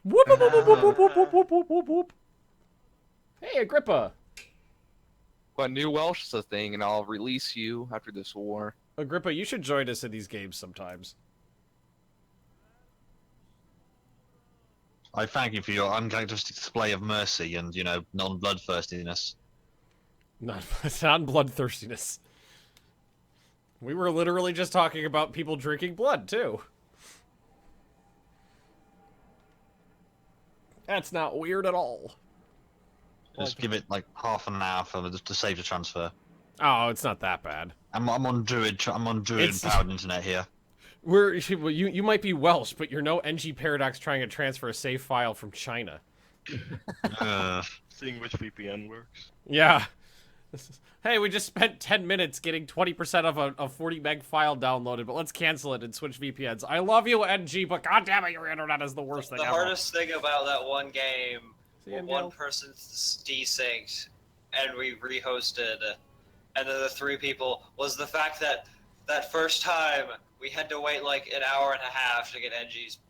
Speaker 5: Whoop, whoop, whoop, whoop, whoop, whoop, whoop, whoop, whoop, whoop, whoop. Hey, Agrippa.
Speaker 4: But New Welsh is a thing, and I'll release you after this war.
Speaker 5: Agrippa, you should join us in these games sometimes.
Speaker 13: I thank you for your uncharacteristic display of mercy and, non-bloodthirstiness.
Speaker 5: Non-bloodthirstiness. We were literally just talking about people drinking blood, too. That's not weird at all.
Speaker 13: Just give it like half an hour to save the transfer.
Speaker 5: Oh, it's not that bad.
Speaker 13: I'm on Druid powered internet here.
Speaker 5: You might be Welsh, but you're no NG Paradox trying to transfer a save file from China.
Speaker 3: Seeing which VPN works.
Speaker 5: Yeah. Hey, we just spent 10 minutes getting 20% of a 40 meg file downloaded, but let's cancel it and switch VPNs. I love you, NG, but goddammit, your internet is the worst thing
Speaker 7: ever. The hardest thing about that one game, one person desynced, and we rehosted, and then the 3 people, was the fact that that first time we had to wait like an hour and a half to get NG's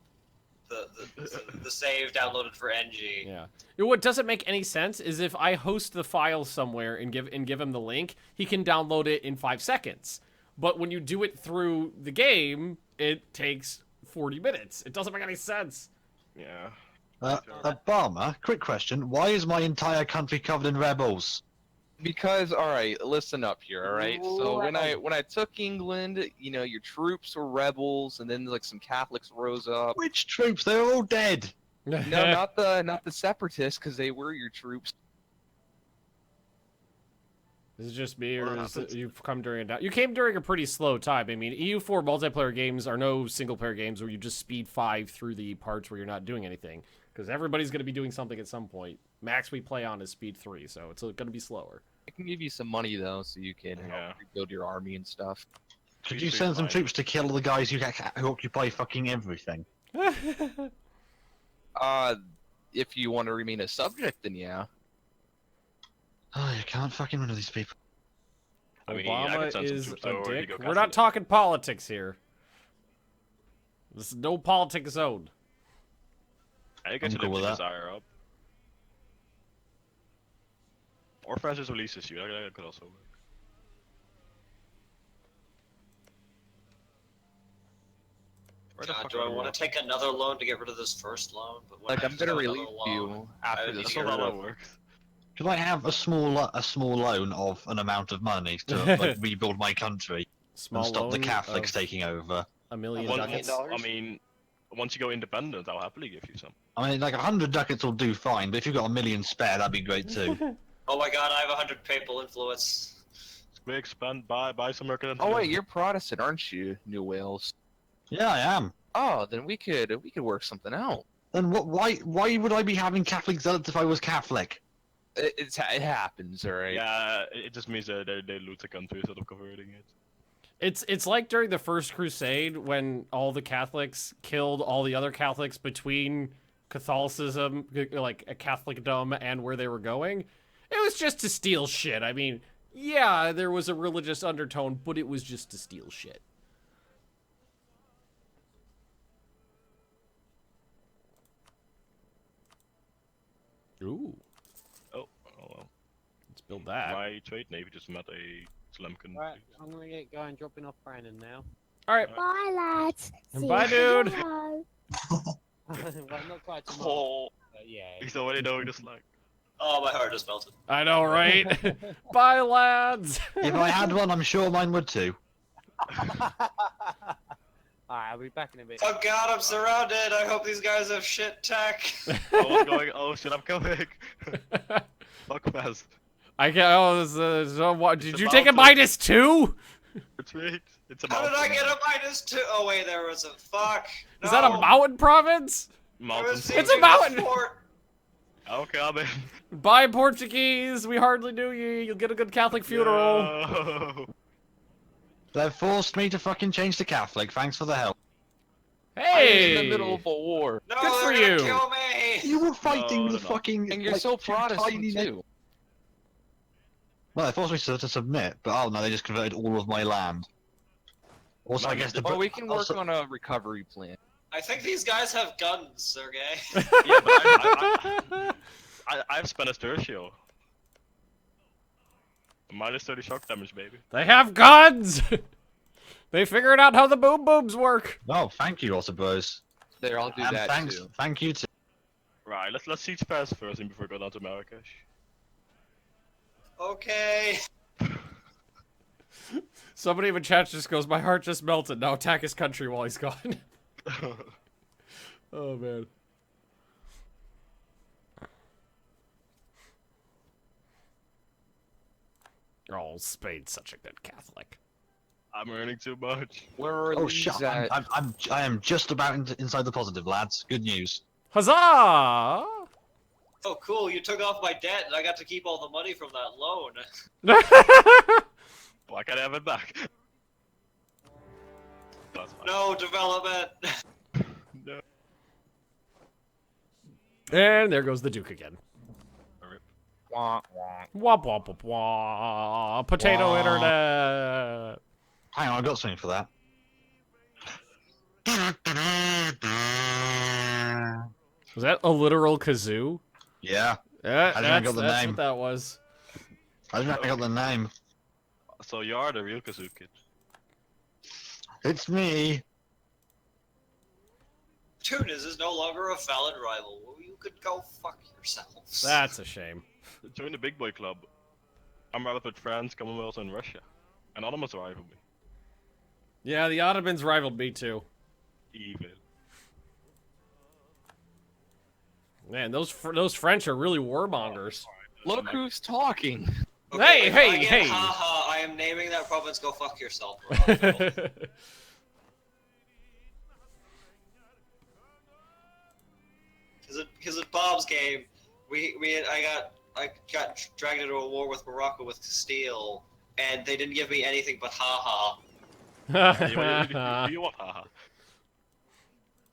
Speaker 7: the save downloaded for NG.
Speaker 5: Yeah. What doesn't make any sense is if I host the file somewhere and give him the link, he can download it in 5 seconds. But when you do it through the game, it takes 40 minutes. It doesn't make any sense.
Speaker 3: Yeah.
Speaker 13: Obama, quick question. Why is my entire country covered in rebels?
Speaker 4: Because, alright, listen up here, alright? So when I took England, your troops were rebels, and then like some Catholics rose up.
Speaker 13: Which troops? They're all dead.
Speaker 4: No, not the separatists, because they were your troops.
Speaker 5: Is it just me, or is it, you've come during you came during a pretty slow time? I mean, EU4 multiplayer games are no single-player games where you just speed 5 through the parts where you're not doing anything, because everybody's going to be doing something at some point. Max we play on is speed 3, so it's going to be slower.
Speaker 4: I can give you some money though, so you can help rebuild your army and stuff.
Speaker 13: Could you send some troops to kill the guys who occupy fucking everything?
Speaker 4: If you want to remain a subject, then yeah.
Speaker 13: Oh, you can't fucking run with these people.
Speaker 5: Obama is a dick. We're not talking politics here. This is no politics zone.
Speaker 3: I get to lift the desire up. Or Francis releases you. That could also work.
Speaker 7: God, do I want to take another loan to get rid of this first loan? But
Speaker 4: like, I'm gonna release you after this year.
Speaker 3: Works.
Speaker 13: Could I have a small loan of an amount of money to like, rebuild my country and stop the Catholics taking over?
Speaker 5: $1 million ducats.
Speaker 3: I mean, once you go independent, I'll happily give you some.
Speaker 13: I mean, like 100 ducats will do fine, but if you've got $1 million spare, that'd be great too.
Speaker 7: Oh my God, I have 100 papal influence.
Speaker 3: We expand, buy some American.
Speaker 4: Oh wait, you're Protestant, aren't you, New Wales?
Speaker 13: Yeah, I am.
Speaker 4: Oh, then we could work something out.
Speaker 13: Then what? Why would I be having Catholic zealots if I was Catholic?
Speaker 4: It happens, alright.
Speaker 3: Yeah, it just means that they loot the country instead of converting it.
Speaker 5: It's like during the First Crusade when all the Catholics killed all the other Catholics between Catholicism, like a Catholicdom, and where they were going. It was just to steal shit. I mean, yeah, there was a religious undertone, but it was just to steal shit. Ooh.
Speaker 3: Oh well.
Speaker 5: Let's build that.
Speaker 3: My trade navy just met a Slemkin.
Speaker 6: Right, I'm gonna get going, dropping off Brandon now.
Speaker 5: Alright.
Speaker 15: Bye, lads. See
Speaker 5: Bye,
Speaker 15: you
Speaker 5: dude.
Speaker 15: tomorrow.
Speaker 6: Well, not quite tomorrow. Yeah.
Speaker 3: He's already knowing the slag.
Speaker 7: Oh, my heart just melted.
Speaker 5: I know, right? Bye, lads.
Speaker 13: If I had one, I'm sure mine would too.
Speaker 6: Alright, I'll be back in a bit.
Speaker 7: Oh God, I'm surrounded. I hope these guys have shit tech.
Speaker 3: Oh, what's going? Oh shit, I'm coming. Fuck fast.
Speaker 5: I can't. Oh, what? Did you take a -2?
Speaker 3: Retreat. It's a
Speaker 7: How did I get a -2? Oh wait, there was a fuck.
Speaker 5: Is that a mountain province?
Speaker 3: Mountain.
Speaker 5: It's a mountain.
Speaker 3: Okay, I'm in.
Speaker 5: Bye, Portuguese. We hardly knew you. You'll get a good Catholic funeral.
Speaker 3: No.
Speaker 13: They've forced me to fucking change to Catholic. Thanks for the help.
Speaker 5: Hey!
Speaker 4: I'm in the middle of a war.
Speaker 7: No,
Speaker 5: Good for
Speaker 7: they're
Speaker 5: you.
Speaker 7: gonna kill me.
Speaker 13: You were fighting
Speaker 3: No,
Speaker 13: the
Speaker 3: no, no.
Speaker 13: fucking.
Speaker 4: And you're
Speaker 13: like,
Speaker 4: so
Speaker 13: two
Speaker 4: Protestant
Speaker 13: tiny
Speaker 4: too.
Speaker 13: Well, they forced me to submit, but oh no, they just converted all of my land. Also, I guess the.
Speaker 4: Oh, we can work
Speaker 13: also-
Speaker 4: on a recovery plan.
Speaker 7: I think these guys have guns, Sergey.
Speaker 3: Yeah, but I've spent a Sturcio. Minus 30 shock damage, baby.
Speaker 5: They have guns! They figured out how the boom booms work.
Speaker 13: Oh, thank you, I suppose.
Speaker 4: There, I'll do
Speaker 13: And
Speaker 4: that
Speaker 13: thanks,
Speaker 4: too.
Speaker 13: thank you too.
Speaker 3: Right, let's siege fast first and before we go down to Marrakesh.
Speaker 7: Okay.
Speaker 5: Somebody in the chat just goes, my heart just melted. Now attack his country while he's gone. Oh, man. Oh, Spain's such a good Catholic.
Speaker 3: I'm earning too much.
Speaker 4: Where are
Speaker 13: Oh
Speaker 4: these
Speaker 13: shit!
Speaker 4: at?
Speaker 13: I am just about inside the positive, lads. Good news.
Speaker 5: Huzzah!
Speaker 7: Oh, cool. You took off my debt, and I got to keep all the money from that loan.
Speaker 3: Why can't I have it back? That's fine.
Speaker 7: No development.
Speaker 3: No.
Speaker 5: And there goes the Duke again.
Speaker 4: Wah, wah.
Speaker 5: Womp womp womp wah. Potato
Speaker 13: Wah.
Speaker 5: internet.
Speaker 13: Hang on, I got something for that.
Speaker 5: Was that a literal kazoo?
Speaker 13: Yeah.
Speaker 5: Yeah,
Speaker 13: I didn't
Speaker 5: that's,
Speaker 13: got the
Speaker 5: that's
Speaker 13: name.
Speaker 5: what that was.
Speaker 13: I didn't I got the name.
Speaker 3: So you are the real Kazoo kid.
Speaker 13: It's me.
Speaker 7: Tunis is no longer a valid rival. You could go fuck yourselves.
Speaker 5: That's a shame.
Speaker 3: Join the big boy club. I'm rather with France, Commonwealth, and Russia. And Ottomans rival me.
Speaker 5: Yeah, the Ottomans rivaled me too.
Speaker 3: Evil.
Speaker 5: Man, those French are really warmongers.
Speaker 4: Look who's talking.
Speaker 5: Hey,
Speaker 7: if
Speaker 5: hey,
Speaker 7: I get
Speaker 5: hey.
Speaker 7: haha, I am naming that province. Go fuck yourself. Because at Bob's game, I got dragged into a war with Morocco with Castile, and they didn't give me anything but haha.
Speaker 3: You want haha?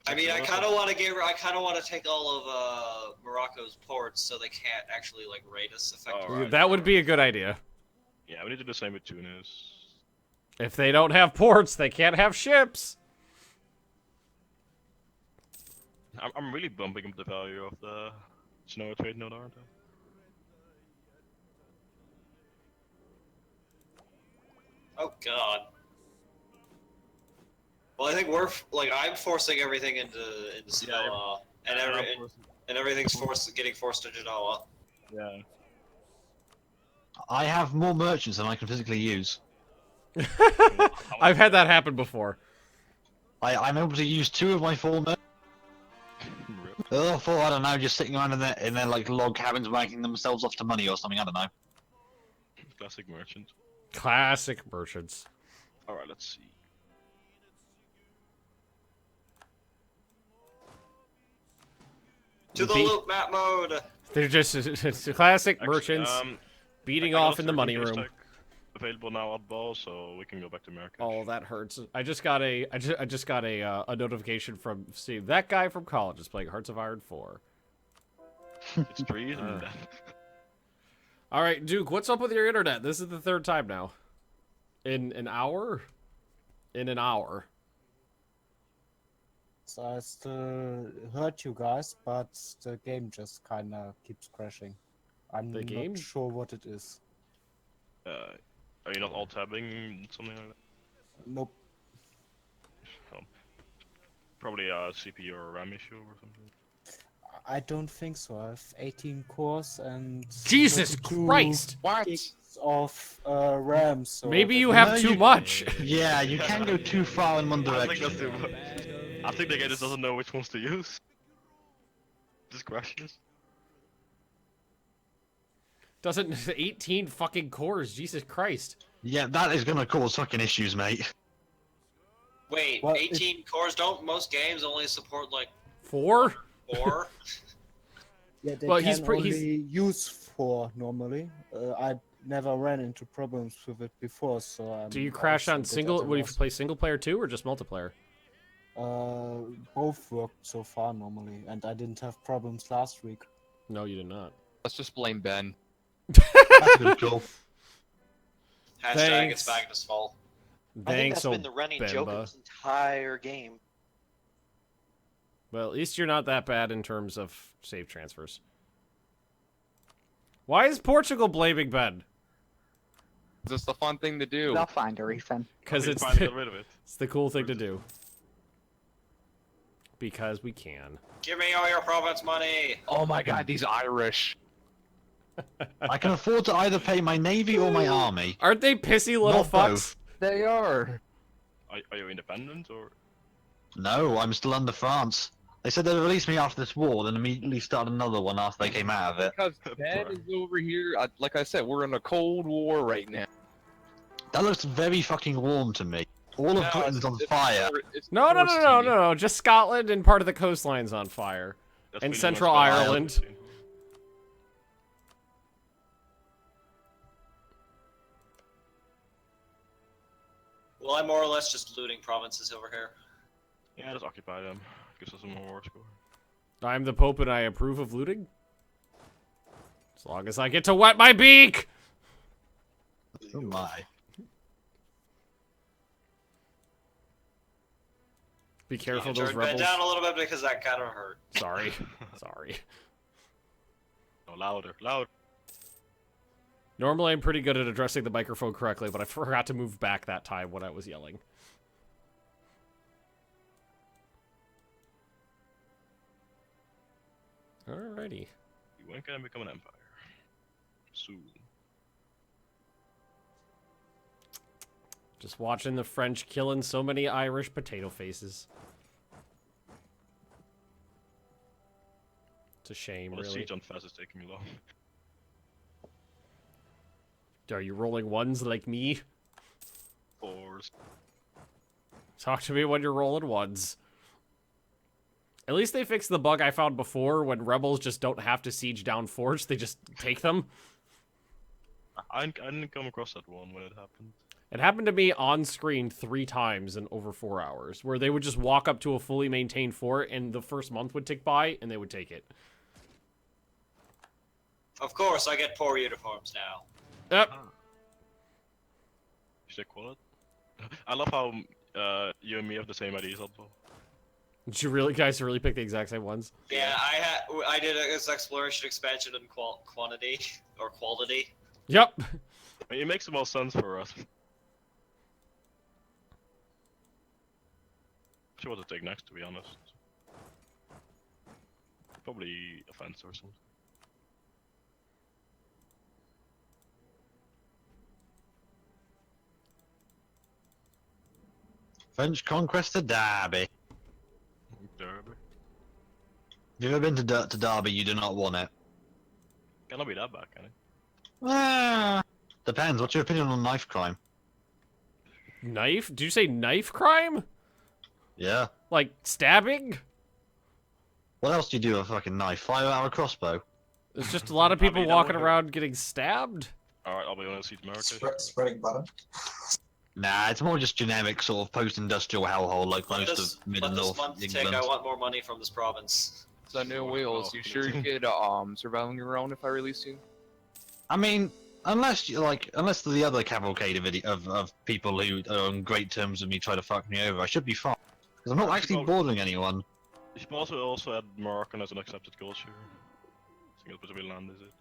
Speaker 7: I mean, I kind of want to take all of Morocco's ports so they can't actually like raid us effectively.
Speaker 3: Alright.
Speaker 5: That would be a good idea.
Speaker 3: Yeah, we need to do the same with Tunis.
Speaker 5: If they don't have ports, they can't have ships.
Speaker 3: I'm really bumping up the value of the snow trade node, aren't I?
Speaker 7: Oh god. Well, I think I'm forcing everything into Genoa, and everything's getting forced to Genoa.
Speaker 3: Yeah.
Speaker 13: I have more merchants than I can physically use.
Speaker 5: I've had that happen before.
Speaker 13: I'm able to use 2 of my 4 merchants. The other 4, I don't know, just sitting around in their like log cabins making themselves off to money or something, I don't know.
Speaker 3: Classic merchant.
Speaker 5: Classic merchants.
Speaker 3: Alright, let's see.
Speaker 7: To the loop map mode.
Speaker 5: They're just it's classic
Speaker 3: Actually,
Speaker 5: merchants beating
Speaker 3: I got
Speaker 5: off in the money
Speaker 3: Turkish
Speaker 5: room.
Speaker 3: tech Available now at ball, so we can go back to America.
Speaker 5: Oh, that hurts. I just got a notification from Steve. That guy from college is playing Hearts of Iron 4.
Speaker 3: It's trees and
Speaker 5: All right, Duke, what's up with your internet? This is the 3rd time now. In an hour? In an hour.
Speaker 8: So I still heard you guys, but the game just kinda keeps crashing. I'm
Speaker 5: The game?
Speaker 8: not sure what it is.
Speaker 3: Are you not alt tabbing something like that?
Speaker 8: Nope.
Speaker 3: Probably a CPU or a RAM issue or something.
Speaker 8: I don't think so. I have 18 cores and
Speaker 5: Jesus
Speaker 8: 32
Speaker 5: Christ!
Speaker 8: gigs of RAM. So
Speaker 5: Maybe you have too much.
Speaker 13: Yeah, you can go too far in one
Speaker 3: I think
Speaker 13: direction.
Speaker 3: that's too much. I think the game just doesn't know which ones to use. Just crashes.
Speaker 5: Doesn't 18 fucking cores? Jesus Christ!
Speaker 13: Yeah, that is gonna cause fucking issues, mate.
Speaker 7: Wait,
Speaker 8: Well,
Speaker 7: 18 cores? Don't most games only support like
Speaker 5: 4?
Speaker 7: 4?
Speaker 8: Yeah, they
Speaker 5: Well,
Speaker 8: can
Speaker 5: he's
Speaker 8: only use 4 normally. I never ran into problems with it before, so I'm
Speaker 5: Do you crash on
Speaker 8: also a bit
Speaker 5: single?
Speaker 8: at a
Speaker 5: Would you
Speaker 8: loss.
Speaker 5: play single player too, or just multiplayer?
Speaker 8: Both worked so far normally, and I didn't have problems last week.
Speaker 5: No, you did not.
Speaker 4: Let's just blame Ben.
Speaker 13: That's a good call.
Speaker 7: Hashtag it's Magnus' fault.
Speaker 2: I think
Speaker 5: Thanks,
Speaker 2: that's been the running joke of this entire game.
Speaker 5: Well, at least you're not that bad in terms of save transfers. Why is Portugal blaming Ben?
Speaker 4: It's just a fun thing to do.
Speaker 10: They'll find a reason.
Speaker 5: Because it's
Speaker 3: Finally got rid of it.
Speaker 5: it's the cool thing to do. Because we can.
Speaker 7: Give me all your province money.
Speaker 4: Oh my god, these Irish.
Speaker 13: I can afford to either pay my navy or my army.
Speaker 5: Aren't they pissy little
Speaker 13: Not
Speaker 5: fucks?
Speaker 13: both.
Speaker 4: They are.
Speaker 3: Are you independent or?
Speaker 13: No, I'm still under France. They said they'd release me after this war, then immediately start another one after they came out of it.
Speaker 4: Because Ben is over here. Like I said, we're in a Cold War right now.
Speaker 13: That looks very fucking warm to me. All of Britain's on fire.
Speaker 5: No. Just Scotland and part of the coastline's on fire.
Speaker 3: That's
Speaker 5: And
Speaker 3: pretty
Speaker 5: Central
Speaker 3: much what I
Speaker 5: Ireland.
Speaker 3: see.
Speaker 7: Well, I'm more or less just looting provinces over here.
Speaker 3: Yeah, just occupy them. Gives us some more war score.
Speaker 5: I'm the Pope and I approve of looting. As long as I get to wet my beak!
Speaker 13: Oh my.
Speaker 5: Be careful,
Speaker 7: You
Speaker 5: those
Speaker 7: turned Ben
Speaker 5: rebels.
Speaker 7: down a little bit because that kind of hurt.
Speaker 5: Sorry. Sorry.
Speaker 3: No, louder, louder.
Speaker 5: Normally I'm pretty good at addressing the microphone correctly, but I forgot to move back that time when I was yelling. Alrighty.
Speaker 3: When can I become an empire? Soon.
Speaker 5: Just watching the French killing so many Irish potato faces. It's a shame,
Speaker 3: Well, the
Speaker 5: really.
Speaker 3: siege on Fez is taking me long.
Speaker 5: Are you rolling ones like me?
Speaker 3: Fours.
Speaker 5: Talk to me when you're rolling ones. At least they fixed the bug I found before when rebels just don't have to siege down forts, they just take them.
Speaker 3: I didn't come across that one when it happened.
Speaker 5: It happened to me on screen 3 times in over 4 hours, where they would just walk up to a fully maintained fort and the first month would tick by and they would take it.
Speaker 7: Of course, I get poor uniforms now.
Speaker 5: Yep.
Speaker 3: Should I call it? I love how you and me have the same IDs, also.
Speaker 5: Did you really guys really pick the exact same ones?
Speaker 7: Yeah, I did this exploration expansion in quantity or quality.
Speaker 5: Yep.
Speaker 3: I mean, it makes the most sense for us. Sure what to take next, to be honest. Probably offense or something.
Speaker 13: French conquest of Derby.
Speaker 3: Derby.
Speaker 13: If you've ever been to Derby, you do not want it.
Speaker 3: Cannot be that bad, can it?
Speaker 13: Ah, depends. What's your opinion on knife crime?
Speaker 5: Knife? Did you say knife crime?
Speaker 13: Yeah.
Speaker 5: Like stabbing?
Speaker 13: What else do you do with a fucking knife? Fire out a crossbow.
Speaker 5: There's just a lot of people walking around getting stabbed?
Speaker 3: Alright, I'll be honest, Siege America.
Speaker 14: Spreading butter.
Speaker 13: Nah, it's more just generic sort of post-industrial hellhole like
Speaker 7: Let
Speaker 13: most
Speaker 7: this,
Speaker 13: of mid
Speaker 7: let
Speaker 13: and
Speaker 7: this
Speaker 13: north
Speaker 7: month
Speaker 13: England.
Speaker 7: tick. I want more money from this province.
Speaker 4: So new wheels. You sure you could survive your own if I release you?
Speaker 13: I mean, unless the other cavalcade of people who are on great terms with me try to fuck me over, I should be fine. Because I'm not actually bothering anyone.
Speaker 3: You should also add Moroccan as an accepted culture. I think it's a bit land, is it?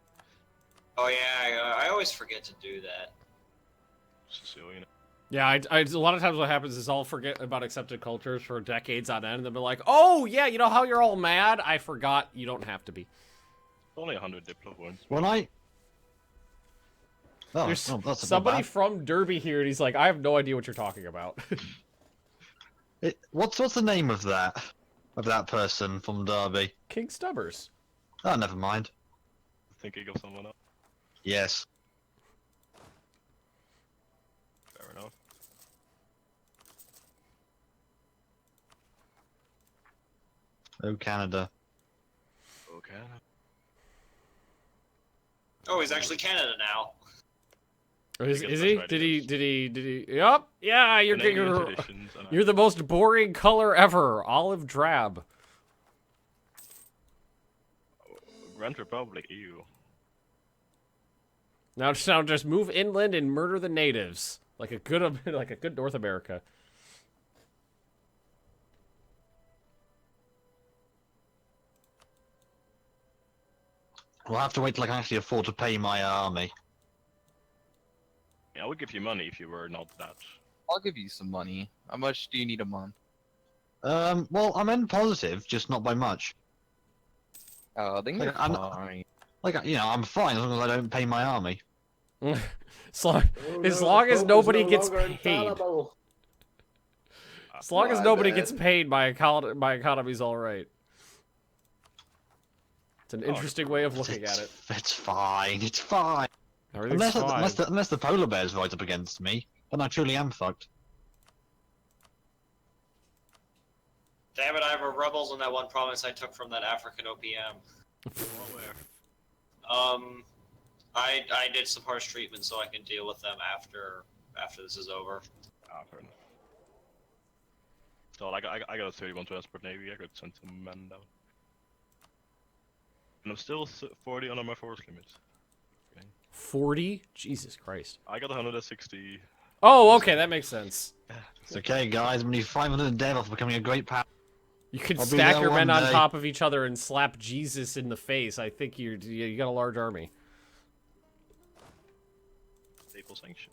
Speaker 7: Oh yeah, I always forget to do that.
Speaker 3: Sicilian.
Speaker 5: Yeah, a lot of times what happens is I'll forget about accepted cultures for decades on end, and they'll be like, oh, yeah, you know how you're all mad? I forgot you don't have to be.
Speaker 3: Only 100 Diplo points.
Speaker 13: When I... Oh,
Speaker 5: There's
Speaker 13: no, that's
Speaker 5: somebody
Speaker 13: not
Speaker 5: from Derby here, and he's like, I have no idea what you're talking about.
Speaker 13: bad. What's the name of that person from Derby?
Speaker 5: King Stubbers.
Speaker 13: Oh, never mind.
Speaker 3: Thinking of someone else.
Speaker 13: Yes.
Speaker 3: Fair enough.
Speaker 13: Oh, Canada.
Speaker 3: Okay.
Speaker 7: Oh, he's actually Canada now.
Speaker 5: Or is he? Did he? Yup. Yeah, you're the most boring color ever. Olive drab.
Speaker 3: Grand Republic, EU.
Speaker 5: Now just move inland and murder the natives like a good North America.
Speaker 13: We'll have to wait till I can actually afford to pay my army.
Speaker 3: Yeah, I would give you money if you were not that.
Speaker 4: I'll give you some money. How much do you need a month?
Speaker 13: Well, I'm in positive, just not by much.
Speaker 4: Oh, I think you're fine.
Speaker 13: I'm fine as long as I don't pay my army.
Speaker 5: as long as nobody gets paid. As long as nobody gets paid, my economy's all right. It's an interesting way of looking at it.
Speaker 13: It's fine. It's fine.
Speaker 5: Everything's fine.
Speaker 13: Unless the polar bears right up against me, then I truly am fucked.
Speaker 7: Damn it, I have rebels in that one province I took from that African OPM. I did some harsh treatment so I can deal with them after this is over.
Speaker 3: Fair enough. So, like, I got a 31 to Esport Navy, I could send some men down. And I'm still 40 under my force limit. Okay.
Speaker 5: 40? Jesus Christ.
Speaker 3: I got 160.
Speaker 5: Oh, okay, that makes sense.
Speaker 13: It's okay, guys. We need 500 dead off becoming a great power.
Speaker 5: You could stack your men on top of each other and slap Jesus in the face. I think you got a large army.
Speaker 3: Staple sanction.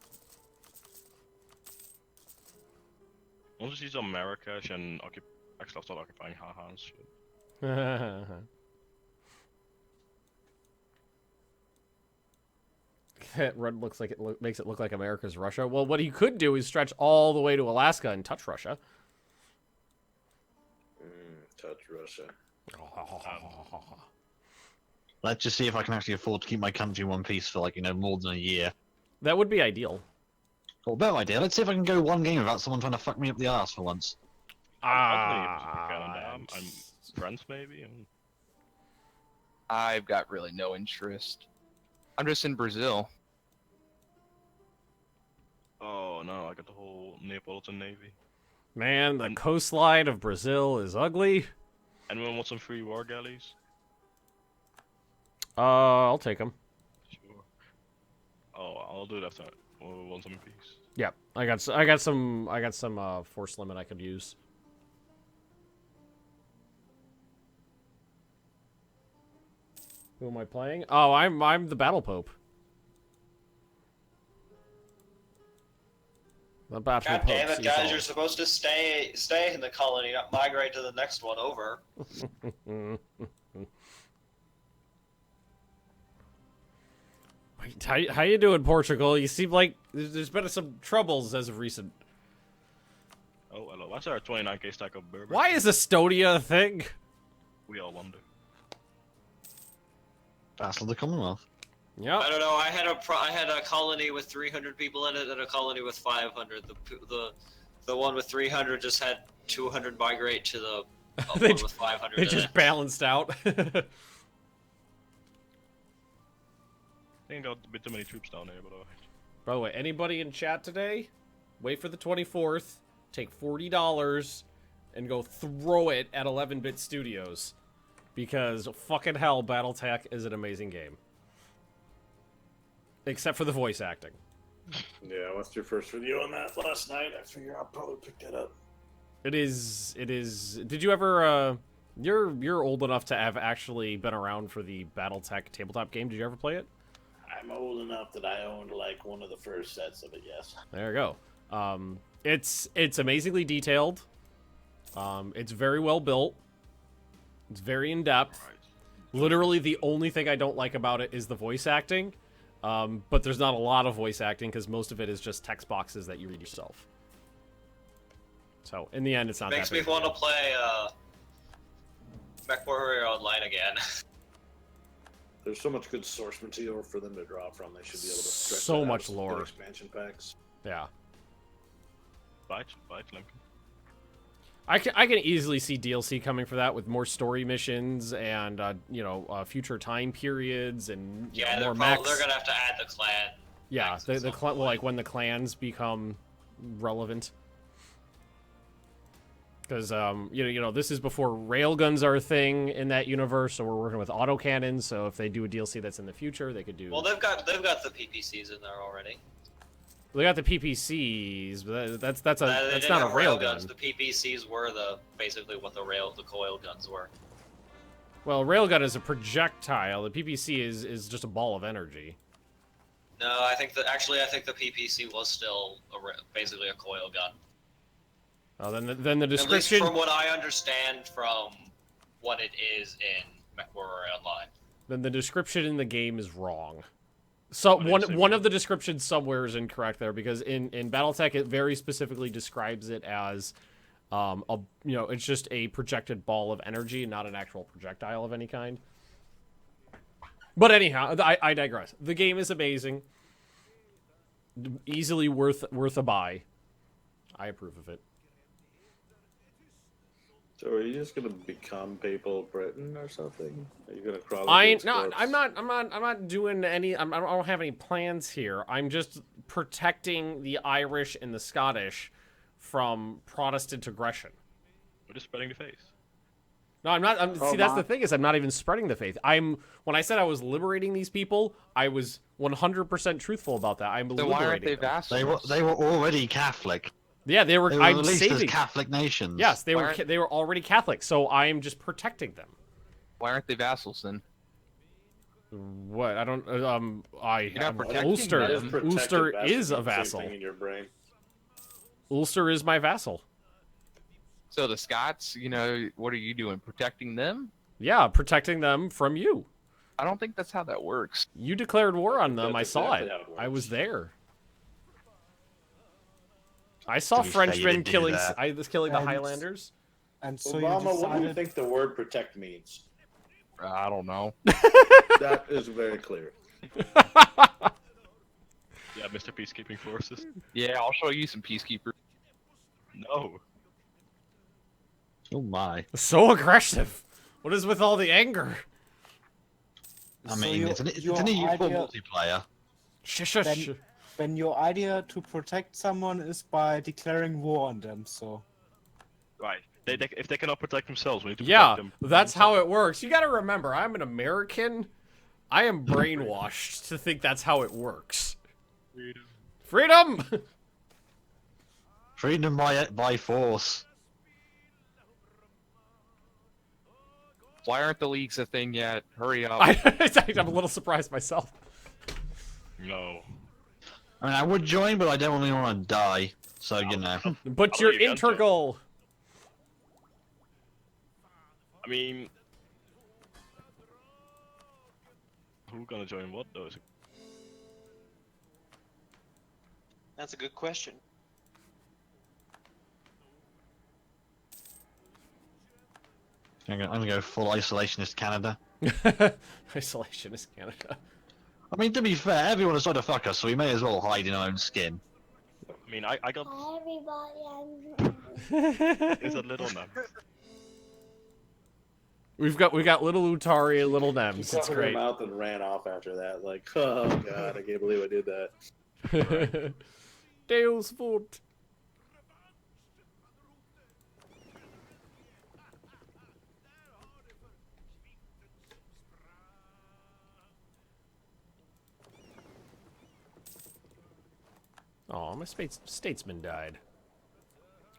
Speaker 3: Once you see America, I can actually start occupying haha and shit.
Speaker 5: Red looks like makes it look like America's Russia. Well, what he could do is stretch all the way to Alaska and touch Russia.
Speaker 9: Touch Russia.
Speaker 13: Let's just see if I can actually afford to keep my country in one piece for more than a year.
Speaker 5: That would be ideal.
Speaker 13: Well, better idea. Let's see if I can go one game without someone trying to fuck me up the ass for once.
Speaker 3: I'm France maybe.
Speaker 4: I've got really no interest. I'm just in Brazil.
Speaker 3: Oh no, I got the whole Neapolitan Navy.
Speaker 5: Man, the coastline of Brazil is ugly.
Speaker 3: Anyone want some free war galleys?
Speaker 5: I'll take them.
Speaker 3: Sure. Oh, I'll do it after I want some in peace.
Speaker 5: Yep, I got some force limit I could use. Who am I playing? Oh, I'm the Battle Pope. The Battle
Speaker 7: God
Speaker 5: Pope.
Speaker 7: damn it, guys! You're supposed to stay in the colony, not migrate to the next one over.
Speaker 5: How you doing, Portugal? You seem like there's been some troubles as of recent.
Speaker 3: Oh, hello. What's our 29k stack of Berber?
Speaker 5: Why is Estonia a thing?
Speaker 3: We all wonder.
Speaker 13: Vassal of the Commonwealth.
Speaker 5: Yep.
Speaker 7: I don't know. I had a colony with 300 people in it and a colony with 500. The one with 300 just had 200 migrate to the one with 500.
Speaker 5: They just balanced out.
Speaker 3: I think I got a bit too many troops down here, but alright.
Speaker 5: By the way, anybody in chat today, wait for the 24th, take $40, and go throw it at 11-Bit Studios. Because fucking hell, BattleTech is an amazing game. Except for the voice acting.
Speaker 9: Yeah, I watched your first video on that last night. I figure I'll probably pick that up.
Speaker 5: It is. Did you ever, you're old enough to have actually been around for the BattleTech tabletop game. Did you ever play it?
Speaker 9: I'm old enough that I owned like one of the first sets of it, yes.
Speaker 5: There you go. It's amazingly detailed. It's very well built. It's very in-depth. Literally, the only thing I don't like about it is the voice acting. But there's not a lot of voice acting because most of it is just text boxes that you read yourself. So, in the end, it's not
Speaker 7: Makes
Speaker 5: that
Speaker 7: me
Speaker 5: big.
Speaker 7: want to play Mech Warrior Online again.
Speaker 9: There's so much good source material for them to draw from. They should be able to stretch
Speaker 5: So
Speaker 9: that out
Speaker 5: much
Speaker 9: with
Speaker 5: lore.
Speaker 9: expansion packs.
Speaker 5: Yeah.
Speaker 3: Bite, Lemkin.
Speaker 5: I can easily see DLC coming for that with more story missions and future time periods and
Speaker 7: Yeah,
Speaker 5: more
Speaker 7: they're
Speaker 5: mechs.
Speaker 7: gonna have to add the clan.
Speaker 5: Yeah, like when the clans become relevant. Because you know this is before railguns are a thing in that universe, so we're working with autocannons. So if they do a DLC that's in the future, they could do.
Speaker 7: Well, they've got the PPCs in there already.
Speaker 5: They got the PPCs, but that's not a railgun.
Speaker 7: The PPCs were basically what the coil guns were.
Speaker 5: Well, railgun is a projectile. The PPC is just a ball of energy.
Speaker 7: No, I think the PPC was still basically a coil gun.
Speaker 5: Oh, then the description.
Speaker 7: At least from what I understand from what it is in MechWarrior Online.
Speaker 5: Then the description in the game is wrong. So one of the descriptions somewhere is incorrect there, because in BattleTech it very specifically describes it as it's just a projected ball of energy, not an actual projectile of any kind. But anyhow, I digress. The game is amazing. Easily worth a buy. I approve of it.
Speaker 9: So are you just gonna become Papal Britain or something? Are you gonna crawl?
Speaker 5: I'm not doing any. I don't have any plans here. I'm just protecting the Irish and the Scottish from Protestant aggression.
Speaker 3: We're just spreading the faith.
Speaker 5: No, I'm not. See, that's the thing, is I'm not even spreading the faith. When I said I was liberating these people, I was 100% truthful about that. I'm liberating
Speaker 4: why aren't they
Speaker 5: them.
Speaker 4: vassals?
Speaker 13: They were already Catholic.
Speaker 5: Yeah, they were. I'm
Speaker 13: released
Speaker 5: saving
Speaker 13: as Catholic nations.
Speaker 5: Yes, they were already Catholic, so I'm just protecting them.
Speaker 4: Why aren't they vassals then?
Speaker 5: What? I don't. Ulster.
Speaker 9: Ulster
Speaker 5: Ulster is a vassal.
Speaker 9: In your brain.
Speaker 5: Ulster is my vassal.
Speaker 4: So the Scots, what are you doing? Protecting them?
Speaker 5: Yeah, protecting them from you.
Speaker 4: I don't think that's how that works.
Speaker 5: You declared war on them. I saw
Speaker 9: exactly
Speaker 5: it.
Speaker 9: how it works.
Speaker 5: I was there. I saw Frenchmen killing the Highlanders.
Speaker 8: And so
Speaker 9: Obama,
Speaker 8: you
Speaker 9: what do you
Speaker 8: decided...
Speaker 9: think the word protect means?
Speaker 4: I don't know.
Speaker 9: That is very clear.
Speaker 3: Yeah, Mr. Peacekeeping Forces.
Speaker 4: Yeah, I'll show you some peacekeepers.
Speaker 3: No.
Speaker 13: Oh my.
Speaker 5: So aggressive. What is with all the anger?
Speaker 13: I mean, it's an equal multiplayer.
Speaker 5: Shush.
Speaker 8: Then your idea to protect someone is by declaring war on them, so...
Speaker 3: Right. If they cannot protect themselves, we need to protect them.
Speaker 5: Yeah, that's how it works. You gotta remember, I'm an American. I am brainwashed to think that's how it works. Freedom!
Speaker 13: Freedom by force.
Speaker 4: Why aren't the leagues a thing yet? Hurry up.
Speaker 5: I'm a little surprised myself.
Speaker 3: No.
Speaker 13: I mean, I would join, but I don't really want to die. So,
Speaker 5: But you're integral.
Speaker 3: I mean... Who's gonna join what, though?
Speaker 2: That's a good question.
Speaker 13: I'm gonna go full isolationist Canada.
Speaker 5: Isolationist Canada.
Speaker 13: I mean, to be fair, everyone is trying to fuck us, so we may as well hide in our own skin.
Speaker 3: I mean, I got...
Speaker 15: Everybody,
Speaker 3: It's a little man.
Speaker 5: We got little Utari and little Nems.
Speaker 9: He
Speaker 5: It's
Speaker 9: covered
Speaker 5: great.
Speaker 9: her mouth and ran off after that. Like, oh god, I can't believe I did that.
Speaker 5: Deus Vult. Oh, my statesman died.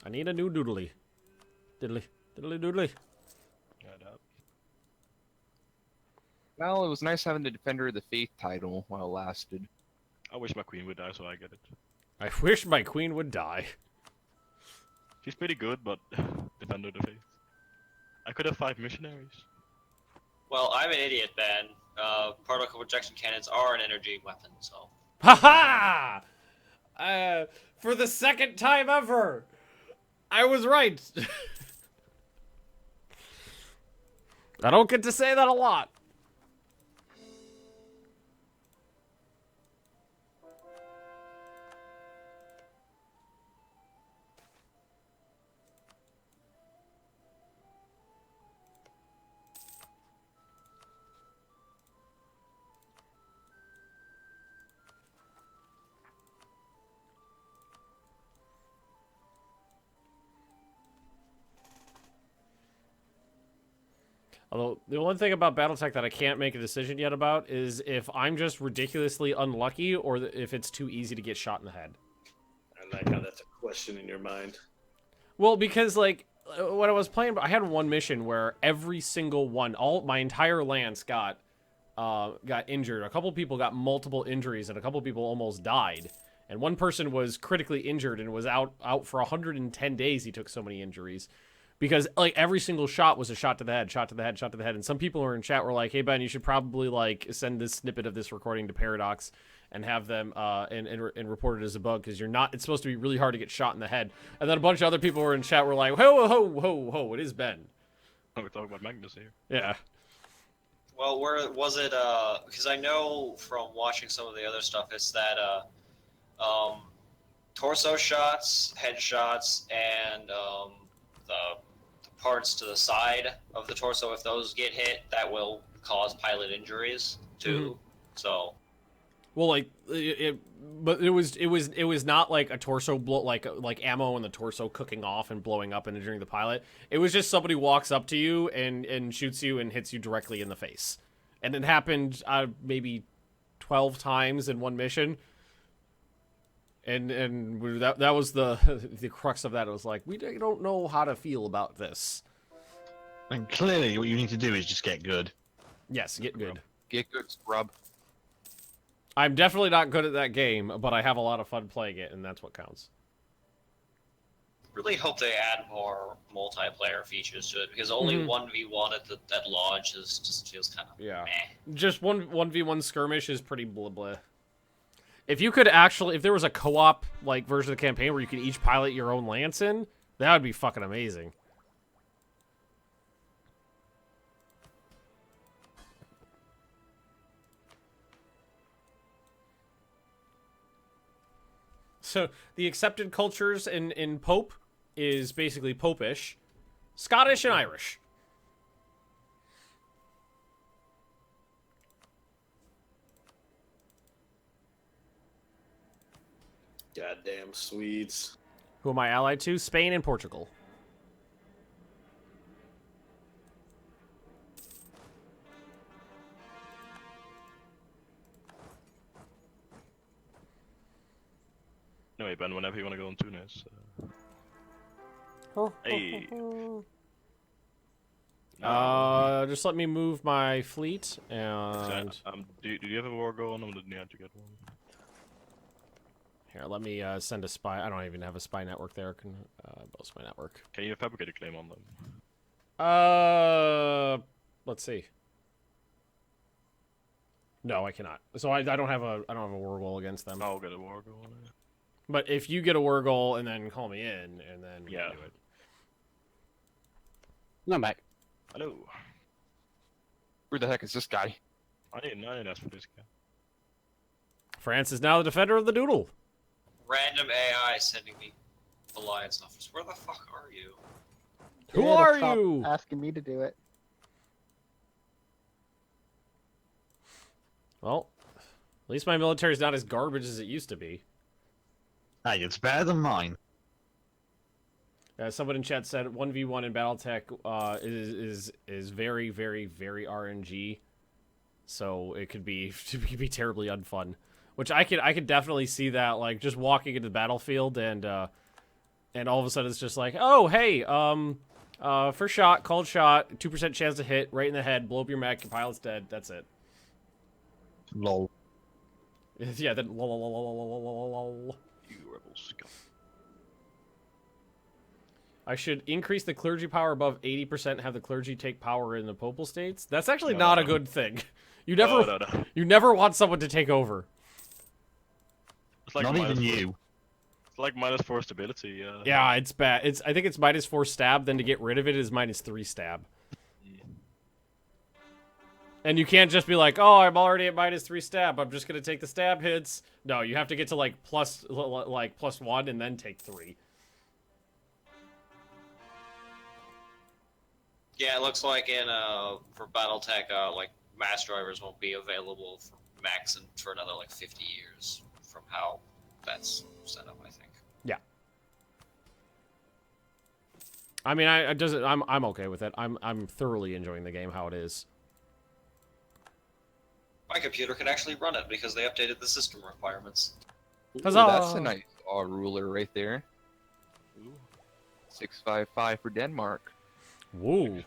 Speaker 5: I need a new doodly. Diddly. Diddly doodly.
Speaker 4: Well, it was nice having the Defender of the Faith title while it lasted.
Speaker 3: I wish my queen would die so I get it.
Speaker 5: I wish my queen would die.
Speaker 3: She's pretty good, but Defender of the Faith. I could have 5 missionaries.
Speaker 7: Well, I'm an idiot, Ben. Particle projection cannons are an energy weapon, so...
Speaker 5: Ha ha! For the second time ever, I was right. I don't get to say that a lot. Although, the only thing about Battletech that I can't make a decision yet about is if I'm just ridiculously unlucky or if it's too easy to get shot in the head.
Speaker 9: I like how that's a question in your mind.
Speaker 5: Well, because, like, when I was playing, I had one mission where every single one, my entire lance got injured. A couple people got multiple injuries, and a couple people almost died. And one person was critically injured and was out for 110 days. He took so many injuries. Because, like, every single shot was a shot to the head, shot to the head, shot to the head. And some people who are in chat were like, hey, Ben, you should probably, like, send this snippet of this recording to Paradox and have them, and report it as a bug, because it's supposed to be really hard to get shot in the head. And then a bunch of other people who were in chat were like, ho, ho, ho, ho, it is Ben.
Speaker 3: Oh, we're talking about Magnus here.
Speaker 5: Yeah.
Speaker 7: Well, where was it? Because I know from watching some of the other stuff, it's that torso shots, head shots, and the parts to the side of the torso, if those get hit, that will cause pilot injuries too. So,
Speaker 5: well, like but it was not like a torso blow, like ammo in the torso cooking off and blowing up and injuring the pilot. It was just somebody walks up to you and shoots you and hits you directly in the face, and it happened maybe 12 times in one mission. And that was the crux of that. It was like, we don't know how to feel about this.
Speaker 13: And clearly, what you need to do is just get good.
Speaker 5: Yes, get good.
Speaker 4: Get good, scrub.
Speaker 5: I'm definitely not good at that game, but I have a lot of fun playing it, and that's what counts.
Speaker 7: really hope they add more multiplayer features to it, because only 1v1 at launch just feels kind of meh.
Speaker 5: Just 1v1 skirmish is pretty blah blah. If you could actually, if there was a co-op like version of the campaign where you could each pilot your own lance in, that would be fucking amazing. So the accepted cultures in Pope is basically Popish, Scottish, and Irish.
Speaker 9: Goddamn Swedes.
Speaker 5: Who am I allied to? Spain and Portugal.
Speaker 3: Anyway, Ben, whenever you want to go on Tunis. Hey.
Speaker 5: Just let me move my fleet and.
Speaker 3: Do you have a war going on? Or did you have to get one?
Speaker 5: Here, let me send a spy. I don't even have a spy network there. Can boast my network.
Speaker 3: Can you fabricate a claim on them?
Speaker 5: Let's see. No, I cannot. So I don't have a war goal against them.
Speaker 3: I'll get a war goal on it.
Speaker 5: But if you get a war goal and then call me in, and then we can do it.
Speaker 6: No, I'm back.
Speaker 3: Hello.
Speaker 4: Who the heck is this guy?
Speaker 3: I didn't ask for this guy.
Speaker 5: France is now the defender of the doodle.
Speaker 7: Random AI sending me alliance offers. Where the fuck are you?
Speaker 5: Who
Speaker 10: Yeah,
Speaker 5: are
Speaker 10: stop
Speaker 5: you?
Speaker 10: asking me to do it.
Speaker 5: Well, at least my military's not as garbage as it used to be.
Speaker 13: Hey, it's better than mine.
Speaker 5: Someone in chat said 1v1 in BattleTech is very, very, very RNG, so it could be terribly unfun. Which I could definitely see that, like just walking into the battlefield and all of a sudden it's just like, oh hey, first shot, called shot, 2% chance to hit, right in the head, blow up your mech, your pilot's dead. That's it.
Speaker 13: Lol.
Speaker 5: Yeah, then lol.
Speaker 3: You rebel scum.
Speaker 5: I should increase the clergy power above 80%, have the clergy take power in the Popal states. That's actually not a good thing. You never want someone to take over.
Speaker 3: It's like
Speaker 13: Not even you.
Speaker 3: It's like -4 stability.
Speaker 5: Yeah, it's bad. I think it's -4 stab. Then to get rid of it is -3 stab. And you can't just be like, oh, I'm already at -3 stab. I'm just gonna take the stab hits. No, you have to get to like +1 and then take 3.
Speaker 7: Yeah, it looks like for BattleTech, like mass drivers won't be available for max and for another like 50 years from how that's set up, I think.
Speaker 5: Yeah. I mean, I'm okay with it. I'm thoroughly enjoying the game how it is.
Speaker 7: My computer can actually run it because they updated the system requirements.
Speaker 4: Ooh,
Speaker 5: Huzzah!
Speaker 4: that's a nice ruler right there. 655 for Denmark.
Speaker 5: Woo.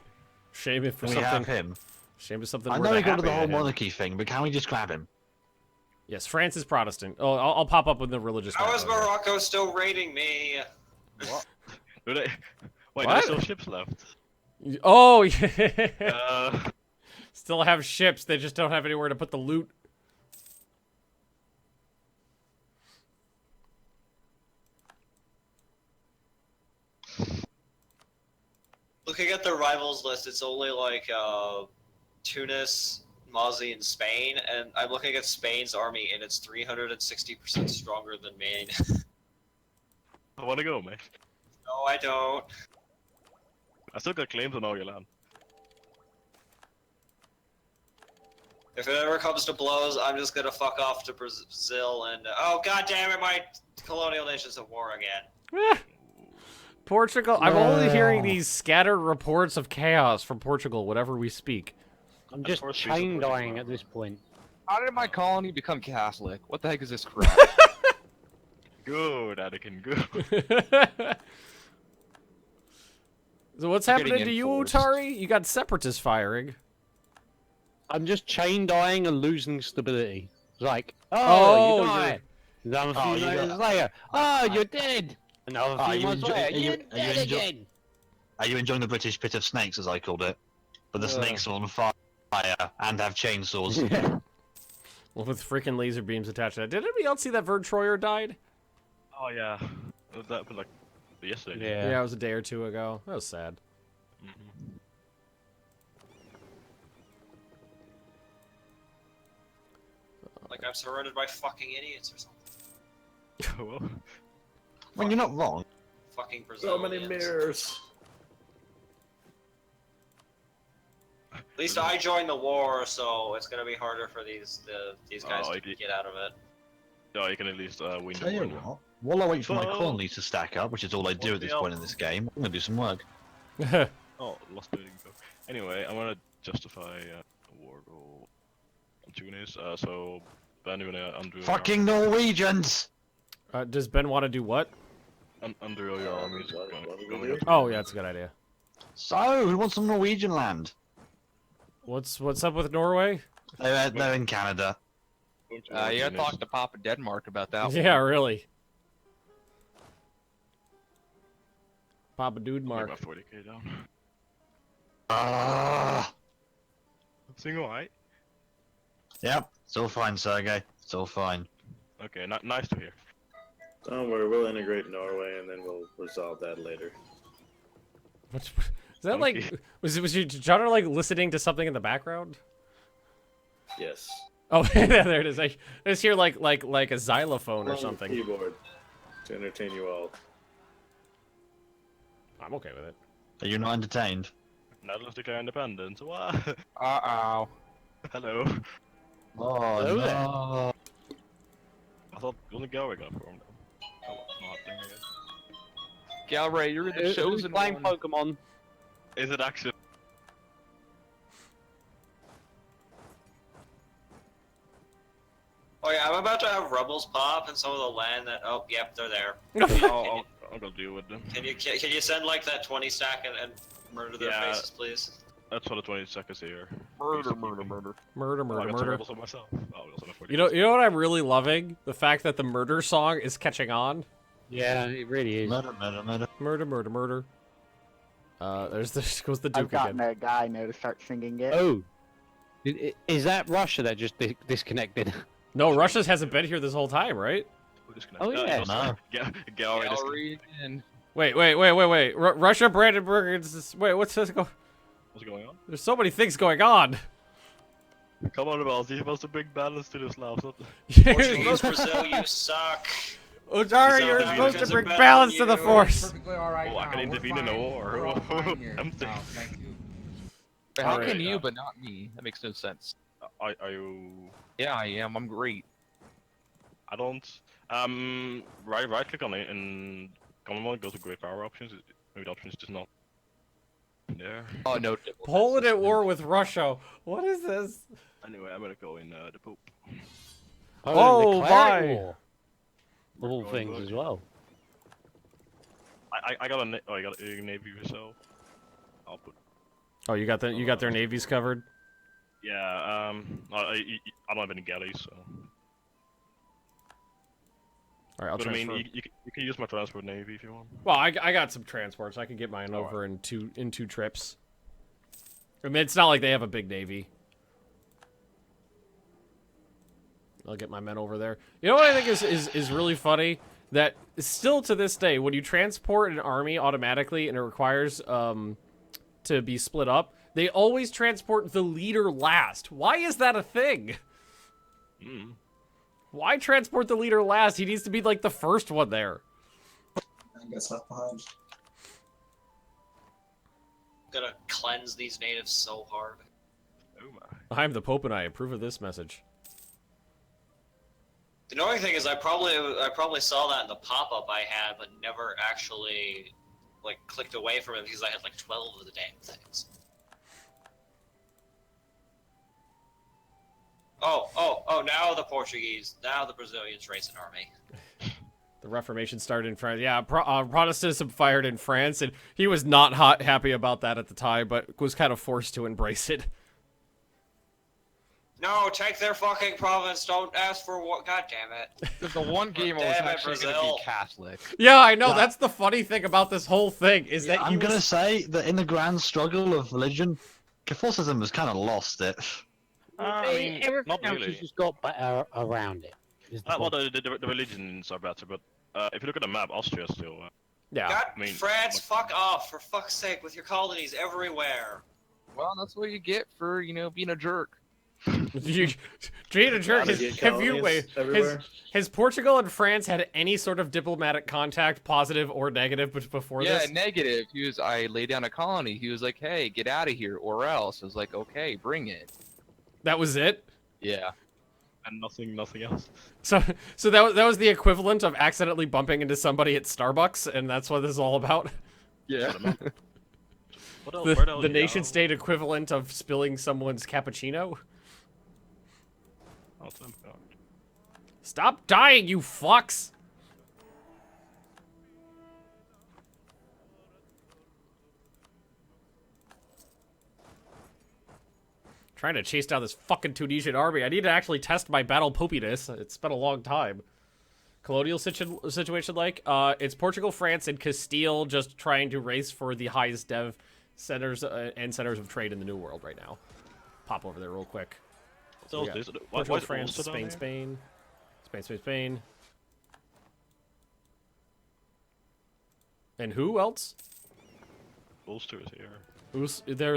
Speaker 5: Shame if for
Speaker 13: Can we
Speaker 5: something.
Speaker 13: have him?
Speaker 5: Shame if something.
Speaker 13: I
Speaker 5: were
Speaker 13: know
Speaker 5: to
Speaker 13: we go to
Speaker 5: happen
Speaker 13: the whole
Speaker 5: him.
Speaker 13: monarchy thing, but can we just grab him?
Speaker 5: Yes, France is Protestant. Oh, I'll pop up with the religious.
Speaker 7: How is
Speaker 5: background here.
Speaker 7: Morocco still raiding me?
Speaker 3: What? Do they? Wait,
Speaker 5: What?
Speaker 3: there's still ships left.
Speaker 5: Oh, yeah. Still have ships. They just don't have anywhere to put the loot.
Speaker 7: Looking at the rivals list, it's only like Tunis, Mali, and Spain, and I'm looking at Spain's army, and it's 360% stronger than Maine.
Speaker 3: I wanna go, mate.
Speaker 7: No, I don't.
Speaker 3: I still got claims on all your land.
Speaker 7: If it ever comes to blows, I'm just gonna fuck off to Brazil and oh god damn it, my colonial nation's at war again.
Speaker 5: Portugal. I'm only hearing these scattered reports of chaos from Portugal whenever we speak.
Speaker 6: I'm just chain dying at this point.
Speaker 4: How did my colony become Catholic? What the heck is this crap?
Speaker 3: Good, Anakin, good.
Speaker 5: So what's
Speaker 4: You're
Speaker 5: happening
Speaker 4: getting
Speaker 5: to you,
Speaker 4: enforced.
Speaker 5: Otari? You got separatists firing.
Speaker 6: I'm just chain dying and losing stability. It's like,
Speaker 5: Oh,
Speaker 6: you die. Then a few minutes later, you're dead. Another few months later, you're dead again.
Speaker 13: Are you enjoying the British pit of snakes, as I called it? But the snakes are on fire and have chainsaws.
Speaker 5: Well, with freaking laser beams attached to that. Did anybody else see that Vern Troyer died?
Speaker 3: Oh yeah, that happened like yesterday.
Speaker 5: Yeah, it was a day or two ago. That was sad.
Speaker 7: Like I'm surrounded by fucking idiots or something.
Speaker 3: Well,
Speaker 13: Well, you're not wrong.
Speaker 7: Fucking
Speaker 9: So
Speaker 7: Brazilians.
Speaker 9: many mirrors.
Speaker 7: At least I joined the war, so it's gonna be harder for these guys
Speaker 3: Oh,
Speaker 7: to get out of it.
Speaker 3: no, you can at least win
Speaker 13: Tell
Speaker 3: the
Speaker 13: you
Speaker 3: war.
Speaker 13: what, while I wait for my
Speaker 3: So-
Speaker 13: colonies to stack up, which is all I do at this point in this game, I'm gonna do some work.
Speaker 3: Oh, lost building go. Anyway, I'm gonna justify a war goal on Tunis. So Ben, you're gonna undo.
Speaker 13: Fucking Norwegians!
Speaker 5: Does Ben want to do what?
Speaker 3: Undo all your armies. Going
Speaker 5: Oh, yeah, that's a good idea.
Speaker 13: So, who wants some Norwegian land?
Speaker 5: What's up with Norway?
Speaker 13: They're in Canada.
Speaker 4: You gotta talk to Papa Denmark about that one.
Speaker 5: Yeah, really. Papa Dude Mark.
Speaker 3: About 40k down.
Speaker 13: Ah.
Speaker 3: Single height.
Speaker 13: Yep, it's all fine, Sergey. It's all fine.
Speaker 3: Okay, nice to hear.
Speaker 9: Don't worry, we'll integrate Norway and then we'll resolve that later.
Speaker 5: Is that like was your daughter like listening to something in the background?
Speaker 9: Yes.
Speaker 5: Oh, there it is. I just hear like a xylophone or
Speaker 9: On the
Speaker 5: something.
Speaker 9: Keyboard to entertain you all.
Speaker 5: I'm okay with it.
Speaker 13: Are you not entertained?
Speaker 3: Netherlands declare independence. What?
Speaker 4: Uh-oh.
Speaker 3: Hello.
Speaker 13: Oh,
Speaker 5: Hello there.
Speaker 13: no.
Speaker 3: I thought only Galway got formed. Oh, well, not doing it.
Speaker 4: Galray, you're the
Speaker 6: Who's
Speaker 4: chosen
Speaker 6: playing
Speaker 4: one.
Speaker 6: Pokemon?
Speaker 3: Is it actually?
Speaker 7: Oh yeah, I'm about to have rebels pop and some of the land that. Oh, yep, they're there.
Speaker 3: I'll go deal with them.
Speaker 7: Can you send like that 20 stack and murder their
Speaker 3: Yeah.
Speaker 7: faces, please?
Speaker 3: That's what the 20 seconds here.
Speaker 4: Murder, murder, murder.
Speaker 5: Murder,
Speaker 3: I
Speaker 5: murder,
Speaker 3: got some
Speaker 5: murder.
Speaker 3: rebels on myself. Oh, we also have 40.
Speaker 5: You know what I'm really loving? The fact that the murder song is catching on.
Speaker 6: Yeah, it really is.
Speaker 13: Murder, murder, murder.
Speaker 5: Murder, murder, murder. There goes the
Speaker 10: I've
Speaker 5: Duke
Speaker 10: gotten
Speaker 5: again.
Speaker 10: a guy now to start singing it.
Speaker 6: Oh. Is that Russia that just disconnected?
Speaker 5: No, Russia hasn't been here this whole time, right?
Speaker 6: Oh, yeah.
Speaker 13: No.
Speaker 3: Galway just.
Speaker 4: Gallery and
Speaker 5: Wait. Russia, Brandenburg. Wait, what's this go?
Speaker 3: What's going on?
Speaker 5: There's so many things going on.
Speaker 3: Come on, Wells. You're supposed to bring balance to this now.
Speaker 7: Portuguese Brazil, you suck.
Speaker 5: Otari, you're
Speaker 3: Brazil
Speaker 5: supposed to
Speaker 7: is
Speaker 5: bring
Speaker 7: better
Speaker 5: balance
Speaker 7: than
Speaker 5: to the
Speaker 7: you.
Speaker 5: force.
Speaker 3: Oh, I can intervene in a war. Empty.
Speaker 4: how
Speaker 3: Alright,
Speaker 4: can you but not me? That makes no sense.
Speaker 3: Are you?
Speaker 4: Yeah, I am. I'm great.
Speaker 3: I don't. Right click on it and Commonwealth, go to great power options. Maybe the option is just not there.
Speaker 4: Oh no.
Speaker 5: Poland at war with Russia. What is this?
Speaker 3: Anyway, I'm gonna go in the Pope.
Speaker 5: Oh,
Speaker 6: declaring
Speaker 5: my.
Speaker 6: war. Of all
Speaker 3: Going
Speaker 6: things
Speaker 3: good.
Speaker 6: as well.
Speaker 3: I got I got a navy myself. I'll put.
Speaker 5: Oh, you got their navies covered.
Speaker 3: Yeah. I don't have any galleys, so.
Speaker 5: All right, I'll
Speaker 3: But I
Speaker 5: transfer.
Speaker 3: mean, you can use my transport navy if you want.
Speaker 5: Well, I got some transports. I can get mine over in two trips. I mean, it's not like they have a big navy. I'll get my men over there. You know what I think is really funny? That still to this day, when you transport an army automatically and it requires to be split up, they always transport the leader last. Why is that a thing? Why transport the leader last? He needs to be like the first one there.
Speaker 14: And gets left behind.
Speaker 7: Gonna cleanse these natives so hard.
Speaker 3: Oh my.
Speaker 5: I'm the Pope and I approve of this message.
Speaker 7: The annoying thing is I probably saw that in the pop-up I had, but never actually like clicked away from it because I had like 12 of the damn things. Oh, now the Portuguese, now the Brazilians raise an army.
Speaker 5: The Reformation started in France. Yeah, Protestantism fired in France, and he was not happy about that at the time, but was kind of forced to embrace it.
Speaker 7: No, take their fucking province. Don't ask for what. God damn it.
Speaker 4: The one game I was
Speaker 7: Damn it,
Speaker 4: actually going to
Speaker 7: Brazil.
Speaker 4: be Catholic.
Speaker 5: Yeah, I know.
Speaker 13: Yeah.
Speaker 5: That's the funny thing about this whole thing is that
Speaker 13: I'm gonna say that in the grand struggle of religion, Catholicism has kind of lost it.
Speaker 3: I mean,
Speaker 6: Everything
Speaker 3: not
Speaker 6: else
Speaker 3: really.
Speaker 6: has just got better around it. is the
Speaker 3: Well,
Speaker 6: point.
Speaker 3: the religions are better, but if you look at the map, Austria's still.
Speaker 5: Yeah.
Speaker 7: God,
Speaker 3: I mean,
Speaker 7: France, fuck off, for fuck's sake, with your colonies everywhere.
Speaker 4: Well, that's what you get for, being a jerk.
Speaker 5: Jada Jerk,
Speaker 9: Gotta get
Speaker 5: have you
Speaker 9: colonies everywhere.
Speaker 5: has Portugal and France had any sort of diplomatic contact, positive or negative, before
Speaker 4: Yeah,
Speaker 5: this?
Speaker 4: negative. I laid down a colony. He was like, hey, get out of here or else. I was like, okay, bring it.
Speaker 5: That was it?
Speaker 4: Yeah.
Speaker 3: And nothing else.
Speaker 5: So that was the equivalent of accidentally bumping into somebody at Starbucks, and that's what this is all about?
Speaker 4: Yeah.
Speaker 3: What else? Where else
Speaker 5: The
Speaker 3: you
Speaker 5: nation-state equivalent of spilling someone's cappuccino?
Speaker 3: go? Oh, God.
Speaker 5: Stop dying, you fucks! Trying to chase down this fucking Tunisian army. I need to actually test my battle popiness. It's been a long time. Colonial situation like? It's Portugal, France, and Castile just trying to race for the highest dev centers and centers of trade in the New World right now. Pop over there real quick.
Speaker 3: What else
Speaker 5: We
Speaker 3: is
Speaker 5: got
Speaker 3: it?
Speaker 5: Portugal,
Speaker 3: Why is
Speaker 5: France,
Speaker 3: Ulster down
Speaker 5: Spain,
Speaker 3: here?
Speaker 5: Spain. And who else?
Speaker 3: Ulster is here.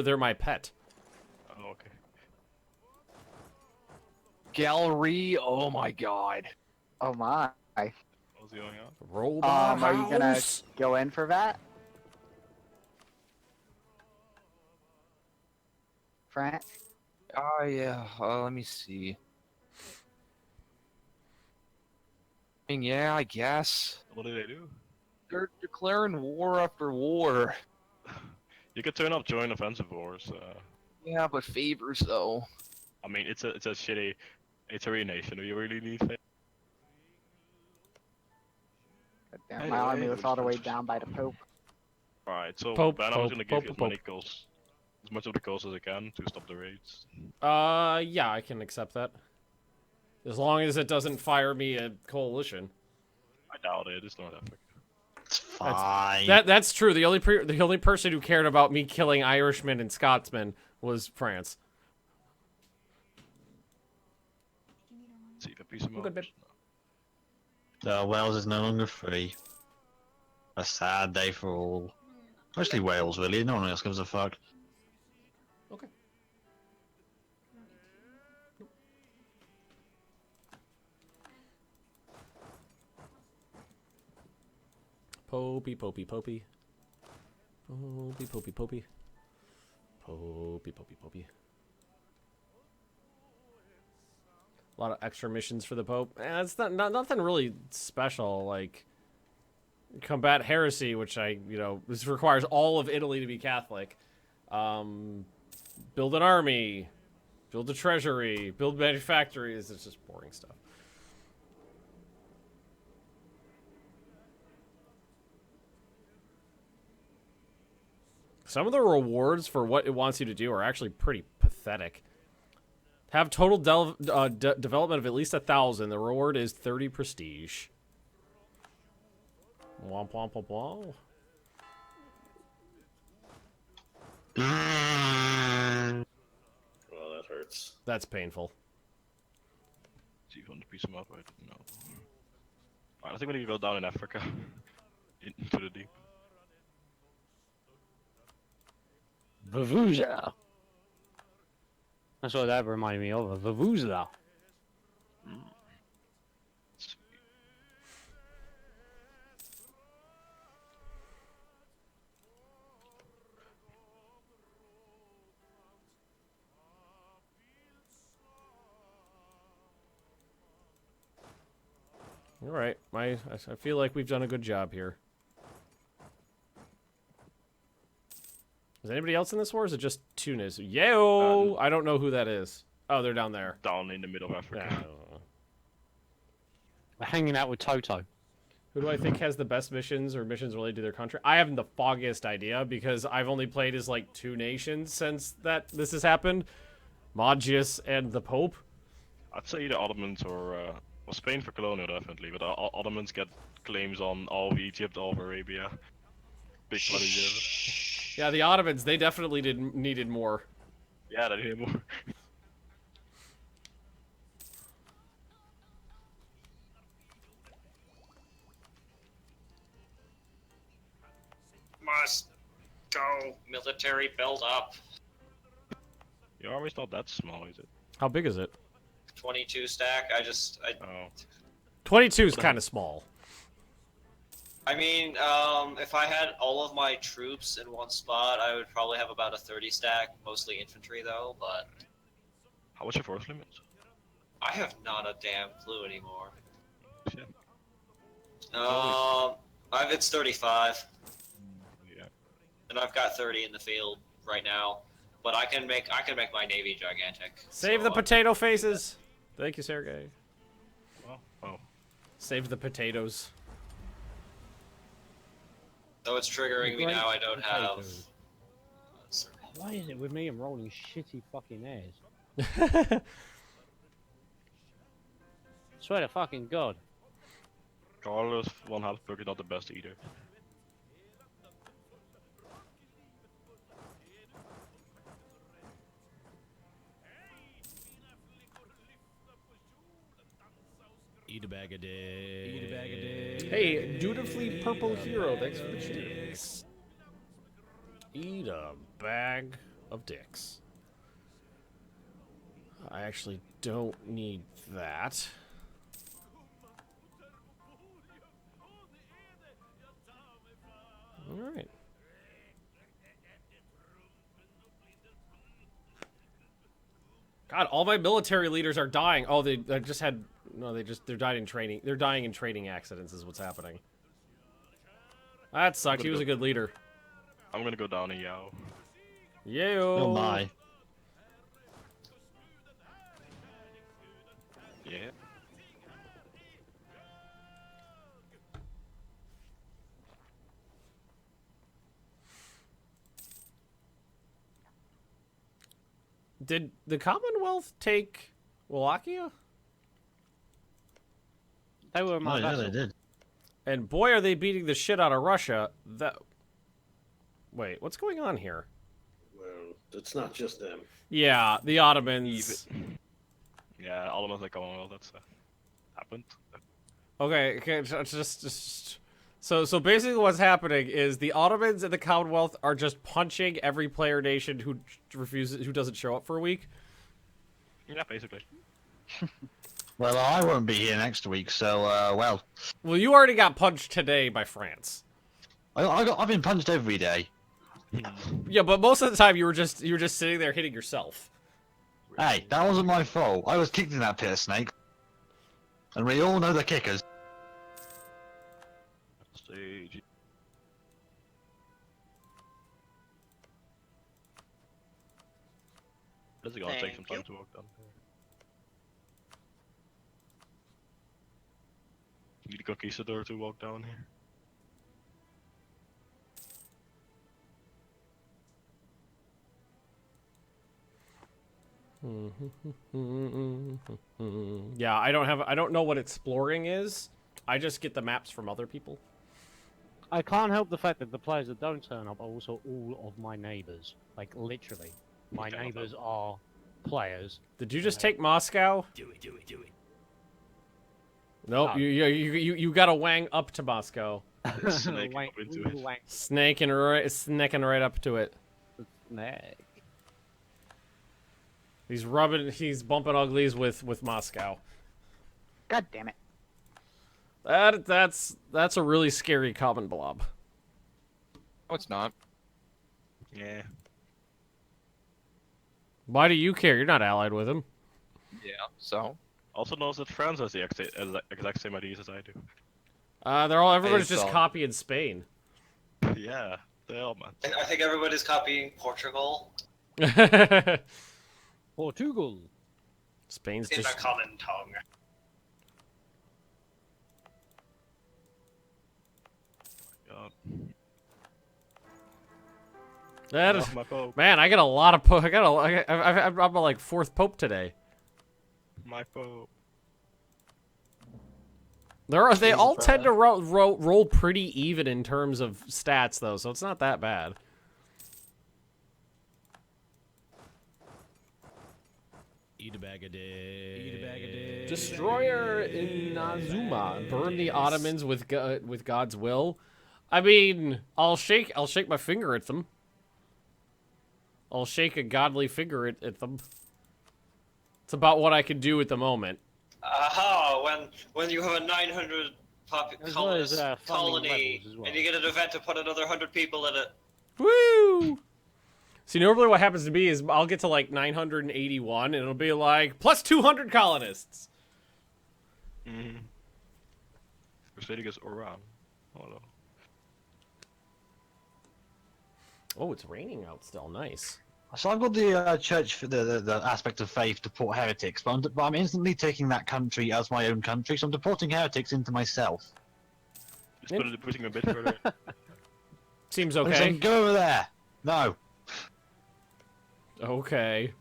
Speaker 5: They're my pet.
Speaker 3: Oh, okay.
Speaker 4: Gallery, oh my god.
Speaker 10: Oh my.
Speaker 3: What's going on?
Speaker 5: Roll
Speaker 10: Are you gonna go in for that? France?
Speaker 4: Oh, yeah. Let me see. I mean, yeah, I guess.
Speaker 3: What do they do?
Speaker 4: They're declaring war after war.
Speaker 3: You could turn up joint offensive wars.
Speaker 4: Yeah, but favors, though.
Speaker 3: I mean, it's a shitty. It's a nation. Do you really need favors?
Speaker 10: Damn, my army was all the way down by the Pope.
Speaker 3: Alright, so
Speaker 5: Pope,
Speaker 3: Ben, I'm
Speaker 5: Pope,
Speaker 3: just gonna give you
Speaker 5: Pope,
Speaker 3: as many goals, as much of the goals as I can to stop the raids.
Speaker 5: Yeah, I can accept that. As long as it doesn't fire me a coalition.
Speaker 3: I doubt it. It's not epic.
Speaker 13: It's fine.
Speaker 5: That's true. The only person who cared about me killing Irishmen and Scotsmen was France.
Speaker 3: Let's see if a piece of
Speaker 5: I'm good, babe.
Speaker 13: Wales is no longer free. A sad day for all. Mostly Wales, really. No one else gives a fuck.
Speaker 5: Okay. Popey. Popey. Popey. A lot of extra missions for the Pope. It's not nothing really special. Like combat heresy, which this requires all of Italy to be Catholic. Build an army, build a treasury, build manufactories. It's just boring stuff. Some of the rewards for what it wants you to do are actually pretty pathetic. Have total development of at least 1,000. The reward is 30 prestige. Womp womp womp womp.
Speaker 9: Well, that hurts.
Speaker 5: That's painful.
Speaker 3: See if you want to piece them up, right? No. Alright, I think we need to go down in Africa. Into the deep.
Speaker 6: Vuvuzela. That's what that reminded me of, a Vuvuzela.
Speaker 5: All right, I feel like we've done a good job here. Is anybody else in this war? Or is it just Tunis? Yo, I don't know who that is. Oh, they're down there.
Speaker 3: Down in the middle of Africa.
Speaker 6: We're hanging out with Toto.
Speaker 5: Who do I think has the best missions or missions related to their country? I haven't the foggiest idea because I've only played as like 2 nations since this has happened. Magius and the Pope.
Speaker 3: I'd say the Ottomans or well, Spain for colonial definitely, but the Ottomans get claims on all of Egypt, all of Arabia. Big bloody deal.
Speaker 5: Yeah, the Ottomans, they definitely needed more.
Speaker 3: Yeah, they needed more.
Speaker 7: Must go. Military build up.
Speaker 3: Your army's not that small, is it?
Speaker 5: How big is it?
Speaker 7: 22 stack.
Speaker 3: Oh.
Speaker 5: 22 is kind of small.
Speaker 7: I mean, if I had all of my troops in one spot, I would probably have about a 30 stack, mostly infantry though, but...
Speaker 3: How much your force limit?
Speaker 7: I have not a damn clue anymore.
Speaker 3: Shit.
Speaker 7: It's 35.
Speaker 3: Yeah.
Speaker 7: And I've got 30 in the field right now. But I can make my navy gigantic.
Speaker 5: Save the potato faces! Thank you, Sergey.
Speaker 3: Oh.
Speaker 5: Save the potatoes.
Speaker 7: So it's triggering me now. I don't have.
Speaker 6: Why is it with me and rolling shitty fucking airs? Swear to fucking God.
Speaker 3: Carlos one Habsburg is not the best either.
Speaker 11: Eat a bag of dicks. Eat a bag of dicks.
Speaker 5: Hey, dutifully purple hero, thanks for the cheers. Eat a bag of dicks. I actually don't need that. Alright. God, all my military leaders are dying. Oh, they just had... No, they're dying in training. They're dying in training accidents is what's happening. That sucked. He was a good leader.
Speaker 3: I'm gonna go down a Yao.
Speaker 5: Yo.
Speaker 13: Oh my.
Speaker 3: Yeah.
Speaker 5: Did the Commonwealth take Wallachia?
Speaker 6: They were my
Speaker 13: yeah,
Speaker 6: vessel.
Speaker 13: they did.
Speaker 5: And boy, are they beating the shit out of Russia. Wait, what's going on here?
Speaker 9: Well, it's not just them.
Speaker 5: Yeah, the Ottomans.
Speaker 3: Yeah, Ottomans like Commonwealth. That's happened.
Speaker 5: Okay, just so basically what's happening is the Ottomans and the Commonwealth are just punching every player nation who doesn't show up for a week.
Speaker 3: Yeah, basically.
Speaker 13: Well, I won't be here next week, so well.
Speaker 5: Well, you already got punched today by France.
Speaker 13: I've been punched every day.
Speaker 5: Yeah, but most of the time you were just sitting there hitting yourself.
Speaker 13: Hey, that wasn't my fault. I was kicked in that pit of snake. And we all know the kickers.
Speaker 3: This is gonna take
Speaker 2: Thank
Speaker 3: some time
Speaker 2: you.
Speaker 3: to walk down. Need a conquistador to walk down here.
Speaker 5: Yeah, I don't know what exploring is. I just get the maps from other people.
Speaker 6: I can't help the fact that the players that don't turn up are also all of my neighbors. Like, literally. My neighbors are players.
Speaker 5: Did you just take Moscow?
Speaker 11: Do it.
Speaker 5: Nope,
Speaker 6: No.
Speaker 5: you gotta wang up to Moscow.
Speaker 3: Snake up into it.
Speaker 5: Snaking right up to it.
Speaker 6: Snake.
Speaker 5: He's bumping uglies with Moscow.
Speaker 10: God damn it.
Speaker 5: That's a really scary common blob.
Speaker 4: No, it's not.
Speaker 3: Yeah.
Speaker 5: Why do you care? You're not allied with him.
Speaker 4: Yeah, so?
Speaker 3: Also knows that France has the exact same ideas as I do.
Speaker 5: Everybody's just
Speaker 4: all.
Speaker 5: copying Spain.
Speaker 3: Yeah, they all, man.
Speaker 7: I think everybody's copying Portugal
Speaker 6: Portugal.
Speaker 5: Spain's
Speaker 7: in
Speaker 5: just
Speaker 7: a common tongue.
Speaker 3: God.
Speaker 5: that is,
Speaker 3: My Pope.
Speaker 5: man. I got a lot of I'm like 4th Pope today.
Speaker 3: My Pope.
Speaker 5: They all tend to roll pretty even in terms of stats though, so it's not that bad.
Speaker 11: Eat a bag of dicks.
Speaker 5: Destroyer Inazuma burn the Ottomans with God's will. I mean, I'll shake my finger at them. I'll shake a godly finger at them. It's about what I can do at the moment.
Speaker 7: Aha! When you have a 900
Speaker 6: As well as, funding
Speaker 7: colony
Speaker 6: rebels as well.
Speaker 7: and you get an event to put another 100 people in it.
Speaker 5: Woo! See, normally what happens to me is I'll get to like 981 and it'll be like plus 200 colonists.
Speaker 3: Mm-hmm. Crusadicus Oran. Hello.
Speaker 5: Oh, it's raining out still. Nice.
Speaker 13: So I've got the church for the aspect of faith to deport heretics, but I'm instantly taking that country as my own country, so I'm deporting heretics into myself.
Speaker 3: Just putting a bit further.
Speaker 5: Seems
Speaker 13: I'm
Speaker 5: okay.
Speaker 13: saying, go over there. No.
Speaker 5: Okay.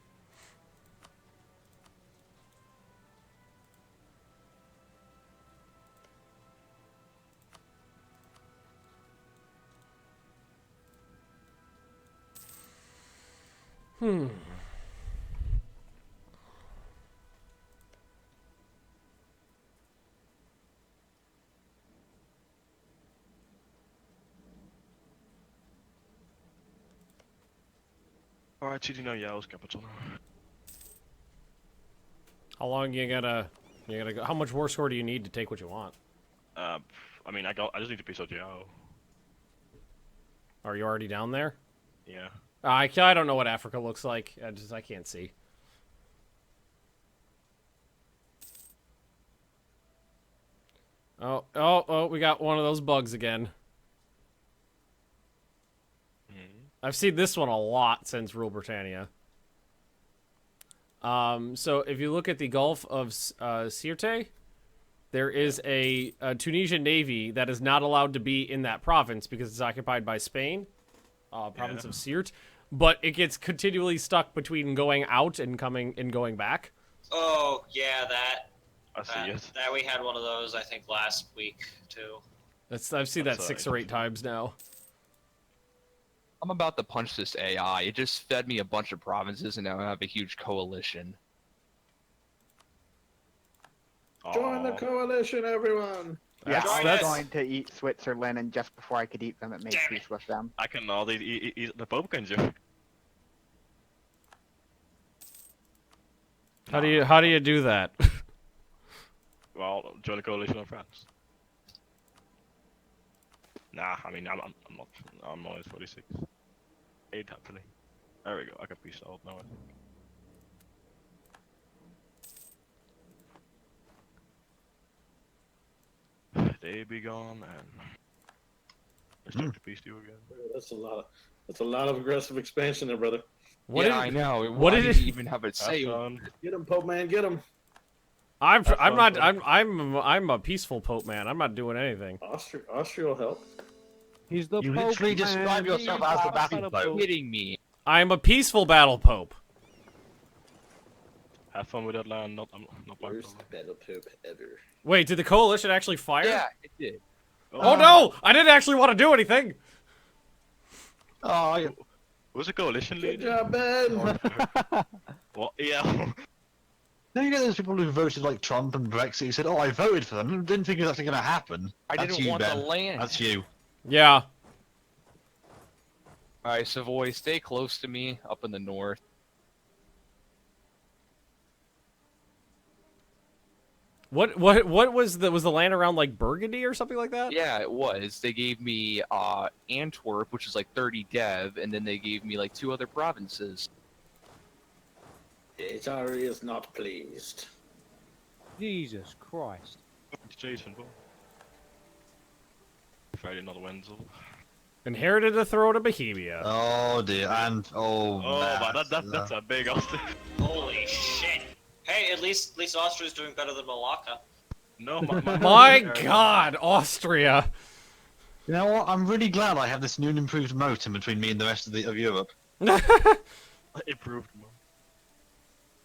Speaker 3: Alright, Chidino Yao's capital.
Speaker 5: How long you gotta go? How much war score do you need to take what you want?
Speaker 3: I mean, I just need to piece out Yao.
Speaker 5: Are you already down there?
Speaker 3: Yeah.
Speaker 5: I don't know what Africa looks like. I can't see. Oh, we got one of those bugs again. I've seen this one a lot since Rule Britannia. So if you look at the Gulf of Sirte, there is a Tunisian navy that is not allowed to be in that province because it's occupied by Spain, province of Sirte. But it gets continually stuck between going out and going back.
Speaker 7: Oh yeah, that.
Speaker 3: I see it.
Speaker 7: That we had one of those, I think, last week too.
Speaker 5: I've seen that 6 or 8 times now.
Speaker 4: I'm about to punch this AI. It just fed me a bunch of provinces, and now I have a huge coalition.
Speaker 9: Join the coalition, everyone!
Speaker 10: I'm going to eat Switzerland, and just before I could eat them, it made peace with them.
Speaker 3: I can already eat the Pope, can you?
Speaker 5: How do you do that?
Speaker 3: Well, join the coalition of France. Nah, I mean, I'm not. I'm only 46. 8 happening. There we go. I can peace out now, I think. They be gone, and let's start to peace you again.
Speaker 9: That's a lot of aggressive expansion there, brother.
Speaker 5: What
Speaker 4: yeah,
Speaker 5: did
Speaker 4: I know.
Speaker 5: what
Speaker 4: I
Speaker 5: did
Speaker 4: didn't
Speaker 5: it?
Speaker 4: even have it say.
Speaker 9: Get him, Pope man, get him.
Speaker 5: I'm a peaceful Pope man. I'm not doing anything.
Speaker 9: Austria will help.
Speaker 6: He's the
Speaker 13: You
Speaker 6: Pope,
Speaker 13: literally
Speaker 6: man.
Speaker 13: describe yourself as the battle pope.
Speaker 4: You're kidding me.
Speaker 5: I'm a peaceful battle Pope.
Speaker 3: Have fun with that land. Not my
Speaker 9: Worst
Speaker 3: problem.
Speaker 9: battle pope ever.
Speaker 5: Wait, did the coalition actually fire?
Speaker 4: Yeah, it did.
Speaker 5: Oh no! I didn't actually want to do anything.
Speaker 13: Oh,
Speaker 3: Who's the coalition
Speaker 9: Good
Speaker 3: leader?
Speaker 9: job, Ben.
Speaker 3: What? Yeah.
Speaker 13: now you get those people who voted like Trump and Brexit who said, "Oh, I voted for them." Didn't think it was actually going to happen.
Speaker 4: I
Speaker 13: That's
Speaker 4: didn't
Speaker 13: you,
Speaker 4: want
Speaker 13: Ben.
Speaker 4: the land.
Speaker 13: That's you.
Speaker 5: Yeah.
Speaker 4: Alright, Savoy, stay close to me up in the north.
Speaker 5: What was the land around like Burgundy or something like that?
Speaker 4: Yeah, it was. They gave me Antwerp, which is like 30 dev, and then they gave me like 2 other provinces.
Speaker 9: Atari is not pleased.
Speaker 6: Jesus Christ.
Speaker 3: Jason, bro. Friday, not Wenzel.
Speaker 5: Inherited the throne of Bohemia.
Speaker 13: Oh dear, and
Speaker 3: Oh, man, that's a big Austria.
Speaker 7: Holy shit! Hey, at least Austria's doing better than Malacca.
Speaker 3: No,
Speaker 5: My God, Austria.
Speaker 13: You know what? I'm really glad I have this new and improved moat in between me and the rest of Europe.
Speaker 3: Improved.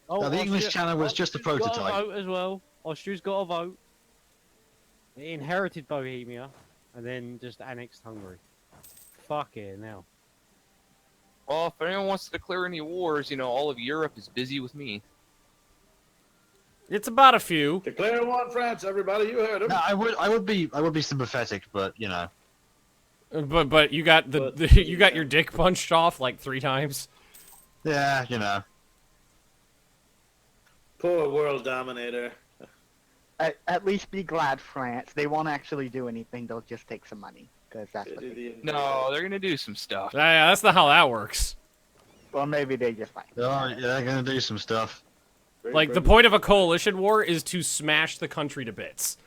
Speaker 6: Oh,
Speaker 13: Now, the English Channel was just a
Speaker 6: Austria's got
Speaker 13: prototype.
Speaker 6: a vote as well. Austria's got a vote. It inherited Bohemia, and then just annexed Hungary. Fuck it now.
Speaker 4: Well, if anyone wants to declare any wars, you know, all of Europe is busy with me.
Speaker 5: It's about a few.
Speaker 9: Declare war on France, everybody. You heard him.
Speaker 13: No, I would be sympathetic, but you know.
Speaker 5: But you got you got your dick punched off like 3 times.
Speaker 13: Yeah, you know.
Speaker 9: Poor world dominator.
Speaker 10: At least be glad, France. They won't actually do anything. They'll just take some money. Because that's what they...
Speaker 4: No, they're gonna do some stuff.
Speaker 5: Yeah, that's not how that works.
Speaker 10: Well, maybe they just like...
Speaker 13: Oh, yeah, they're gonna do some stuff.
Speaker 5: Like, the point of a coalition war is to smash the country to bits.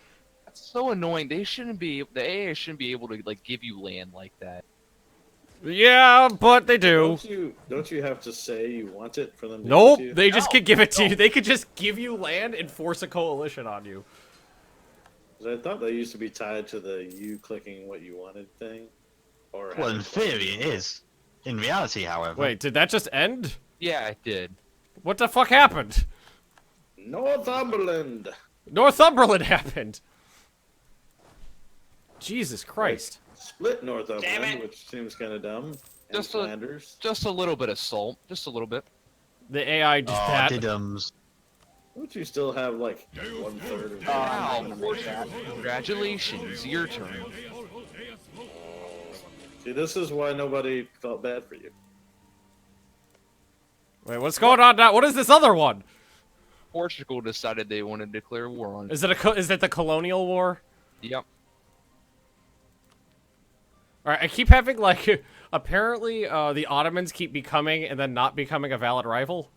Speaker 4: That's so annoying. They shouldn't be. The AA shouldn't be able to like give you land like that.
Speaker 5: Yeah, but they do.
Speaker 9: Don't you have to say you want it for them to
Speaker 5: Nope,
Speaker 9: give it to you?
Speaker 5: they just could give it to you. They could just give you land and force a coalition on you.
Speaker 9: 'Cause I thought they used to be tied to the you clicking what you wanted thing. Or
Speaker 13: Well, in theory it is. In reality, however.
Speaker 5: Wait, did that just end?
Speaker 4: Yeah, it did.
Speaker 5: What the fuck happened?
Speaker 9: Northumberland.
Speaker 5: Northumberland happened. Jesus Christ.
Speaker 9: Split Northumberland, which seems kind of dumb. And
Speaker 4: Just
Speaker 9: Flanders.
Speaker 4: Just a little bit of salt. Just a little bit.
Speaker 5: The AI did that.
Speaker 9: Don't you still have like 1/3 of
Speaker 4: Wow, congratulations, your turn.
Speaker 9: See, this is why nobody felt bad for you.
Speaker 5: Wait, what's going on now? What is this other one?
Speaker 4: Portugal decided they wanted to declare war on.
Speaker 5: Is it is it the colonial war?
Speaker 4: Yep.
Speaker 5: All right, I keep having like apparently the Ottomans keep becoming and then not becoming a valid rival.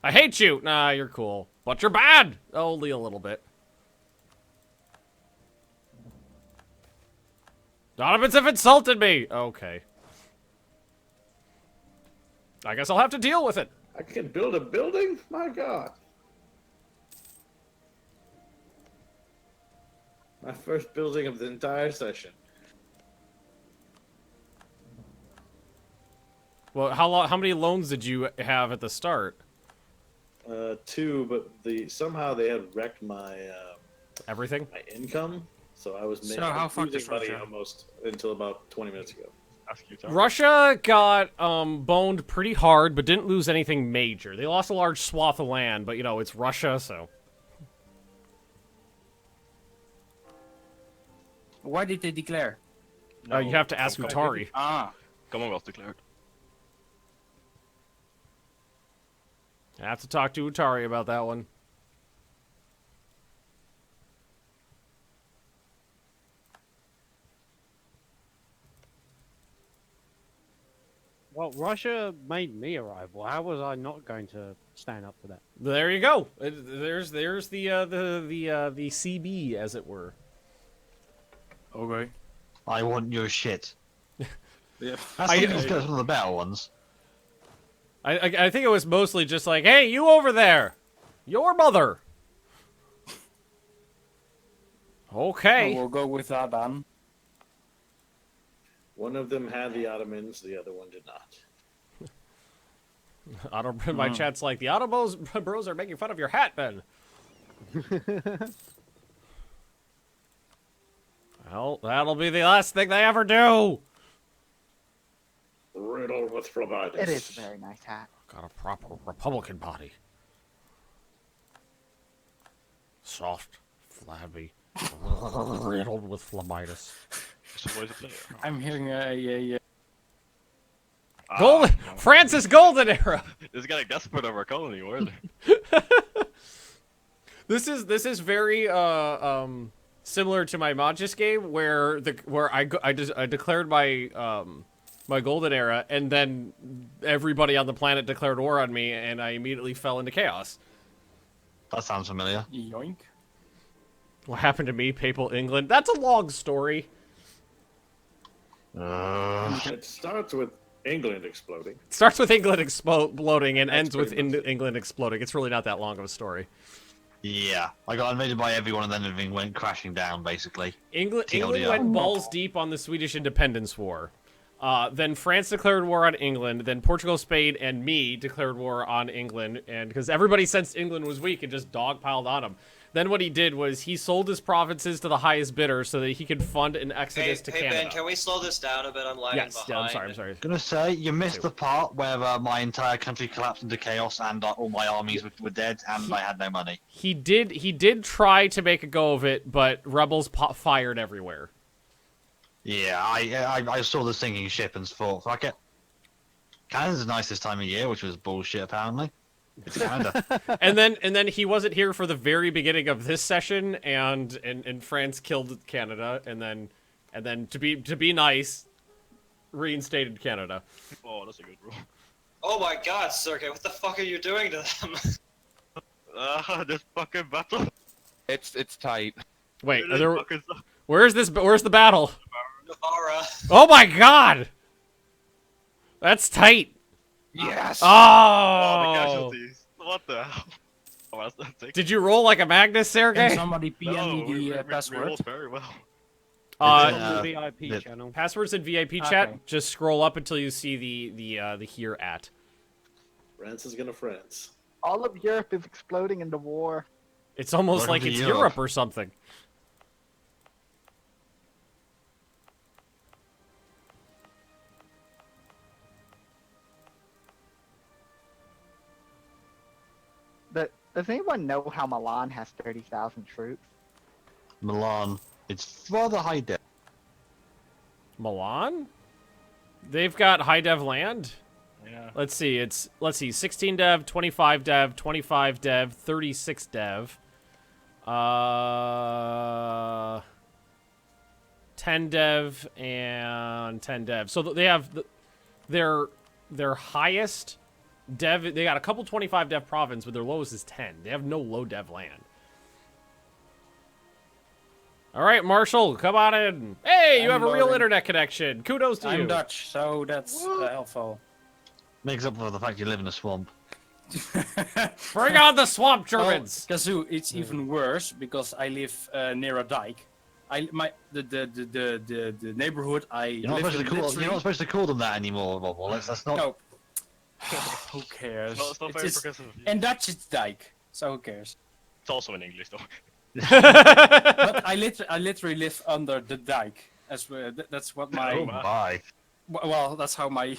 Speaker 5: I hate you. Nah, you're cool, but you're bad. Only a little bit. The Ottomans have insulted me. Okay. I guess I'll have to deal with it.
Speaker 9: I can build a building? My God. My first building of the entire session.
Speaker 5: Well, how many loans did you have at the start?
Speaker 9: 2, but somehow they had wrecked my
Speaker 5: everything,
Speaker 9: my income. So I was
Speaker 5: So how fucked
Speaker 9: losing
Speaker 5: is
Speaker 9: money
Speaker 5: Russia?
Speaker 9: almost until about 20 minutes ago.
Speaker 5: Russia got boned pretty hard, but didn't lose anything major. They lost a large swath of land, but you know it's Russia, so.
Speaker 16: Why did they declare?
Speaker 5: You have to ask Utari.
Speaker 16: Ah.
Speaker 3: Commonwealth declared.
Speaker 5: I have to talk to Utari about that one.
Speaker 6: Well, Russia made me a rival. How was I not going to stand up to that?
Speaker 5: There you go. There's the CB, as it were.
Speaker 16: Okay.
Speaker 13: I want your shit. I think it's got some of the better ones.
Speaker 5: I think it was mostly just like, hey, you over there, your mother. Okay.
Speaker 16: We'll go with Adan.
Speaker 9: One of them had the Ottomans, the other one did not.
Speaker 5: My chat's like, the Auto Bros are making fun of your hat, Ben. Well, that'll be the last thing they ever do.
Speaker 9: Riddled with phlebitis.
Speaker 10: It is a very nice hat.
Speaker 5: Got a proper Republican body. Soft, flabby, riddled with phlebitis.
Speaker 16: I'm hearing a
Speaker 5: Golden Francis Golden Era.
Speaker 3: It's getting desperate over a colony, wasn't
Speaker 5: This is very similar to my Magis game where I declared my my Golden Era, and then everybody on the planet declared war on me, and I immediately fell into chaos.
Speaker 13: That sounds familiar.
Speaker 16: Yoink.
Speaker 5: What happened to me, Papal England? That's a long story.
Speaker 9: It starts with England exploding.
Speaker 5: It starts with England exploding and ends with England exploding. It's really not that long of a story.
Speaker 13: Yeah, I got invaded by everyone, and then everything went crashing down, basically.
Speaker 5: England went balls deep on the Swedish Independence War. Then France declared war on England. Then Portugal, Spain, and me declared war on England, and because everybody sensed England was weak and just dogpiled on him. Then what he did was he sold his provinces to the highest bidder so that he could fund an exodus to Canada.
Speaker 7: Hey Ben, can we slow this down a bit? I'm lagging behind.
Speaker 5: Yeah, I'm sorry.
Speaker 13: Gonna say you missed the part where my entire country collapsed into chaos and all my armies were dead and I had no money.
Speaker 5: He did try to make a go of it, but rebels fired everywhere.
Speaker 13: Yeah, I saw the sinking ship and thought, fuck it. Canada's nice this time of year, which was bullshit apparently. It's Canada.
Speaker 5: and then he wasn't here for the very beginning of this session, and France killed Canada, and then to be nice, reinstated Canada.
Speaker 3: Oh, that's a good rule.
Speaker 7: Oh my God, Sergey, what the fuck are you doing to them?
Speaker 3: This fucking battle.
Speaker 4: It's tight.
Speaker 5: Wait, where's the battle?
Speaker 7: Navarra.
Speaker 5: Oh my God! That's tight.
Speaker 4: Yes.
Speaker 5: Oh.
Speaker 3: Oh, the casualties. What the hell? Oh, that's not taking...
Speaker 5: Did you roll like a Magnus, Sergey?
Speaker 16: Can somebody PM me the password?
Speaker 3: We rolled very well.
Speaker 6: VIP channel.
Speaker 5: Passwords in VIP chat. Just scroll up until you see the here at.
Speaker 9: France is gonna France.
Speaker 10: All of Europe is exploding into war.
Speaker 5: It's almost like it's Europe or something.
Speaker 10: Does anyone know how Milan has 30,000 troops?
Speaker 13: Milan. It's rather high def.
Speaker 5: Milan? They've got high dev land?
Speaker 3: Yeah.
Speaker 5: Let's see, 16 dev, 25 dev, 25 dev, 36 dev. 10 dev and 10 dev. So they have their highest dev. They got a couple 25 dev province, but their lowest is 10. They have no low dev land. All right, Marshall, come on in. Hey, you have a real internet connection. Kudos to you.
Speaker 16: I'm Dutch, so that's helpful.
Speaker 13: Makes up for the fact you live in a swamp.
Speaker 5: Bring on the swamp Germans.
Speaker 16: Kazoo, it's even worse because I live near a dike. The neighborhood
Speaker 13: You're not supposed to call them that anymore, Bob Wallace. That's not.
Speaker 16: No. Who cares?
Speaker 3: It's not very progressive.
Speaker 16: In Dutch, it's dike, so who cares?
Speaker 3: It's also in English, though.
Speaker 16: But I literally live under the dike. That's what my.
Speaker 13: Oh my.
Speaker 16: Well, that's how my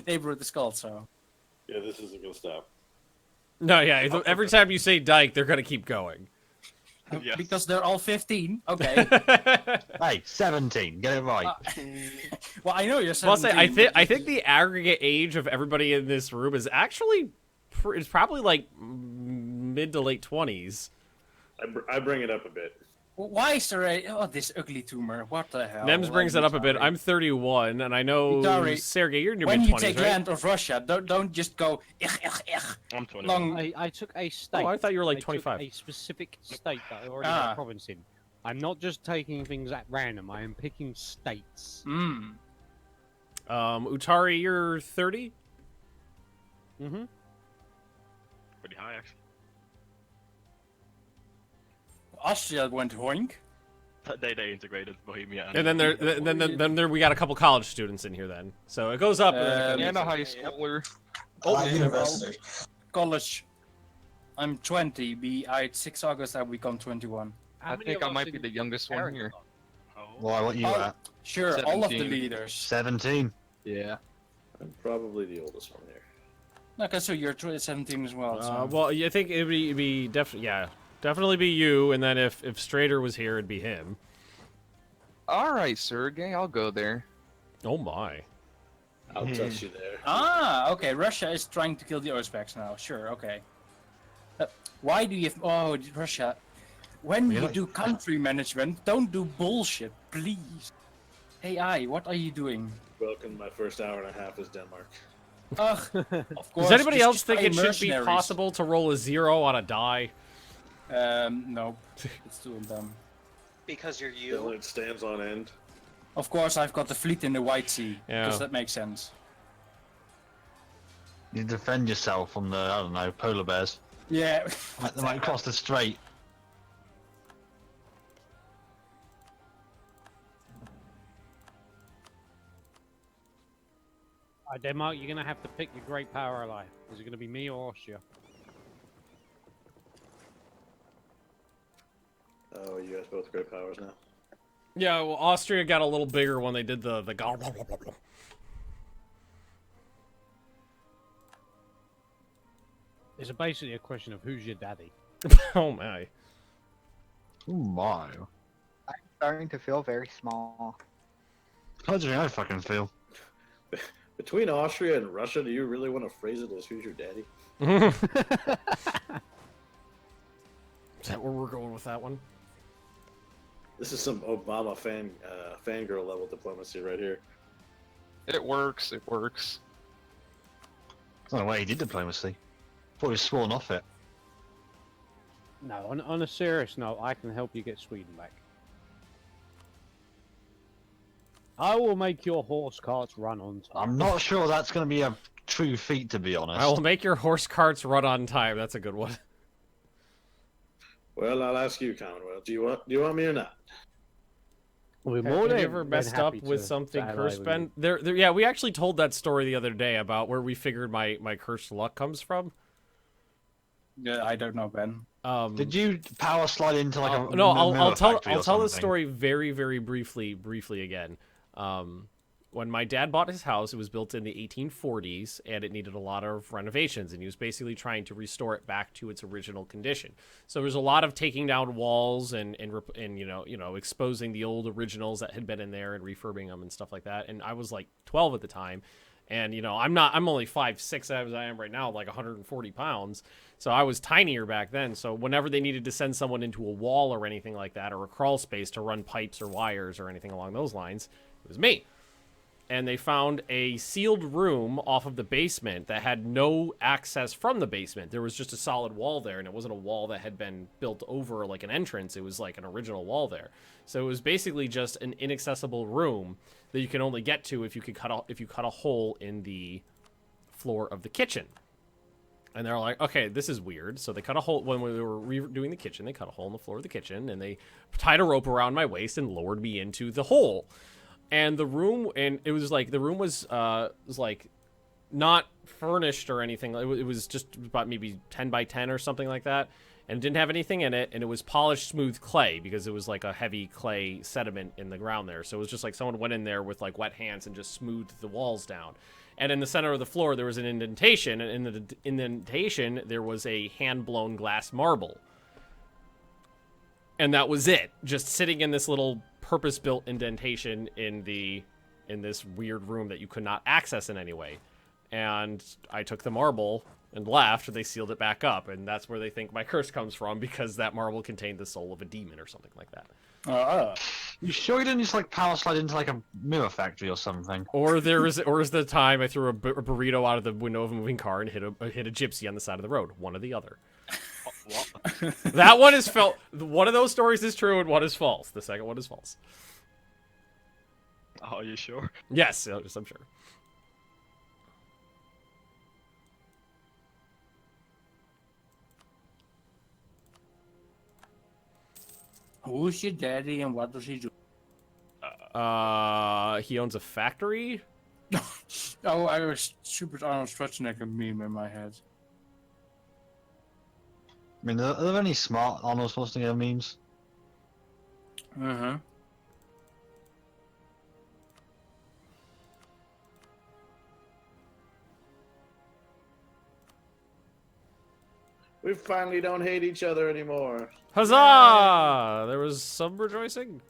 Speaker 16: neighborhood is called. So.
Speaker 9: Yeah, this isn't gonna stop.
Speaker 5: No, yeah. Every time you say dike, they're gonna keep going.
Speaker 16: Yes. Because they're all 15. Okay.
Speaker 13: Hey, 17. Get it right.
Speaker 16: Well, I know you're 17.
Speaker 5: Well, I'll say, I think the aggregate age of everybody in this room is actually it's probably like mid to late 20s.
Speaker 9: I bring it up a bit.
Speaker 16: Why is there this ugly tumor? What the hell?
Speaker 5: Nems brings it up a bit. I'm 31, and I know Sergey, you're in your
Speaker 16: mid-20s. When you take land of Russia, don't just go.
Speaker 3: I'm 21.
Speaker 6: I took a state.
Speaker 5: Oh, I thought you were like 25.
Speaker 6: A specific state that I already had a province in. I'm not just taking things at random. I am picking states.
Speaker 5: Utari, you're 30?
Speaker 6: Mm-hmm.
Speaker 3: Pretty high, actually.
Speaker 16: Austria went hoink.
Speaker 3: They integrated Bohemia.
Speaker 5: And then we got a couple college students in here then. So it goes up.
Speaker 4: And a high schooler.
Speaker 14: University.
Speaker 16: College. I'm 20. I 6 August I become 21.
Speaker 4: I think I might be the youngest one here.
Speaker 13: Why, what you at?
Speaker 16: Sure,
Speaker 4: 17.
Speaker 16: all of the leaders.
Speaker 13: 17.
Speaker 4: Yeah.
Speaker 9: I'm probably the oldest one here.
Speaker 16: Okay, so you're 17 as well. So.
Speaker 5: Well, I think it'd be definitely be you, and then if Strader was here, it'd be him.
Speaker 4: All right, Sergey, I'll go there.
Speaker 5: Oh my.
Speaker 9: I'll touch you there.
Speaker 16: Ah, okay. Russia is trying to kill the Uzbeks now. Sure, okay. Why do you? Oh, Russia. When you do country management, don't do bullshit, please. AI, what are you doing?
Speaker 9: Welcome, my first hour and a half is Denmark.
Speaker 16: Ugh, of course.
Speaker 5: Does anybody else
Speaker 16: just
Speaker 5: think
Speaker 16: buy
Speaker 5: it should be
Speaker 16: mercenaries.
Speaker 5: possible to roll a 0 on a die?
Speaker 16: No, it's too dumb.
Speaker 2: Because you're you.
Speaker 9: Then it stands on end.
Speaker 16: Of course, I've got the fleet in the White Sea.
Speaker 5: Yeah.
Speaker 16: Because that makes sense.
Speaker 13: You defend yourself from the, I don't know, polar bears.
Speaker 16: Yeah.
Speaker 13: They might cross the strait.
Speaker 6: Denmark, you're going to have to pick your great power ally. Is it going to be me or Austria?
Speaker 9: Oh, you guys both great powers now.
Speaker 5: Yeah, well, Austria got a little bigger when they did the
Speaker 6: It's basically a question of who's your daddy.
Speaker 5: Oh my.
Speaker 13: Oh my.
Speaker 10: I'm starting to feel very small.
Speaker 13: How do I fucking feel?
Speaker 9: Between Austria and Russia, do you really want to phrase it as who's your daddy?
Speaker 5: Is that where we're going with that one?
Speaker 9: This is some Obama fangirl level diplomacy right here.
Speaker 4: It works. It works.
Speaker 13: That's not the way he did diplomacy. Thought he was sworn off it.
Speaker 6: No, on a serious note, I can help you get Sweden back. I will make your horse carts run on time.
Speaker 13: I'm not sure that's going to be a true feat, to be honest.
Speaker 5: I will make your horse carts run on time. That's a good one.
Speaker 9: Well, I'll ask you, Commonwealth. Do you want me or not?
Speaker 6: We're
Speaker 5: Have you ever messed up with something cursed, Ben? Yeah, we actually told that story the other day about where we figured my cursed luck comes from.
Speaker 16: Yeah, I don't know, Ben.
Speaker 13: Did you power slide into like a
Speaker 5: no? I'll tell the
Speaker 13: something?
Speaker 5: story very briefly again. When my dad bought his house, it was built in the 1840s, and it needed a lot of renovations, and he was basically trying to restore it back to its original condition. So there was a lot of taking down walls and you know exposing the old originals that had been in there and refurbing them and stuff like that. And I was like 12 at the time, and you know I'm only 5'6" as I am right now, like 140 pounds. So I was tinier back then. So whenever they needed to send someone into a wall or anything like that, or a crawl space to run pipes or wires or anything along those lines, it was me. And they found a sealed room off of the basement that had no access from the basement. There was just a solid wall there, and it wasn't a wall that had been built over like an entrance. It was like an original wall there. So it was basically just an inaccessible room that you can only get to if you cut a hole in the floor of the kitchen. And they're like, okay, this is weird. So they cut a hole when we were redoing the kitchen. They cut a hole in the floor of the kitchen, and they tied a rope around my waist and lowered me into the hole. And the room, and it was like the room was like not furnished or anything. It was just about maybe 10 by 10 or something like that, and it didn't have anything in it. And it was polished smooth clay because it was like a heavy clay sediment in the ground there. So it was just like someone went in there with like wet hands and just smoothed the walls down. And in the center of the floor there was an indentation, and in the indentation there was a hand-blown glass marble. And that was it, just sitting in this little purpose-built indentation in this weird room that you could not access in any way. And I took the marble and left, and they sealed it back up, and that's where they think my curse comes from, because that marble contained the soul of a demon or something like that.
Speaker 13: You sure you didn't just like power slide into like a mirror factory or something?
Speaker 5: Or there was the time I threw a burrito out of the window of a moving car and hit a gypsy on the side of the road. One or the other. That one is one of those stories is true and one is false. The second one is false.
Speaker 3: Are you sure?
Speaker 5: Yes, I'm sure.
Speaker 16: Who's your daddy and what does he do?
Speaker 5: He owns a factory?
Speaker 16: Oh, I was super Arnold Schwarzenegger meme in my head.
Speaker 13: I mean, are there any smart Arnold Schwarzenegger memes?
Speaker 16: Uh-huh.
Speaker 9: We finally don't hate each other anymore.
Speaker 5: Huzzah! There was some rejoicing?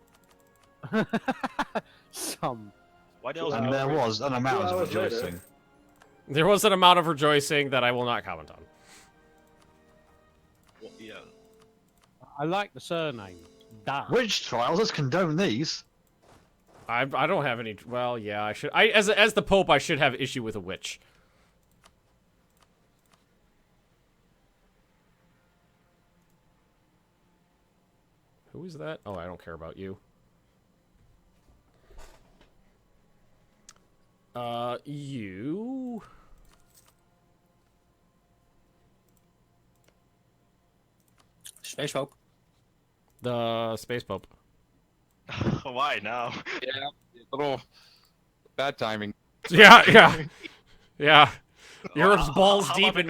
Speaker 6: Some.
Speaker 3: Why the hell
Speaker 13: And there was an amount of rejoicing.
Speaker 5: There was an amount of rejoicing that I will not comment on.
Speaker 3: Well, yeah.
Speaker 6: I like the surname. Da.
Speaker 13: Witch trials? Let's condone these.
Speaker 5: I don't have any. Well, yeah, I should. As the Pope, I should have issue with a witch. Who is that? Oh, I don't care about you. You.
Speaker 16: Space Pope.
Speaker 5: The Space Pope.
Speaker 3: Why now?
Speaker 4: Yeah, a little bad timing.
Speaker 5: Yeah. Europe's balls deep in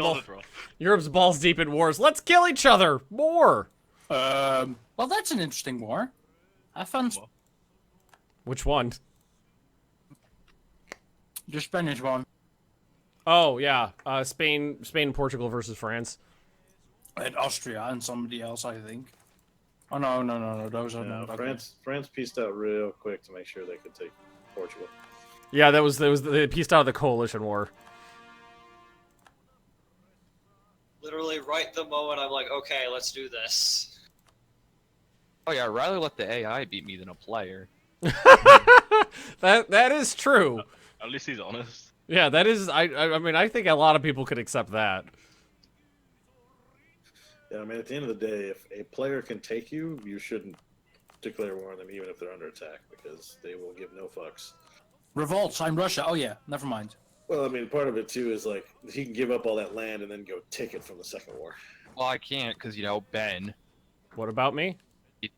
Speaker 5: Europe's balls deep in wars. Let's kill each other more.
Speaker 16: Well, that's an interesting war. I found
Speaker 5: Which one?
Speaker 16: the Spanish one.
Speaker 5: Oh yeah, Spain, and Portugal versus France.
Speaker 16: And Austria and somebody else, I think. Oh no, those are not. Okay.
Speaker 9: France pieced out real quick to make sure they could take Portugal.
Speaker 5: Yeah, they pieced out of the coalition war.
Speaker 7: Literally, right the moment I'm like, okay, let's do this.
Speaker 4: Oh yeah, I'd rather let the AI beat me than a player.
Speaker 5: That is true.
Speaker 3: At least he's honest.
Speaker 5: Yeah, that is. I mean, I think a lot of people could accept that.
Speaker 9: Yeah, I mean, at the end of the day, if a player can take you, you shouldn't declare war on them, even if they're under attack, because they will give no fucks.
Speaker 16: Revolts. I'm Russia. Oh yeah, never mind.
Speaker 9: Well, I mean, part of it too is like he can give up all that land and then go take it from the Second War.
Speaker 4: Well, I can't because Ben.
Speaker 5: What about me?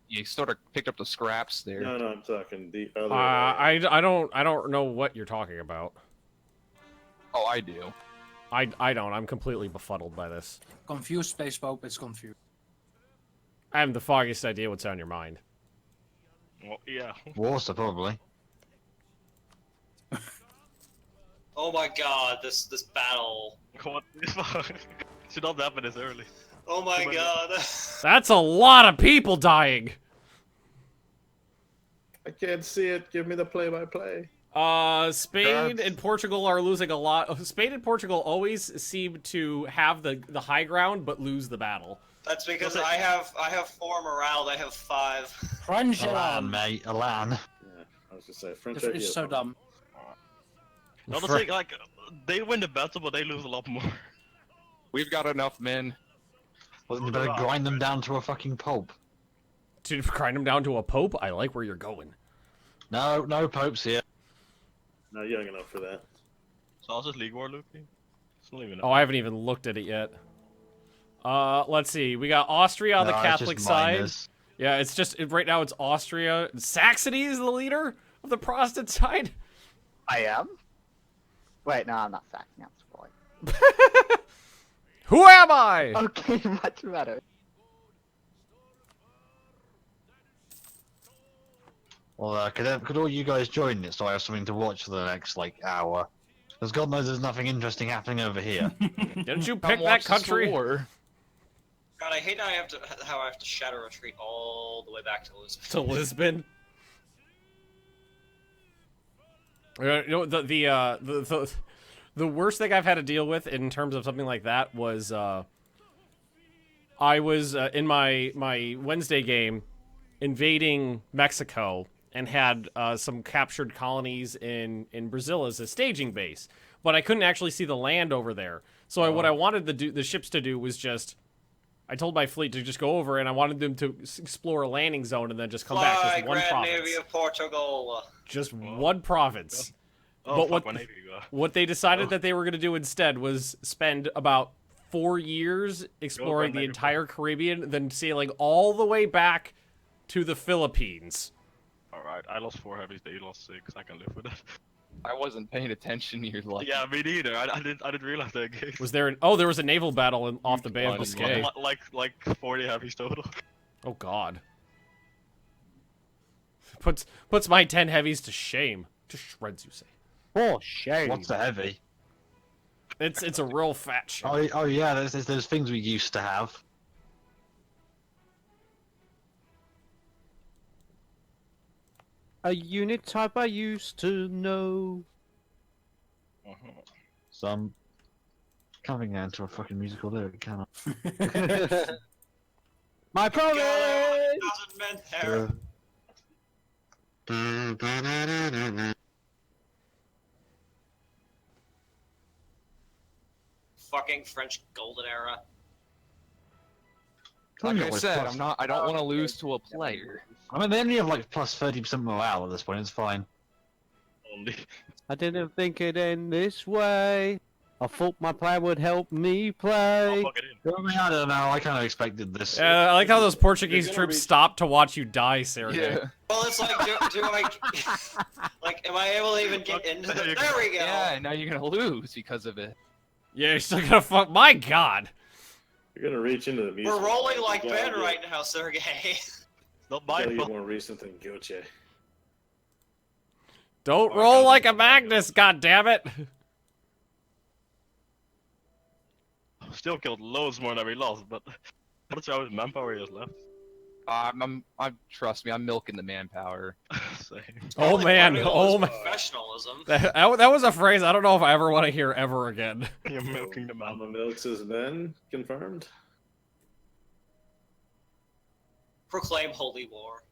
Speaker 4: You sort of picked up the scraps there.
Speaker 9: No, I'm talking the other.
Speaker 5: I don't know what you're talking about.
Speaker 4: Oh, I do.
Speaker 5: I don't. I'm completely befuddled by this.
Speaker 16: Confused, Space Pope. It's confused.
Speaker 5: I haven't the foggiest idea what's on your mind.
Speaker 3: Well, yeah.
Speaker 13: Warsaw, probably.
Speaker 7: Oh my god, this battle.
Speaker 3: What the fuck? Should not happen this early.
Speaker 7: Oh my god.
Speaker 5: That's a lot of people dying.
Speaker 9: I can't see it. Give me the play-by-play.
Speaker 5: Spain and Portugal are losing a lot. Spain and Portugal always seem to have the high ground, but lose the battle.
Speaker 7: That's because I have 4 morale. They have 5.
Speaker 16: French
Speaker 13: Alan, mate, Alan.
Speaker 9: Yeah, I was just saying French.
Speaker 16: It's so dumb.
Speaker 3: No, the thing, like, they win the battle, but they lose a lot more.
Speaker 4: We've got enough men.
Speaker 13: Well, you better grind them down to a fucking pope.
Speaker 5: To grind them down to a pope? I like where you're going.
Speaker 13: No popes here.
Speaker 9: Not young enough for that.
Speaker 3: So how's this League War, Luki?
Speaker 5: Oh, I haven't even looked at it yet. Let's see. We got Austria on the Catholic side. Yeah, it's just right now. It's Austria. Saxony is the leader of the Protestant side.
Speaker 10: I am. Wait, no, I'm not Saxony. I'm Savoy.
Speaker 5: Who am I?
Speaker 10: Okay, much better.
Speaker 13: Well, could all you guys join it so I have something to watch for the next, like, hour? Because God knows there's nothing interesting happening over here.
Speaker 5: Didn't you pick that country?
Speaker 7: God, I hate how I have to shadow retreat all the way back to Lisbon.
Speaker 5: To Lisbon? You know, the worst thing I've had to deal with in terms of something like that was I was in my Wednesday game invading Mexico and had some captured colonies in Brazil as a staging base, but I couldn't actually see the land over there. So what I wanted the ships to do was just, I told my fleet to just go over, and I wanted them to explore a landing zone and then just come back. Just one
Speaker 7: Grand
Speaker 5: province.
Speaker 7: Navy of Portugal.
Speaker 5: Just one province.
Speaker 3: Oh,
Speaker 5: but what they decided that they were going to do instead was spend about 4 years exploring the entire Caribbean, then sailing all the way back to the Philippines.
Speaker 3: Alright, I lost 4 heavies, they lost 6. I can live with that.
Speaker 4: I wasn't paying attention. You're like,
Speaker 3: Yeah, me neither. I didn't realize that game.
Speaker 5: Was there an... Oh, there was a naval battle off the Bay of Biscay.
Speaker 3: Like 40 heavies total.
Speaker 5: Oh, God. Puts my 10 heavies to shame. To shreds, you say.
Speaker 6: Oh, shame.
Speaker 13: What's a heavy?
Speaker 5: It's a real fat shame.
Speaker 13: Oh yeah, there's things we used to have.
Speaker 6: A unit type I used to know.
Speaker 13: So I'm coming out into a fucking musical lyric, can I?
Speaker 6: My promise!
Speaker 7: Men hair. Fucking French golden era.
Speaker 4: like I said, I don't want to lose to a player.
Speaker 13: I mean, they only have like plus 30% morale at this point. It's fine.
Speaker 6: I didn't think it'd end this way. I thought my plan would help me play.
Speaker 13: I mean, I don't know. I kind of expected this.
Speaker 5: I like how those Portuguese troops stopped to watch you die, Sergey.
Speaker 4: Yeah.
Speaker 7: Well, it's like, do I, like, am I able to even get into the? There we go.
Speaker 4: Yeah, and now you're gonna lose because of it.
Speaker 5: Yeah, you're still gonna fuck. My God.
Speaker 9: You're gonna reach into the music.
Speaker 7: We're rolling like Ben right now, Sergey.
Speaker 3: Not my
Speaker 9: Gotta get
Speaker 3: fault.
Speaker 9: more recent than Gucci.
Speaker 5: Don't roll like a Magnus, goddammit!
Speaker 3: Still killed loads more than we lost, but that's how much manpower he has left.
Speaker 4: Trust me, I'm milking the manpower.
Speaker 3: Same.
Speaker 5: Oh man, oh man.
Speaker 7: Professionalism.
Speaker 5: That was a phrase I don't know if I ever want to hear ever again.
Speaker 3: You're milking the man.
Speaker 9: Mama milks his men, confirmed.
Speaker 7: Proclaim holy war.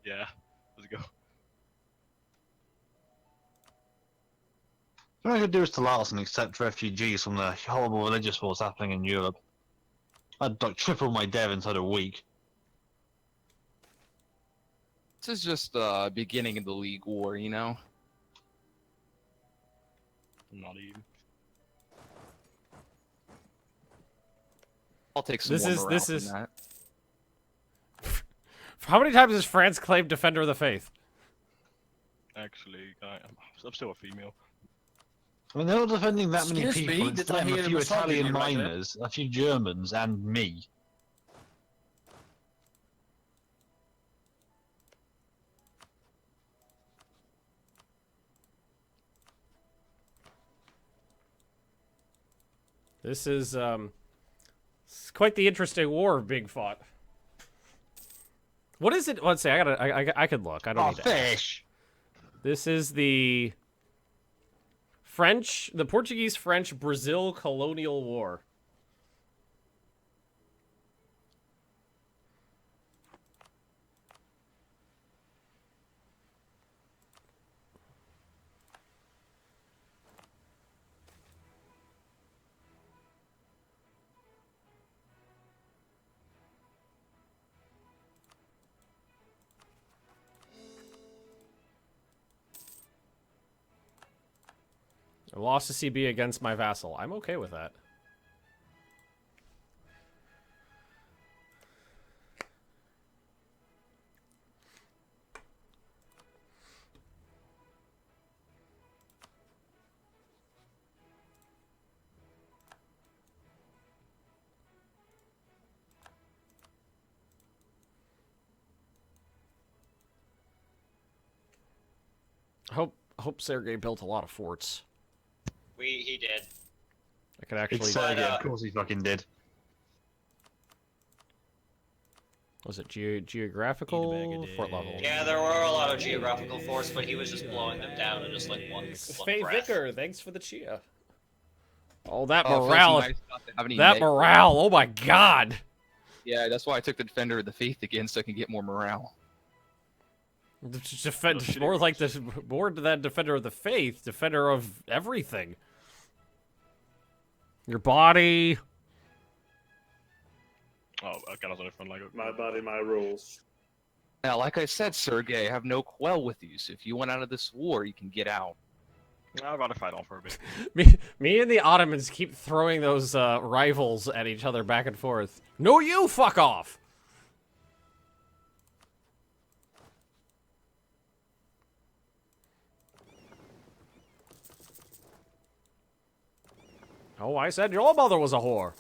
Speaker 3: Yeah, let's go.
Speaker 13: What I could do is to last and accept refugees from the horrible religious wars happening in Europe. I'd like triple my dev inside a week.
Speaker 4: This is just beginning of the League War, you know?
Speaker 3: Not even.
Speaker 4: I'll take some more morale from that.
Speaker 5: How many times has France claimed Defender of the Faith?
Speaker 3: Actually, I'm still a female.
Speaker 13: I mean, they're not defending that many
Speaker 16: Excuse
Speaker 13: people.
Speaker 16: me,
Speaker 13: It's
Speaker 16: did I
Speaker 13: them, a
Speaker 16: hear
Speaker 13: few
Speaker 16: misogyny
Speaker 13: Italian
Speaker 16: right there?
Speaker 13: miners, a few Germans, and me.
Speaker 5: This is it's quite the interesting war being fought. What is it? Let's see. I could look. I don't need to
Speaker 13: fish.
Speaker 5: This is the Portuguese-French-Brazil colonial war. I lost a CB against my vassal. I'm okay with that. Hope Sergey built a lot of forts.
Speaker 7: He did.
Speaker 5: I could actually.
Speaker 13: Yeah, of course he fucking did.
Speaker 5: Was it geographical fort level?
Speaker 7: Yeah, there were a lot of geographical forts, but he was just blowing them down in just like one
Speaker 5: Faye
Speaker 7: breath.
Speaker 5: Vicker, thanks for the chia. Oh, that
Speaker 4: Oh, it feels
Speaker 5: morale!
Speaker 4: nice not to have any
Speaker 5: That
Speaker 4: neg-
Speaker 5: morale! Oh my God!
Speaker 4: Yeah, that's why I took the Defender of the Faith again, so I can get more morale.
Speaker 5: More like this, more to that Defender of the Faith, Defender of everything. Your body.
Speaker 3: Oh, okay, that's on the front leg.
Speaker 9: My body, my rules.
Speaker 4: Now, like I said, Sergey, I have no quell with you, so if you want out of this war, you can get out.
Speaker 3: I'd rather fight on for a bit.
Speaker 5: Me and the Ottomans keep throwing those rivals at each other back and forth. No, you fuck off. Oh, I said your mother was a whore.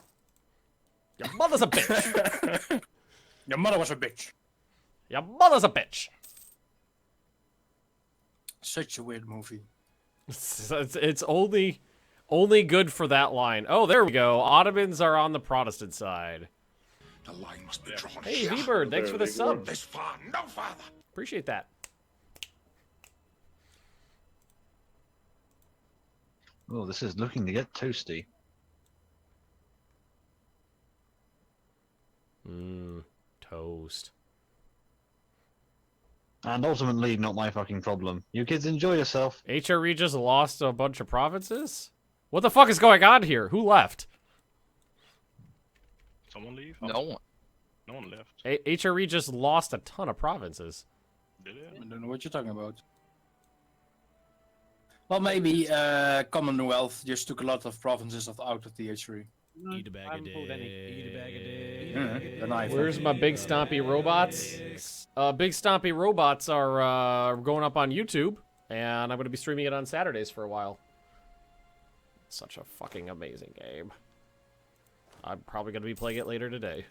Speaker 5: Your mother's a bitch.
Speaker 16: Your mother was a bitch.
Speaker 5: Your mother's a bitch.
Speaker 16: Such a weird movie.
Speaker 5: It's only good for that line. Oh, there we go. Ottomans are on the Protestant side.
Speaker 17: The line must be drawn.
Speaker 5: Hey, V-Bird, thanks for the sub.
Speaker 17: This far, no farther.
Speaker 5: Appreciate that.
Speaker 13: Oh, this is looking to get toasty.
Speaker 5: Toast.
Speaker 13: And ultimately, not my fucking problem. You kids enjoy yourself.
Speaker 5: HRE just lost a bunch of provinces? What the fuck is going on here? Who left?
Speaker 3: Someone leave?
Speaker 4: No one.
Speaker 3: No one left.
Speaker 5: HRE just lost a ton of provinces.
Speaker 3: Did it?
Speaker 16: I don't know what you're talking about. Well, maybe Commonwealth just took a lot of provinces out of the HRE.
Speaker 11: Eat a bag of dicks. Eat a bag of dicks.
Speaker 5: Where's my big stompy robots? Big stompy robots are going up on YouTube, and I'm going to be streaming it on Saturdays for a while. Such a fucking amazing game. I'm probably going to be playing it later today.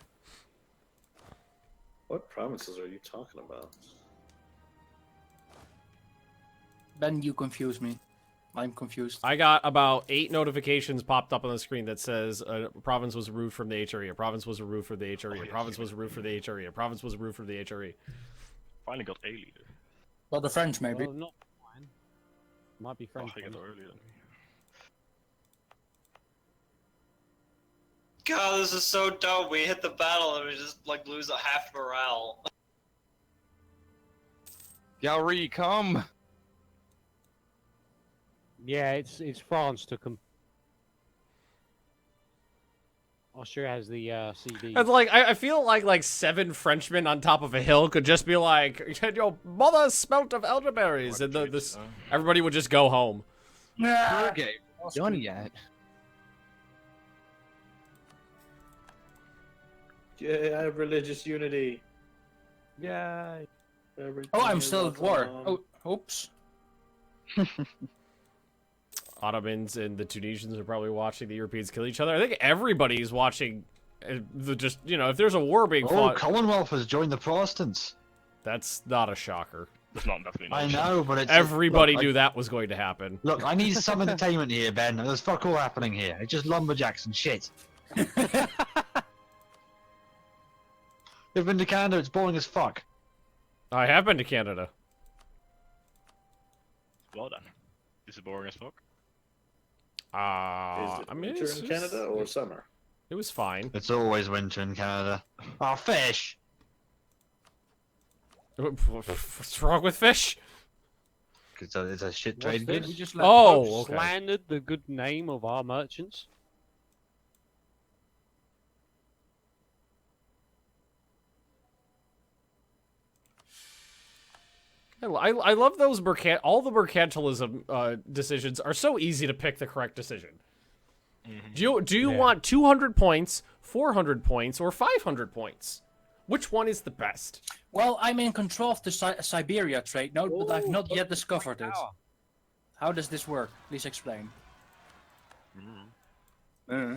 Speaker 9: What provinces are you talking about?
Speaker 16: Ben, you confuse me. I'm confused.
Speaker 5: I got about 8 notifications popped up on the screen that says a province was removed from the HRE, a province was removed from the HRE, a province was removed from the HRE, a province was removed from the HRE.
Speaker 3: Finally got a leader.
Speaker 16: Well, the French, maybe.
Speaker 6: Well, not mine. Might be French.
Speaker 3: I got earlier than me.
Speaker 7: God, this is so dumb. We hit the battle and we just like lose a half morale.
Speaker 4: Gallery, come.
Speaker 6: Yeah, it's France took them. Austria has the CD.
Speaker 5: It's like I feel like 7 Frenchmen on top of a hill could just be like, "Your mother smelt of elderberries," and everybody would just go home.
Speaker 16: Yeah.
Speaker 4: Okay, done yet.
Speaker 9: Yeah, I have religious unity.
Speaker 6: Yay.
Speaker 16: Oh, I'm still at war. Oh, oops.
Speaker 5: Ottomans and the Tunisians are probably watching the Europeans kill each other. I think everybody's watching. Just if there's a war being fought.
Speaker 13: Commonwealth has joined the Protestants.
Speaker 5: That's not a shocker.
Speaker 3: It's not definitely.
Speaker 13: I know, but it's
Speaker 5: everybody knew that was going to happen.
Speaker 13: Look, I need some entertainment here, Ben. There's fuck all happening here. It's just lumberjacks and shit. You've been to Canada, it's boring as fuck.
Speaker 5: I have been to Canada.
Speaker 3: Well done. Is it boring as fuck?
Speaker 9: Is it
Speaker 5: I mean,
Speaker 9: winter in Canada or summer?
Speaker 5: It was fine.
Speaker 13: It's always winter in Canada. Oh, fish!
Speaker 5: What's wrong with fish?
Speaker 13: It's a shit
Speaker 6: What's
Speaker 13: trade
Speaker 6: this?
Speaker 13: good.
Speaker 6: Okay. Slandered the good name of our merchants.
Speaker 5: I love those all the mercantilism decisions are so easy to pick the correct decision. Mm-hmm. Do you want 200 points, 400 points, or 500 points? Which one is the best?
Speaker 16: Well, I'm in control of the Siberia trade node, but I've not yet discovered it. How does this work? Please explain.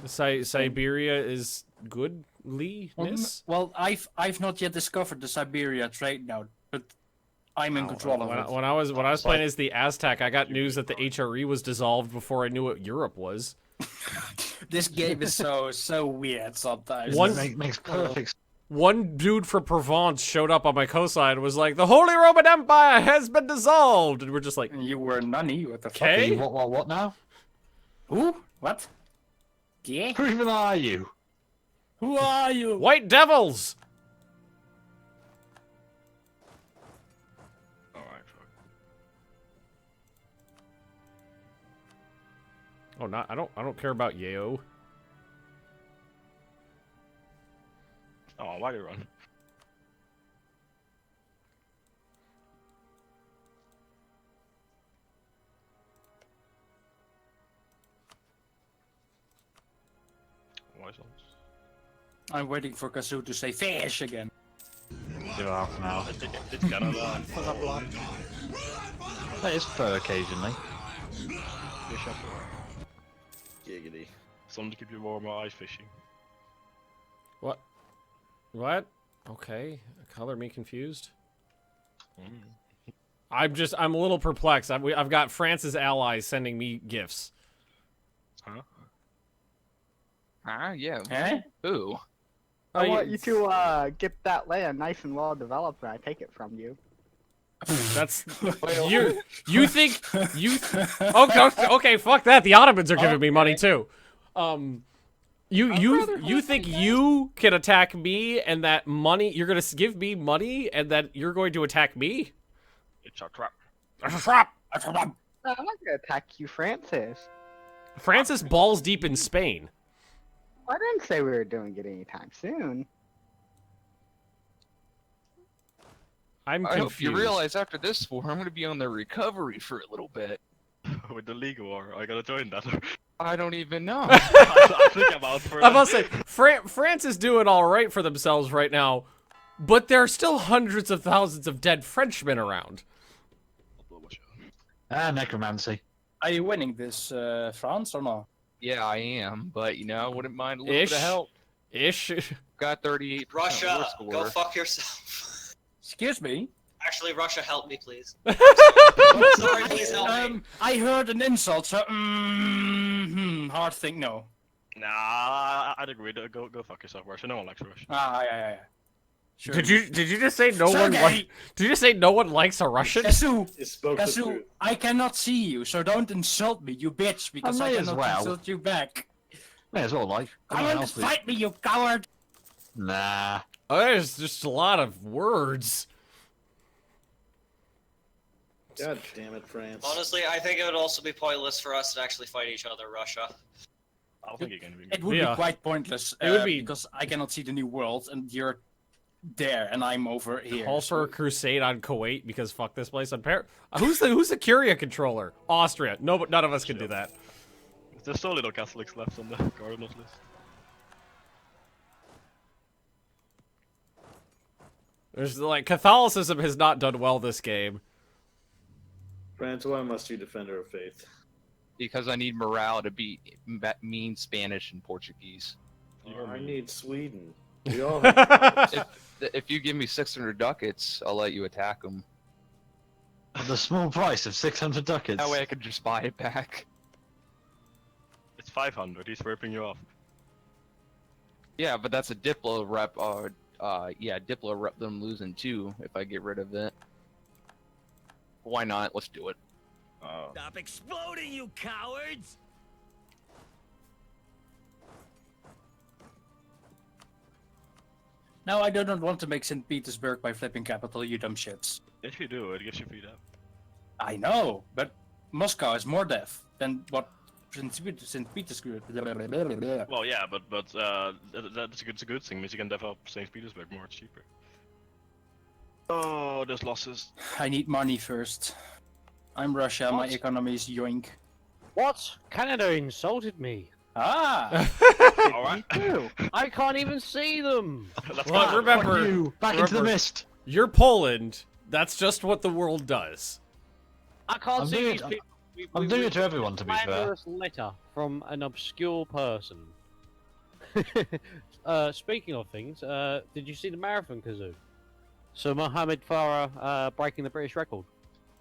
Speaker 5: Siberia is goodliness?
Speaker 16: Well, I've not yet discovered the Siberia trade node, but I'm in control of it.
Speaker 5: When I was playing as the Aztec, I got news that the HRE was dissolved before I knew what Europe was.
Speaker 16: This game is so weird sometimes.
Speaker 13: Makes perfect.
Speaker 5: One dude from Provence showed up on my coastline and was like, "The Holy Roman Empire has been dissolved," and we're just like,
Speaker 16: "You were nunny? What the fuck?"
Speaker 5: Okay.
Speaker 13: What now?
Speaker 16: Who? What? Yeah.
Speaker 13: Who even are you?
Speaker 16: Who are you?
Speaker 5: White devils. Oh, I don't care about Yeo.
Speaker 3: Oh, why do you run?
Speaker 16: I'm waiting for Kazoo to say fish again.
Speaker 13: Give it half an hour.
Speaker 3: It's Canada.
Speaker 13: That is fur occasionally.
Speaker 9: Giggity.
Speaker 3: something to keep you warm while ice fishing.
Speaker 5: What? What? Okay. Color me confused. I'm a little perplexed. I've got France's allies sending me gifts.
Speaker 3: Huh?
Speaker 4: Yeah.
Speaker 10: Eh?
Speaker 4: Who?
Speaker 10: I want you to get that land nice and well developed when I take it from you.
Speaker 5: That's you think you okay, fuck that. The Ottomans are giving me money too. You think you can attack me and that money you're gonna give me money and that you're going to attack me?
Speaker 3: It's a trap.
Speaker 5: It's a trap.
Speaker 10: I'm not gonna attack you, Francis.
Speaker 5: Francis balls deep in Spain.
Speaker 10: I didn't say we were doing it anytime soon.
Speaker 4: I hope you realize after this war, I'm going to be on the recovery for a little bit.
Speaker 3: With the League War, I gotta join that.
Speaker 4: I don't even know.
Speaker 3: I think about it.
Speaker 5: I'm about to say, France is doing all right for themselves right now, but there are still hundreds of thousands of dead Frenchmen around.
Speaker 13: Necromancy.
Speaker 16: Are you winning this, France, or not?
Speaker 4: Yeah, I am, but I wouldn't mind a little bit of help. Got 38%.
Speaker 7: Russia, go fuck yourself.
Speaker 16: Excuse me?
Speaker 7: Actually, Russia, help me, please. Sorry, please help me.
Speaker 16: I heard an insult, so hard thing, no.
Speaker 3: Nah, I'd agree. Go fuck yourself, Russia. No one likes Russia.
Speaker 16: Yeah. Sure.
Speaker 5: Did you just say no one Did you just say no one likes a Russian?
Speaker 16: Kazu, I cannot see you, so don't insult me, you bitch, because I cannot insult you back.
Speaker 13: May as well, like.
Speaker 16: Come on, fight me, you coward!
Speaker 13: Nah.
Speaker 5: Oh, there's just a lot of words.
Speaker 9: God damn it, France.
Speaker 7: Honestly, I think it would also be pointless for us to actually fight each other, Russia.
Speaker 3: I don't think you're gonna be.
Speaker 16: It would be quite pointless. It would be because I cannot see the new world, and you're there, and I'm over here.
Speaker 5: Call for a crusade on Kuwait because fuck this place. Who's the Curia controller? Austria. No, but none of us can do that.
Speaker 3: There's so little Catholics left on the Cardinals list.
Speaker 5: There's like Catholicism has not done well this game.
Speaker 9: France, why must you defend our faith?
Speaker 4: Because I need morale to beat mean Spanish and Portuguese.
Speaker 9: I need Sweden. We all have
Speaker 4: if you give me 600 ducats, I'll let you attack them.
Speaker 13: For the small price of 600 ducats.
Speaker 4: That way I can just buy it back.
Speaker 3: It's 500. He's ripping you off.
Speaker 4: Yeah, but that's a Diplo rep. Diplo rep them losing too if I get rid of it. Why not? Let's do it.
Speaker 11: Stop exploding, you cowards!
Speaker 16: No, I do not want to make St. Petersburg my flipping capital, you dumb shits.
Speaker 3: If you do, it gets you feet up.
Speaker 16: I know, but Moscow is more deaf than what St. Petersburg.
Speaker 3: Well, yeah, but that's a good thing. Means you can develop St. Petersburg more. It's cheaper. Oh, there's losses.
Speaker 16: I need money first. I'm Russia. My economy is yoink.
Speaker 6: What? Canada insulted me.
Speaker 16: Ah!
Speaker 3: Alright.
Speaker 6: I can't even see them.
Speaker 5: Well, remember,
Speaker 13: Back into the mist.
Speaker 5: You're Poland. That's just what the world does.
Speaker 6: I can't see these people.
Speaker 13: I'm doing it to everyone, to be fair.
Speaker 6: Anonymous letter from an obscure person. Speaking of things, did you see the marathon, Kazoo? So Mohammed Farah breaking the British record.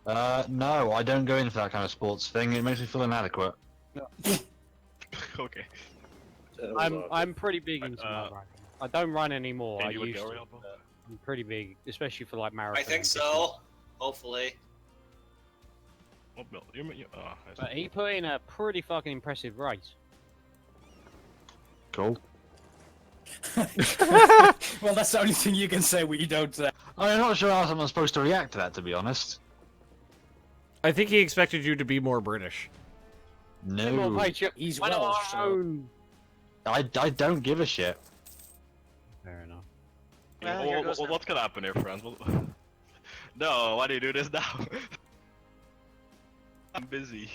Speaker 13: No, I don't go in for that kind of sports thing. It makes me feel inadequate.
Speaker 3: Okay.
Speaker 6: I'm pretty big into my running. I don't run anymore. I used to.
Speaker 3: Elbow?
Speaker 6: I'm pretty big, especially for like marathons.
Speaker 7: I think so. Hopefully.
Speaker 6: But he put in a pretty fucking impressive race.
Speaker 13: Cool.
Speaker 16: Well, that's the only thing you can say when you don't.
Speaker 13: I'm not sure how someone's supposed to react to that, to be honest.
Speaker 5: I think he expected you to be more British.
Speaker 13: No.
Speaker 16: He's
Speaker 6: Welsh.
Speaker 16: Welsh. So...
Speaker 13: I don't give a shit.
Speaker 6: Fair enough.
Speaker 3: Yeah, what's gonna happen here, friends? No, why do you do this now? I'm busy.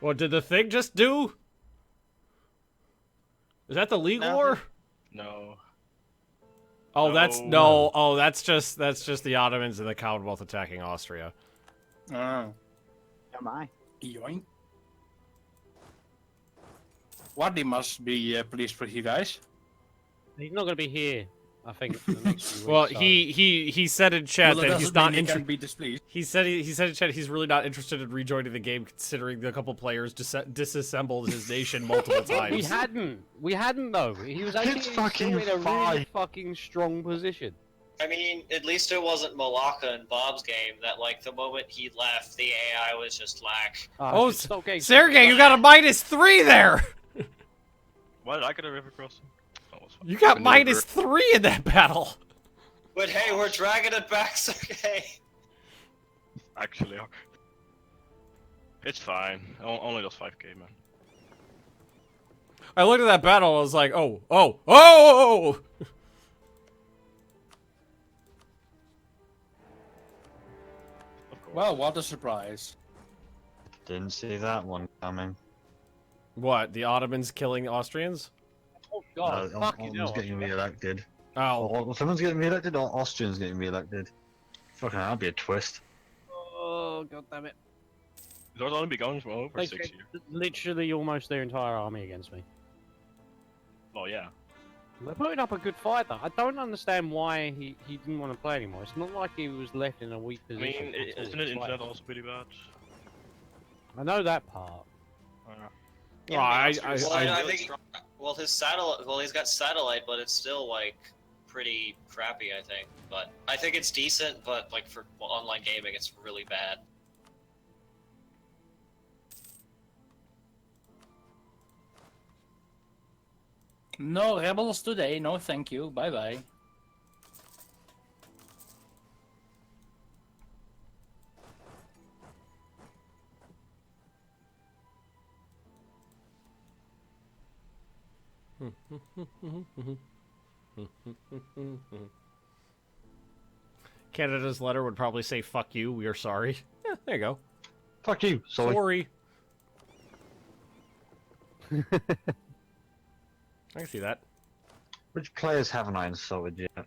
Speaker 5: What did the thing just do? Is that the League War?
Speaker 3: No.
Speaker 5: Oh, that's no. Oh, that's just the Ottomans and the Commonwealth attacking Austria.
Speaker 16: Oh.
Speaker 10: Am I?
Speaker 16: Yoink. Waddy must be pleased with you guys.
Speaker 6: He's not going to be here, I think, for the next few weeks.
Speaker 5: Well,
Speaker 6: so-
Speaker 5: he said in chat
Speaker 16: Well, that
Speaker 5: that he's
Speaker 16: doesn't
Speaker 5: not
Speaker 16: mean he can
Speaker 5: interested.
Speaker 16: be displeased.
Speaker 5: He said in chat he's really not interested in rejoining the game, considering the couple players disassembled his nation multiple times.
Speaker 6: We hadn't though. He was actually
Speaker 13: It's fucking
Speaker 6: still in a really
Speaker 13: fine.
Speaker 6: fucking strong position.
Speaker 7: I mean, at least it wasn't Malacca and Bob's game that, like, the moment he left, the AI was just like...
Speaker 5: Oh, Sergey, you got a -3 there.
Speaker 3: Why did I get a river crossing? Oh,
Speaker 5: You got -3 in that battle.
Speaker 7: But hey, we're dragging it back, Sergey!
Speaker 3: Actually, it's fine. Only those 5k, man.
Speaker 5: I looked at that battle. I was like, oh.
Speaker 16: Well, what a surprise.
Speaker 13: Didn't see that one coming.
Speaker 5: What? The Ottomans killing the Austrians?
Speaker 6: Oh god,
Speaker 13: Ottoman's getting re-elected.
Speaker 5: Oh.
Speaker 13: Or someone's getting re-elected, or Austrians getting re-elected. Fucking, that'd be a twist.
Speaker 6: Oh god damn it!
Speaker 3: There's only been going for over 6 years.
Speaker 6: Literally almost their entire army against me.
Speaker 3: Oh yeah.
Speaker 6: They're putting up a good fight though. I don't understand why he didn't want to play anymore. It's not like he was left in a weak
Speaker 3: I
Speaker 6: position.
Speaker 3: mean,
Speaker 6: at all.
Speaker 3: isn't it
Speaker 6: It's
Speaker 3: internet
Speaker 6: like-
Speaker 3: also pretty bad?
Speaker 6: I know that part.
Speaker 5: Well, I
Speaker 7: think, well, his satellite, well, he's got satellite, but it's still, like, pretty crappy, I think. But I think it's decent, but, like, for online gaming, it's really bad.
Speaker 16: No rebels today, no thank you, bye bye.
Speaker 5: Canada's letter would probably say, fuck you, we are sorry. Yeah, there you go.
Speaker 13: Fuck you,
Speaker 5: Sorry. I can see that.
Speaker 13: Which players haven't I insulted yet?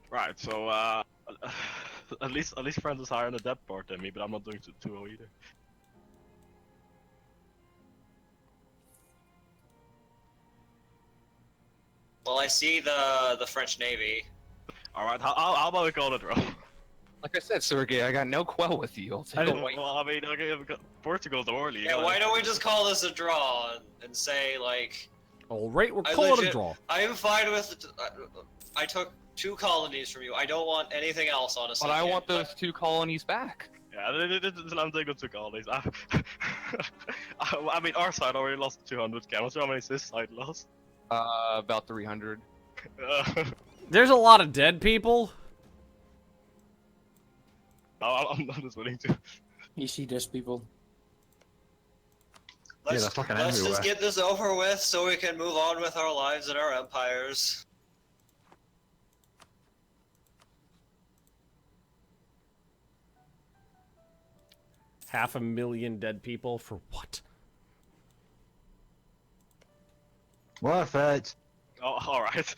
Speaker 3: Right, so at least France is higher on the depth part than me, but I'm not doing too well either.
Speaker 7: Well, I see the French Navy.
Speaker 3: All right, how about we call it draw?
Speaker 4: Like I said, Sergey, I got no quell with you. I'll take a white.
Speaker 3: Well, I mean, okay, Portugal's the war league.
Speaker 7: Yeah, why don't we just call this a draw and say, like...
Speaker 5: Alright, we're
Speaker 7: I
Speaker 5: calling it a
Speaker 7: legit-
Speaker 5: draw.
Speaker 7: I am fine with... I took 2 colonies from you. I don't want anything else, honestly.
Speaker 4: But I want those 2 colonies back.
Speaker 3: Yeah, I'm taking 2 colonies. I mean, our side already lost 200 camels. How many this side lost?
Speaker 4: About 300.
Speaker 5: There's a lot of dead people.
Speaker 3: I'm just willing to.
Speaker 16: You see those people.
Speaker 7: Let's,
Speaker 13: they're fucking
Speaker 7: let's
Speaker 13: everywhere.
Speaker 7: just get this over with so we can move on with our lives and our empires.
Speaker 5: Half a million dead people for what?
Speaker 13: Worth it.
Speaker 3: Oh, alright.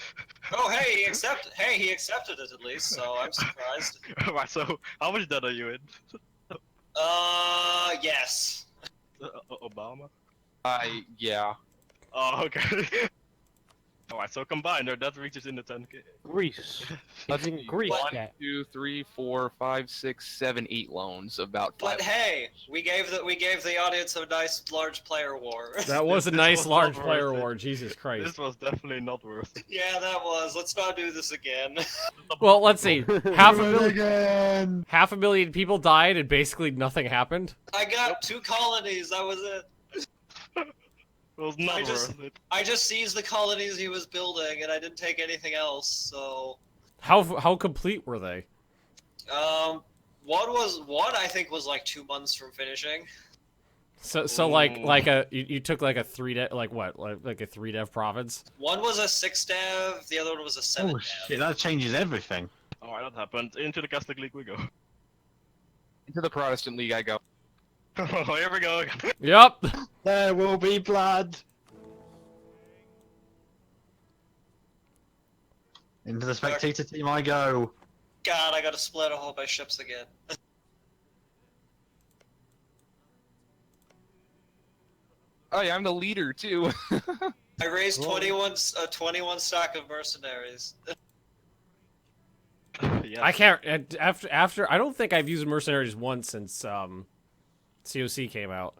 Speaker 7: Oh, hey, he accepted. Hey, he accepted it at least. So I'm surprised.
Speaker 3: Alright, so how much debt are you in?
Speaker 7: Yes.
Speaker 3: Obama?
Speaker 4: Yeah.
Speaker 3: Oh, okay. Alright, so combined, their debt reaches in the 10k.
Speaker 6: Greece. I think Greece.
Speaker 4: 1,
Speaker 6: Yeah.
Speaker 4: 2, 3, 4, 5, 6, 7, 8 loans. About 5.
Speaker 7: But hey, we gave the audience a nice large player war.
Speaker 5: That was a
Speaker 3: This
Speaker 5: nice
Speaker 3: was
Speaker 5: large
Speaker 3: not
Speaker 5: player
Speaker 3: worth it.
Speaker 5: war, Jesus Christ.
Speaker 3: This was definitely not worth it.
Speaker 7: Yeah, that was. Let's not do this again.
Speaker 5: Well, let's see. Half a
Speaker 13: Do it
Speaker 5: million,
Speaker 13: again.
Speaker 5: half a million people died and basically nothing happened.
Speaker 7: I got 2 colonies. That was it.
Speaker 3: It was not worth it.
Speaker 7: I just seized the colonies he was building, and I didn't take anything else. So,
Speaker 5: How complete were they?
Speaker 7: one I think was like 2 months from finishing.
Speaker 5: So like you took like a 3 dev, like what, like a 3 dev province?
Speaker 7: One was a 6 dev, the other one was a 7
Speaker 13: Oh
Speaker 7: dev.
Speaker 13: shit, that changes everything.
Speaker 3: Alright, that happened. Into the Catholic League we go.
Speaker 4: Into the Protestant League I go.
Speaker 3: Oh, here we go again.
Speaker 5: Yep.
Speaker 13: There will be blood. Into the spectator team I go.
Speaker 7: God, I gotta split all my ships again.
Speaker 4: Oh yeah, I'm the leader too.
Speaker 7: I raised 21 stock of mercenaries.
Speaker 5: I can't. After I don't think I've used mercenaries once since COC came out.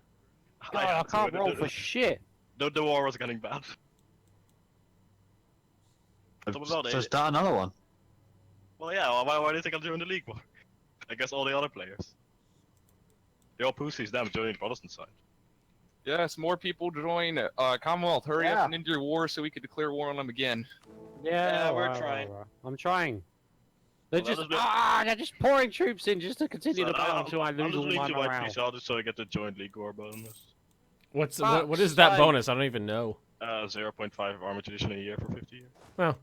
Speaker 6: God, I can't roll for shit.
Speaker 3: The war was getting bad.
Speaker 13: So start another one.
Speaker 3: Well, yeah. Why do you think I'm doing the league war? I guess all the other players. They all pussies them joining the Protestant side.
Speaker 4: Yes, more people join Commonwealth. Hurry up and end your war so we can declare war on them again.
Speaker 6: Yeah,
Speaker 2: we're
Speaker 6: right,
Speaker 2: trying.
Speaker 6: right. I'm trying. They're
Speaker 3: Well,
Speaker 6: they're just pouring troops in just to continue the battle until I lose all my morale.
Speaker 3: So I get the joint league war bonus.
Speaker 5: What is that bonus? I don't even know.
Speaker 3: 0.5 armor tradition a year for 50 years.
Speaker 5: Well.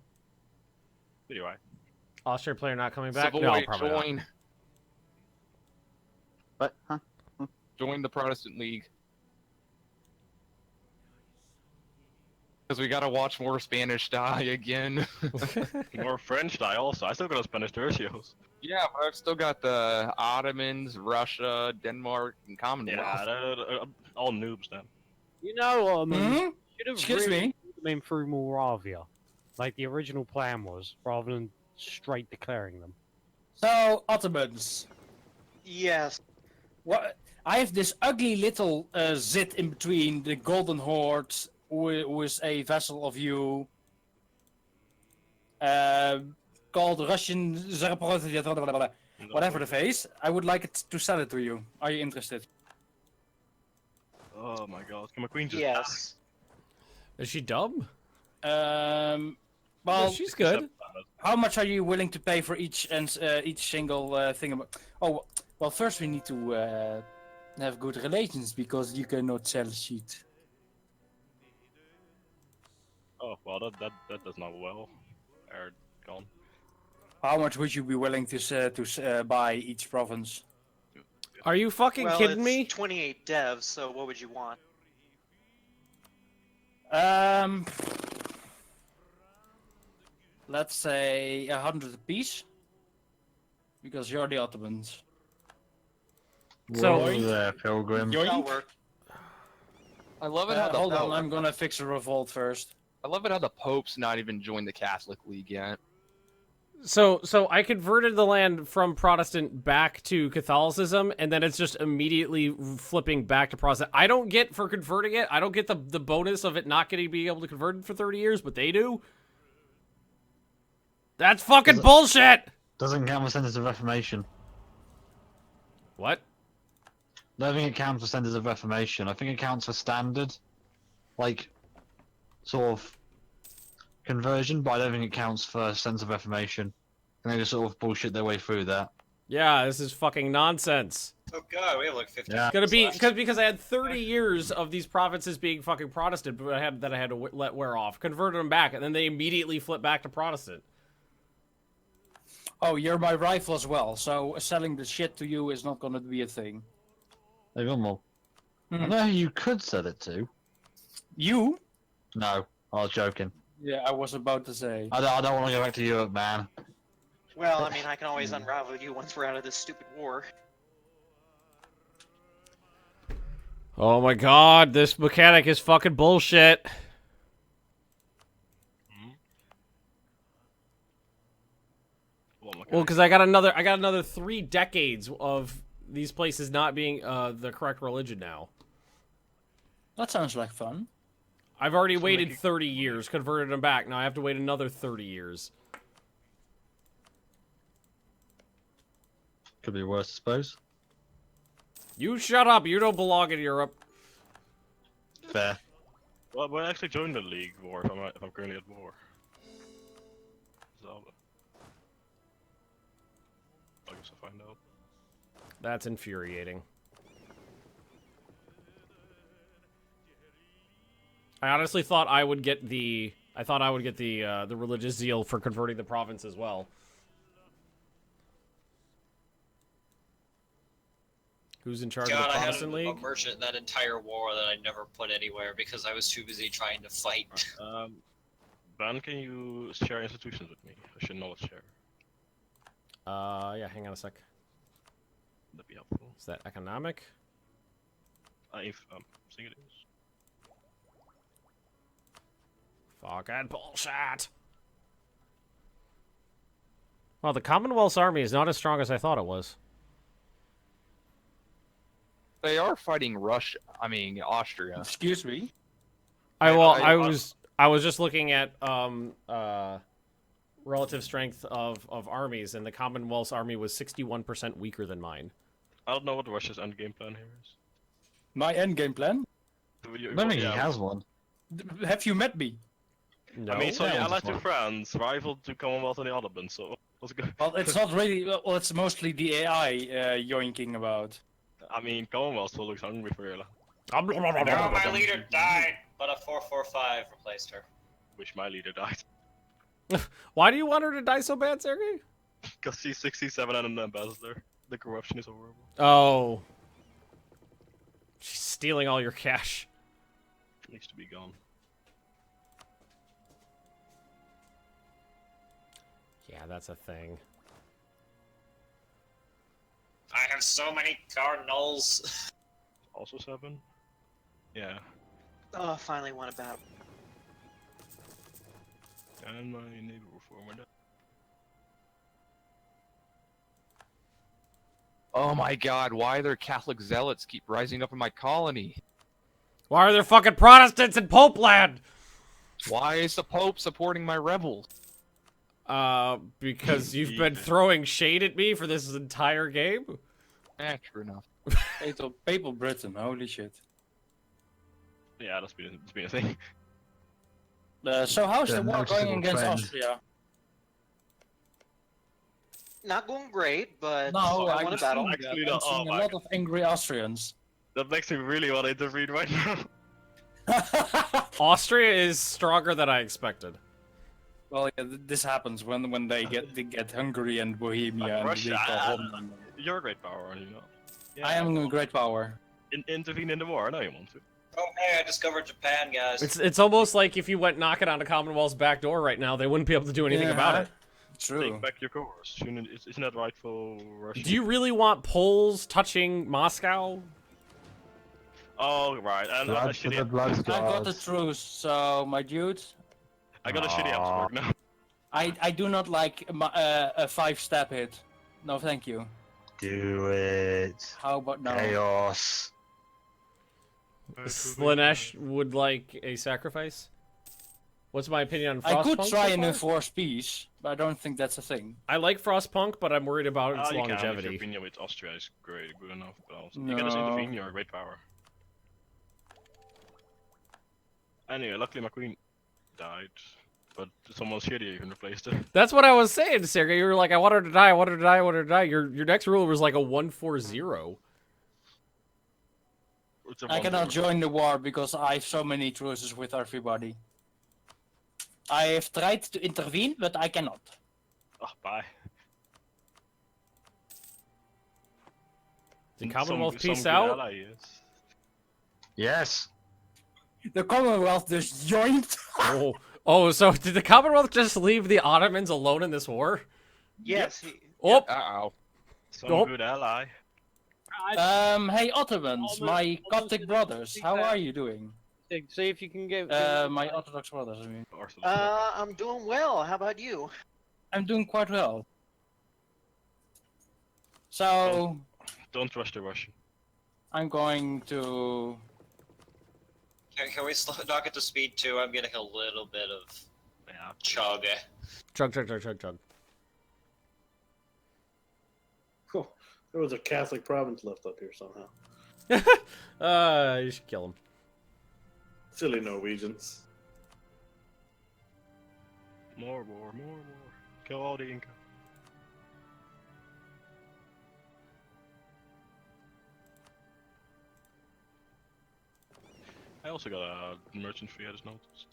Speaker 3: Anyway.
Speaker 5: Austrian player not coming back?
Speaker 4: Savoy,
Speaker 5: No, probably
Speaker 4: join.
Speaker 5: not.
Speaker 10: What? Huh?
Speaker 4: Join the Protestant League. Because we gotta watch more Spanish die again.
Speaker 3: More French die also. I still got Spanish tertios.
Speaker 4: Yeah, but I've still got the Ottomans, Russia, Denmark, and Commonwealth.
Speaker 3: Yeah, they're all noobs then.
Speaker 6: You know, should have
Speaker 16: Excuse
Speaker 6: really
Speaker 16: me?
Speaker 6: put them in through Moravia, like the original plan was, rather than straight declaring them.
Speaker 16: So, Ottomans.
Speaker 2: Yes.
Speaker 16: What? I have this ugly little zit in between the Golden Horde, who is a vassal of you, called Russian... Whatever the face. I would like it to sell it to you. Are you interested?
Speaker 3: Oh my god, can my queen just...
Speaker 2: Yes.
Speaker 5: Is she dumb?
Speaker 16: Well,
Speaker 5: Yeah, she's good.
Speaker 16: How much are you willing to pay for each single thing? Oh, well, first we need to have good relations because you cannot sell shit.
Speaker 3: Oh, well, that does not well. Gone.
Speaker 16: How much would you be willing to buy each province?
Speaker 5: Are you fucking
Speaker 2: Well,
Speaker 5: kidding
Speaker 2: it's
Speaker 5: me?
Speaker 2: 28 devs, so what would you want?
Speaker 16: Let's say 100 apiece, because you're the Ottomans.
Speaker 5: So
Speaker 13: Whoa there, Pilgrim.
Speaker 2: That'll work.
Speaker 4: I love it how the
Speaker 16: Hold on,
Speaker 4: Pope-
Speaker 16: I'm gonna fix a revolt first.
Speaker 4: I love it how the Pope's not even joined the Catholic League yet.
Speaker 5: So I converted the land from Protestant back to Catholicism, and then it's just immediately flipping back to Protestant. I don't get for converting it. I don't get the bonus of it not being able to convert it for 30 years, but they do. That's fucking bullshit.
Speaker 13: Doesn't count for Centers of Reformation.
Speaker 5: What?
Speaker 13: I don't think it counts for Centers of Reformation. I think it counts for standard, like, sort of conversion, but I don't think it counts for Centers of Reformation. And they just sort of bullshit their way through that.
Speaker 5: Yeah, this is fucking nonsense.
Speaker 7: Oh god, we have like 50
Speaker 13: Yeah.
Speaker 5: It's gonna be
Speaker 7: left.
Speaker 5: because I had 30 years of these provinces being fucking Protestant, but I had to let wear off, converted them back, and then they immediately flip back to Protestant.
Speaker 16: Oh, you're my rival as well, so selling the shit to you is not gonna be a thing.
Speaker 13: Hey, one more. I know who you could sell it to.
Speaker 16: You?
Speaker 13: No, I was joking.
Speaker 16: Yeah, I was about to say.
Speaker 13: I don't want to go back to Europe, man.
Speaker 2: Well, I mean, I can always unravel you once we're out of this stupid war.
Speaker 5: Oh my god, this mechanic is fucking bullshit. Well, because I got another 3 decades of these places not being the correct religion now.
Speaker 16: That sounds like fun.
Speaker 5: I've already waited 30 years, converted them back. Now I have to wait another 30 years.
Speaker 13: Could be worse, I suppose.
Speaker 5: You shut up. You don't belong in Europe.
Speaker 13: Fair.
Speaker 3: Well, we're actually joining the league war if I'm currently at war. So, I guess I'll find out.
Speaker 5: That's infuriating. I honestly thought I would get the religious zeal for converting the province as well. Who's in charge of the
Speaker 7: God, I had
Speaker 5: Protestant
Speaker 7: a
Speaker 5: League?
Speaker 7: merchant in that entire war that I never put anywhere because I was too busy trying to fight.
Speaker 3: Ben, can you share institutions with me? I should knowledge share.
Speaker 5: Yeah, hang on a sec.
Speaker 3: That'd be helpful.
Speaker 5: Is that economic?
Speaker 3: If, I think it is.
Speaker 5: Fucking bullshit. Well, the Commonwealth's army is not as strong as I thought it was.
Speaker 4: They are fighting Russia. I mean, Austria.
Speaker 16: Excuse me.
Speaker 5: I was just looking at relative strength of armies, and the Commonwealth's army was 61% weaker than mine.
Speaker 3: I don't know what Russia's endgame plan here is.
Speaker 16: My endgame plan?
Speaker 13: I don't think he has one.
Speaker 16: Have you met me?
Speaker 5: No.
Speaker 3: I mean, so yeah, allied to France, rival to Commonwealth and the Ottoman, so let's go.
Speaker 16: Well, it's not really. Well, it's mostly the AI yoinking about.
Speaker 3: I mean, Commonwealth still looks hungry for you.
Speaker 7: No, my leader died, but a 445 replaced her.
Speaker 3: Wish my leader died.
Speaker 5: Why do you want her to die so bad, Sergey?
Speaker 3: Because she's 67 and an ambassador. The corruption is horrible.
Speaker 5: Oh. She's stealing all your cash.
Speaker 3: Needs to be gone.
Speaker 5: Yeah, that's a thing.
Speaker 7: I have so many cardinals.
Speaker 3: Also 7? Yeah.
Speaker 2: Oh, finally won a battle.
Speaker 3: And my naval reformer died.
Speaker 4: Oh my god, why their Catholic zealots keep rising up in my colony?
Speaker 5: Why are there fucking Protestants in Pope land?
Speaker 4: Why is the Pope supporting my rebels?
Speaker 5: Because you've been throwing shade at me for this entire game?
Speaker 4: True enough.
Speaker 16: Papal Britain, holy shit.
Speaker 3: Yeah, that's been a thing.
Speaker 16: So how's
Speaker 13: The
Speaker 16: the war going
Speaker 13: noticeable
Speaker 16: against
Speaker 13: trend.
Speaker 16: Austria?
Speaker 2: Not going great, but
Speaker 16: No,
Speaker 2: I
Speaker 16: I'm
Speaker 2: won a battle.
Speaker 16: seeing,
Speaker 3: Actually,
Speaker 16: I'm
Speaker 3: not.
Speaker 16: seeing
Speaker 3: Oh
Speaker 16: a
Speaker 3: my
Speaker 16: lot of angry Austrians.
Speaker 3: That makes me really want to intervene right now.
Speaker 5: Austria is stronger than I expected.
Speaker 16: Well, yeah, this happens when they get Hungary and Bohemia and
Speaker 3: Russia,
Speaker 16: they call home.
Speaker 3: You're a great power, are you not? Yeah,
Speaker 16: I am a great power.
Speaker 3: Intervene in the war, I know you want to.
Speaker 7: Oh, hey, I discovered Japan, guys.
Speaker 5: It's almost like if you went knocking on the Commonwealth's back door right now, they wouldn't be able to do anything about it.
Speaker 16: True.
Speaker 3: Take back your course. Isn't that rightful Russia?
Speaker 5: Do you really want Poles touching Moscow?
Speaker 3: Oh, right. And
Speaker 13: Blood for the blood
Speaker 16: I got the
Speaker 13: gods.
Speaker 16: truce, so my dude.
Speaker 3: I got a shitty Habsburg now.
Speaker 16: I do not like a 5-step hit. No, thank you.
Speaker 13: Do it.
Speaker 16: How about no?
Speaker 13: Chaos.
Speaker 5: Slanesh would like a sacrifice? What's my opinion on Frostpunk?
Speaker 16: I could try
Speaker 5: so
Speaker 16: and
Speaker 5: far?
Speaker 16: enforce peace, but I don't think that's a thing.
Speaker 5: I like Frostpunk, but I'm worried about its
Speaker 3: You can, if
Speaker 5: longevity.
Speaker 3: your opinion with Austria is great, good enough, but also you can just intervene, you're a great power. Anyway, luckily my queen died, but someone's shitty even replaced her.
Speaker 5: That's what I was saying, Sergey. You were like, I want her to die, I want her to die, I want her to die. Your next ruler was like a 140.
Speaker 16: I cannot join the war because I have so many truces with everybody. I have tried to intervene, but I cannot.
Speaker 3: Oh, bye.
Speaker 5: The Commonwealth
Speaker 3: Some
Speaker 5: peace
Speaker 3: good
Speaker 5: out?
Speaker 3: ally, yes.
Speaker 13: Yes.
Speaker 16: The Commonwealth just joined.
Speaker 5: Oh, so did the Commonwealth just leave the Ottomans alone in this war?
Speaker 2: Yes.
Speaker 5: Oh,
Speaker 4: Uh-oh.
Speaker 3: Some good ally.
Speaker 16: Hey Ottomans, my Coptic brothers, how are you doing?
Speaker 6: See if you can get.
Speaker 16: My Orthodox brothers, I mean.
Speaker 2: I'm doing well. How about you?
Speaker 16: I'm doing quite well. So,
Speaker 3: Don't rush the Russian.
Speaker 16: I'm going to...
Speaker 7: Can we knock it to speed 2? I'm getting a little bit of chug.
Speaker 5: Chug.
Speaker 9: Cool. There was a Catholic province left up here somehow.
Speaker 5: You should kill him.
Speaker 9: Silly Norwegians.
Speaker 3: More. Kill all the Inca. I also got a merchant fee, I just noticed.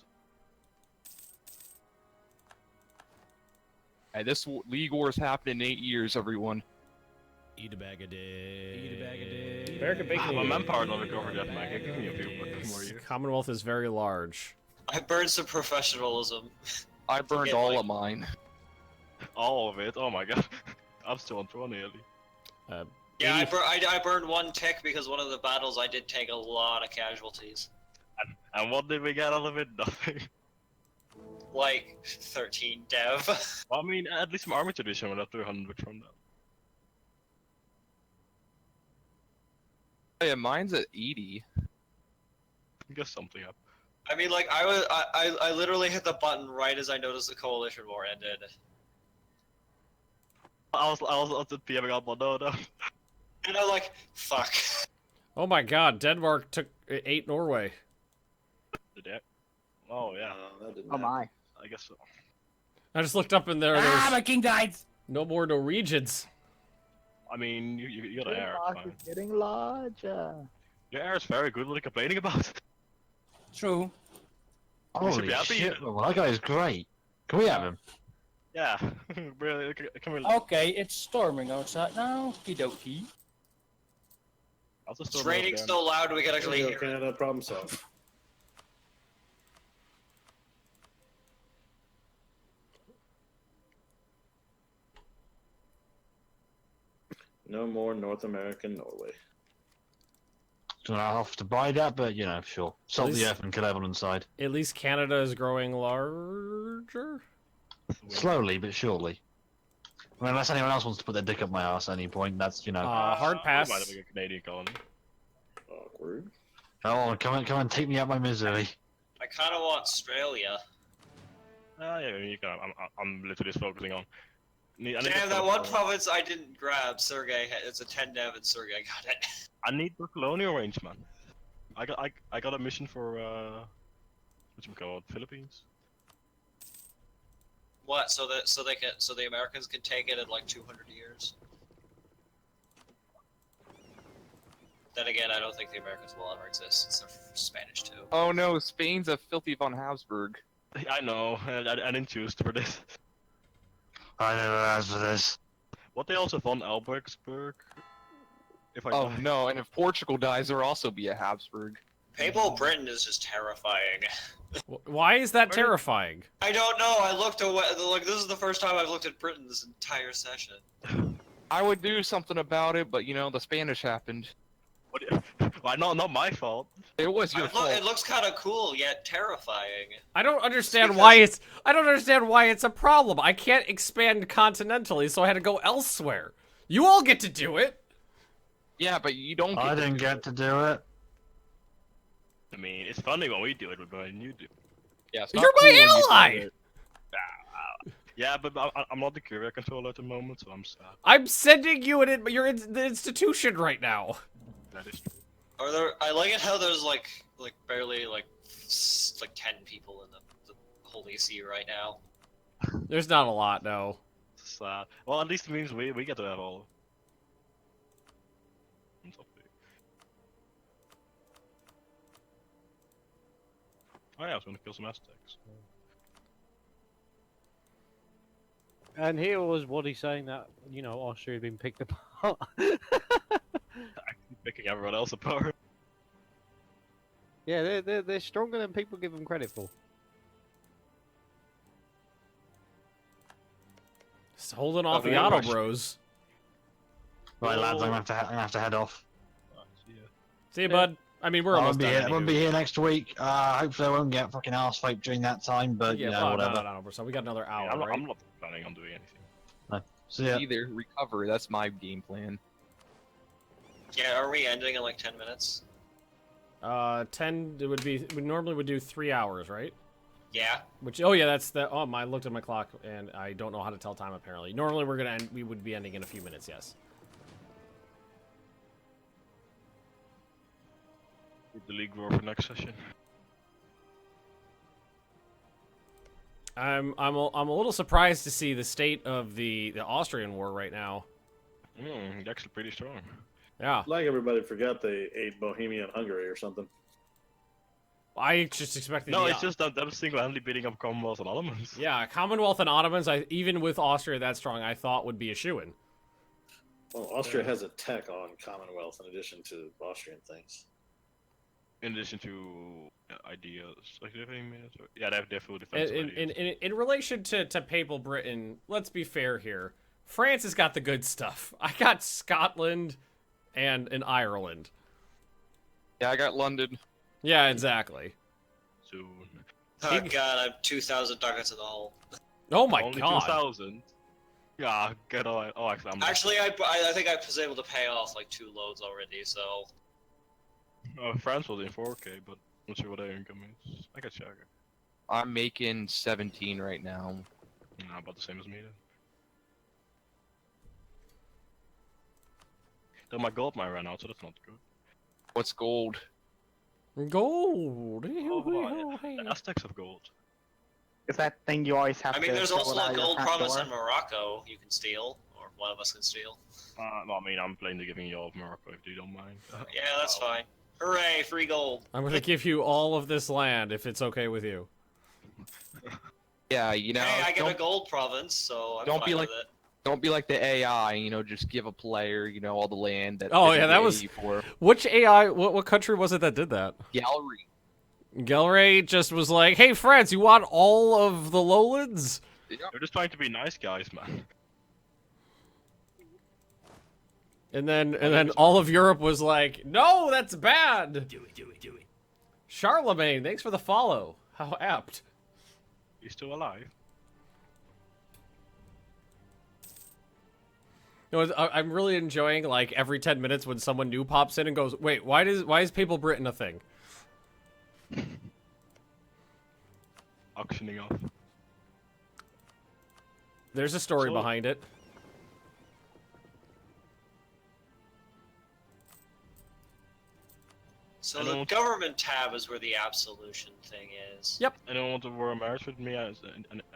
Speaker 4: Hey, this league war's happened in 8 years, everyone.
Speaker 11: Eat a bag a day. Eat a bag a day.
Speaker 5: American bacon.
Speaker 3: My manpower not recovered yet, Mike. Give me a few more years.
Speaker 5: Commonwealth is very large.
Speaker 7: I burned some professionalism.
Speaker 4: I burned
Speaker 7: get,
Speaker 4: all
Speaker 7: like-
Speaker 4: of mine.
Speaker 3: All of it? Oh my god. I'm still on 20 nearly.
Speaker 7: Yeah, I burned 1 tick because one of the battles I did take a lot of casualties.
Speaker 3: And what did we get out of it? Nothing.
Speaker 7: like 13 dev.
Speaker 3: Well, I mean, at least some army tradition went up to 100 from that.
Speaker 4: Oh, yeah, mine's at 80.
Speaker 3: Guess something up.
Speaker 7: I mean, like I literally hit the button right as I noticed the coalition war ended.
Speaker 3: I was just PMing out my no.
Speaker 7: And I'm like, fuck.
Speaker 5: Oh my god, Denmark took 8 Norway.
Speaker 3: Did that? Oh yeah.
Speaker 10: Oh my.
Speaker 3: I guess so.
Speaker 5: I just looked up in there.
Speaker 16: My king died.
Speaker 5: No more Norwegians.
Speaker 3: I mean, you got an air. Fine.
Speaker 10: It's getting larger.
Speaker 3: Your air is very good. What are you complaining about?
Speaker 16: True.
Speaker 3: You should be
Speaker 13: Holy
Speaker 3: happy.
Speaker 13: shit, well, that guy is great. Can we have him?
Speaker 3: Yeah. Really? Can we?
Speaker 16: Okay, it's storming outside now. Okie dokie.
Speaker 7: It's raining so loud we can actually hear it.
Speaker 9: Canada, problem solved. No more North American Norway.
Speaker 13: Don't have to buy that, but you know, sure. Salt the earth and kill everyone inside.
Speaker 5: At least Canada is growing larger?
Speaker 13: Slowly but surely. I mean, unless anyone else wants to put their dick up my ass at any point, that's, you know.
Speaker 5: Hard pass.
Speaker 3: Might have a Canadian colony.
Speaker 9: Awkward.
Speaker 13: Oh, come on, take me out my misery.
Speaker 7: I kind of want Australia.
Speaker 3: Yeah, you can. I'm literally just focusing on. I need
Speaker 7: Damn, that one province I didn't grab, Sergey. It's a 10 dev and Sergey got it.
Speaker 3: I need the colonial range, man. I got a mission for whatchamacallit, Philippines.
Speaker 7: What? So the Americans can take it in like 200 years. Then again, I don't think the Americans will ever exist since they're Spanish too.
Speaker 4: Oh no, Spain's a filthy von Habsburg.
Speaker 3: I know. I didn't choose for this.
Speaker 13: I never asked for this.
Speaker 3: What they also von Albergsburg? If I
Speaker 4: Oh
Speaker 3: die.
Speaker 4: no, and if Portugal dies, there'll also be a Habsburg.
Speaker 7: Papal Britain is just terrifying.
Speaker 5: Why is that terrifying?
Speaker 7: I don't know. I looked away. Like this is the first time I've looked at Britain this entire session.
Speaker 4: I would do something about it, but you know, the Spanish happened.
Speaker 3: Why not my fault?
Speaker 4: It was your fault.
Speaker 7: It looks kind of cool yet terrifying.
Speaker 5: I don't understand why it's. I don't understand why it's a problem. I can't expand continentally, so I had to go elsewhere. You all get to do it.
Speaker 4: Yeah, but you don't.
Speaker 13: I didn't get to do it.
Speaker 3: I mean, it's funny when we do it, but when you do.
Speaker 4: Yeah,
Speaker 5: You're my ally.
Speaker 3: Yeah, but I'm not the courier controller at the moment, so I'm sad.
Speaker 5: I'm sending you you're in the institution right now.
Speaker 3: That is true.
Speaker 7: Are there? I like it how there's like barely like 10 people in the Holy See right now.
Speaker 5: There's not a lot, no.
Speaker 3: Sad. Well, at least it means we get to have all. Oh yeah, I was gonna kill some Aztecs.
Speaker 6: And here was Waddy saying that, you know, Austria had been picked apart.
Speaker 3: Picking everyone else apart.
Speaker 6: Yeah, they're stronger than people give them credit for.
Speaker 5: Just holding off the auto bros.
Speaker 13: Right, lads, I'm gonna have to head off.
Speaker 5: See you, bud. I mean, we're almost done.
Speaker 13: I won't be here next week. Hopefully I won't get fucking arse raped during that time, but
Speaker 5: Yeah,
Speaker 13: you know,
Speaker 5: well,
Speaker 13: whatever.
Speaker 5: no, so we got another hour,
Speaker 3: Yeah,
Speaker 5: right?
Speaker 3: I'm not planning on doing anything.
Speaker 13: No. See ya.
Speaker 4: Either recover. That's my game plan.
Speaker 7: Yeah, are we ending in like 10 minutes?
Speaker 5: 10, it would be, we normally would do 3 hours, right?
Speaker 7: Yeah.
Speaker 5: Which, oh yeah, that's the, oh, I looked at my clock and I don't know how to tell time apparently. Normally we're gonna end, we would be ending in a few minutes, yes.
Speaker 3: The league war for next session.
Speaker 5: I'm a little surprised to see the state of the Austrian war right now.
Speaker 3: Actually pretty strong.
Speaker 5: Yeah.
Speaker 9: Like everybody forgot they ate Bohemia and Hungary or something.
Speaker 5: I just expected.
Speaker 3: No, it's just them single-handedly beating up Commonwealth and Ottomans.
Speaker 5: Yeah, Commonwealth and Ottomans. Even with Austria that strong, I thought would be a shoo-in.
Speaker 9: Well, Austria has a tech on Commonwealth in addition to Austrian things.
Speaker 3: In addition to ideas, like do they have any minutes? Yeah, they have full defense.
Speaker 5: In relation to Papal Britain, let's be fair here. France has got the good stuff. I got Scotland and Ireland.
Speaker 4: Yeah, I got London.
Speaker 5: Yeah, exactly.
Speaker 3: Soon.
Speaker 7: Oh god, I'm 2,000 ducats in the hole.
Speaker 5: Oh my
Speaker 3: Only
Speaker 5: god.
Speaker 3: 2,000. Yeah, get on. Oh, actually, I'm.
Speaker 7: Actually, I think I was able to pay off like 2 loads already, so.
Speaker 3: France was in 4K, but I'm not sure what their income is. I can check it.
Speaker 4: I'm making 17 right now.
Speaker 3: Nah, about the same as me then. Though my gold mine ran out, so that's not good.
Speaker 4: What's gold?
Speaker 5: Gold.
Speaker 3: Oh, the Aztecs have gold.
Speaker 10: Is that thing you always have
Speaker 7: I
Speaker 10: to?
Speaker 7: mean, there's
Speaker 10: fill
Speaker 7: also
Speaker 10: out
Speaker 7: a
Speaker 10: your
Speaker 7: gold
Speaker 10: front
Speaker 7: province
Speaker 10: door?
Speaker 7: in Morocco you can steal, or one of us can steal.
Speaker 3: Well, I mean, I'm plainly giving you all of Morocco if you don't mind.
Speaker 7: Yeah, that's fine. Hooray, free gold.
Speaker 5: I'm gonna give you all of this land if it's okay with you.
Speaker 4: Yeah, you know.
Speaker 7: Hey, I get a gold province, so I'm
Speaker 4: don't
Speaker 7: fine
Speaker 4: be
Speaker 7: with
Speaker 4: like
Speaker 7: it.
Speaker 4: don't be like the AI. You know, just give a player, you know, all the land that.
Speaker 5: Oh
Speaker 4: they
Speaker 5: yeah, that
Speaker 4: pay
Speaker 5: was.
Speaker 4: you for.
Speaker 5: Which AI? What country was it that did that?
Speaker 4: Gallery.
Speaker 5: Gallery just was like, "Hey, France, you want all of the lowlands?"
Speaker 3: They're just trying to be nice guys, man.
Speaker 5: And then all of Europe was like, "No, that's bad."
Speaker 11: Do it.
Speaker 5: Charlemagne, thanks for the follow. How apt.
Speaker 3: He's still alive.
Speaker 5: You know, I'm really enjoying like every 10 minutes when someone new pops in and goes, "Wait, why is Papal Britain a thing?"
Speaker 3: Auctioning off.
Speaker 5: There's a story
Speaker 3: So-
Speaker 5: behind it.
Speaker 7: So the government tab is where the absolution thing is.
Speaker 5: Yep.
Speaker 3: Anyone want to war a marriage with me? I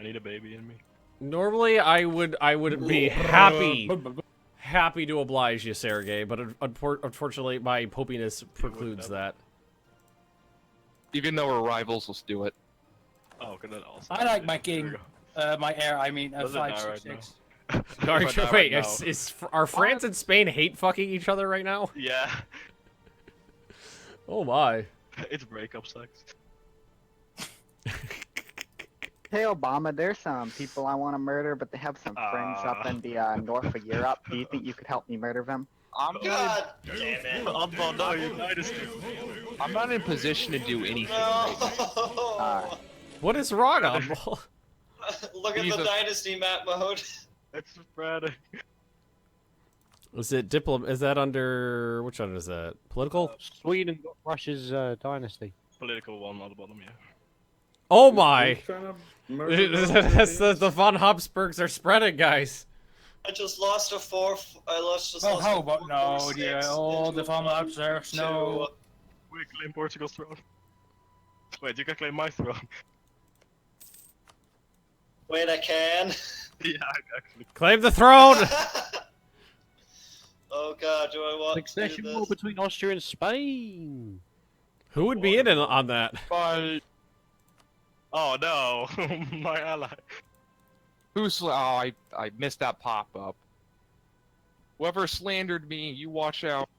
Speaker 3: need a baby in me.
Speaker 5: Normally, I would be happy to oblige you, Sergey, but unfortunately, my popiness precludes that.
Speaker 4: Even though we're rivals, let's do it.
Speaker 3: Oh, good. That also.
Speaker 16: I like my king. My heir, I mean,
Speaker 3: Does it now
Speaker 16: 566.
Speaker 5: Wait, are France and Spain hate fucking each other right now?
Speaker 3: Yeah.
Speaker 5: Oh my.
Speaker 3: It's breakup sex.
Speaker 10: Hey Obama, there's some people I want to murder, but they have some friends up in the north of Europe. Do you think you could help me murder them?
Speaker 7: God damn it.
Speaker 4: I'm not in position to do anything.
Speaker 7: No.
Speaker 5: What is wrong, Oddball?
Speaker 7: Look at the dynasty map mode.
Speaker 3: It's spreading.
Speaker 5: Is it Is that under which one is that? Political?
Speaker 6: Sweden got Russia's dynasty.
Speaker 3: Political one on the bottom, yeah.
Speaker 5: Oh my!
Speaker 9: That's
Speaker 5: the von Habsburgs are spreading, guys.
Speaker 7: I just lost a fourth.
Speaker 16: Oh, how about no, dear? Oh, the farmer upstairs, no.
Speaker 3: Wait, claim Portugal's throne. Wait, you can claim my throne.
Speaker 7: Wait, I can.
Speaker 3: Yeah, actually.
Speaker 5: Claim the throne.
Speaker 7: Oh god, do I want
Speaker 6: Succession
Speaker 7: to do
Speaker 6: war
Speaker 7: this?
Speaker 6: between Austria and Spain.
Speaker 5: Who would be in on that?
Speaker 3: But... Oh no, my ally.
Speaker 4: Oh, I missed that pop up. Whoever slandered me, you watch out.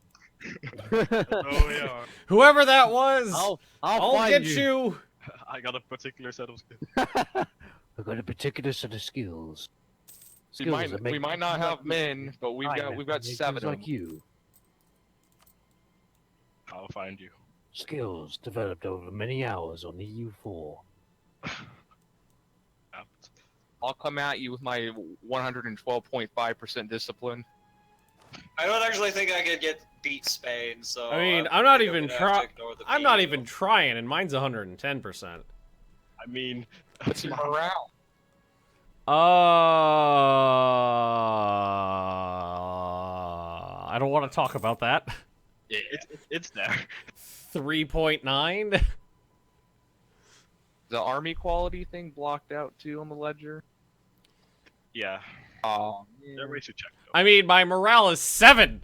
Speaker 3: Oh yeah.
Speaker 5: Whoever that was,
Speaker 6: I'll
Speaker 5: get
Speaker 6: find
Speaker 5: you.
Speaker 3: I got a particular set of skills.
Speaker 6: I've got a particular set of skills.
Speaker 4: We might not have men, but we've got 7 of
Speaker 6: like
Speaker 4: them.
Speaker 6: you.
Speaker 3: I'll find you.
Speaker 6: Skills developed over many hours on EU4.
Speaker 4: I'll come at you with my 112.5% discipline.
Speaker 7: I don't actually think I could beat Spain, so.
Speaker 5: I mean, I'm not even trying, and mine's 110%.
Speaker 3: I mean,
Speaker 4: what's your morale?
Speaker 5: I don't want to talk about that.
Speaker 3: Yeah, it's there.
Speaker 5: 3.9.
Speaker 4: The army quality thing blocked out too on the ledger.
Speaker 3: Yeah.
Speaker 4: Oh,
Speaker 3: There are ways to check though.
Speaker 5: I mean, my morale is 7.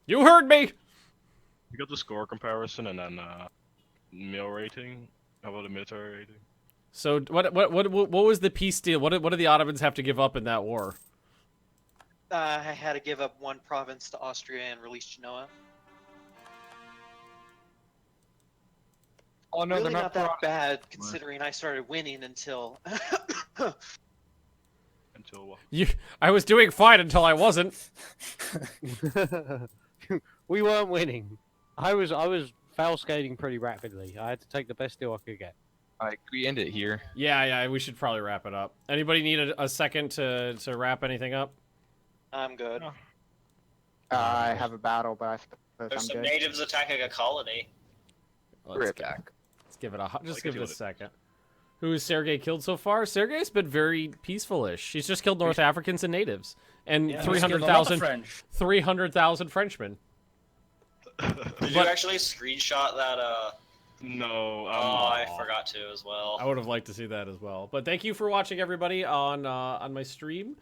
Speaker 5: You heard me.
Speaker 3: You got the score comparison and then meal rating. How about the military rating?
Speaker 5: So what was the peace deal? What did the Ottomans have to give up in that war?
Speaker 2: I had to give up 1 province to Austria and release Genoa.
Speaker 4: Oh no,
Speaker 2: Really
Speaker 4: they're
Speaker 2: not
Speaker 4: not
Speaker 2: that bad, considering I started winning until.
Speaker 3: Until what?
Speaker 5: I was doing fine until I wasn't.
Speaker 6: We weren't winning. I was fail scaling pretty rapidly. I had to take the best deal I could get.
Speaker 4: Alright, can we end it here?
Speaker 5: Yeah, we should probably wrap it up. Anybody need a second to wrap anything up?
Speaker 2: I'm good.
Speaker 10: I have a battle, but I suppose
Speaker 7: There's
Speaker 10: I'm
Speaker 7: some
Speaker 10: good.
Speaker 7: natives attacking a colony.
Speaker 5: Let's give it a second. Who is Sergey killed so far? Sergey's been very peaceful-ish. He's just killed North Africans and natives, and
Speaker 16: Yeah, he's killed a lot of French.
Speaker 5: 300,000 Frenchmen.
Speaker 7: Did you actually screenshot that?
Speaker 3: No.
Speaker 7: I forgot to as well.
Speaker 5: I would have liked to see that as well. But thank you for watching, everybody, on my stream.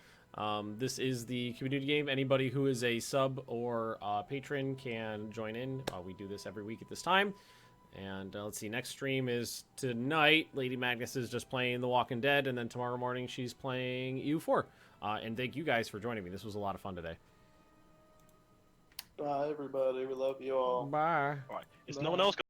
Speaker 5: This is the community game. Anybody who is a sub or patron can join in. We do this every week at this time. And let's see, next stream is tonight. Lady Magnus is just playing The Walking Dead, and then tomorrow morning she's playing EU4. And thank you guys for joining me. This was a lot of fun today.
Speaker 18: Bye, everybody. We love you all.
Speaker 5: Bye.
Speaker 3: Is no one else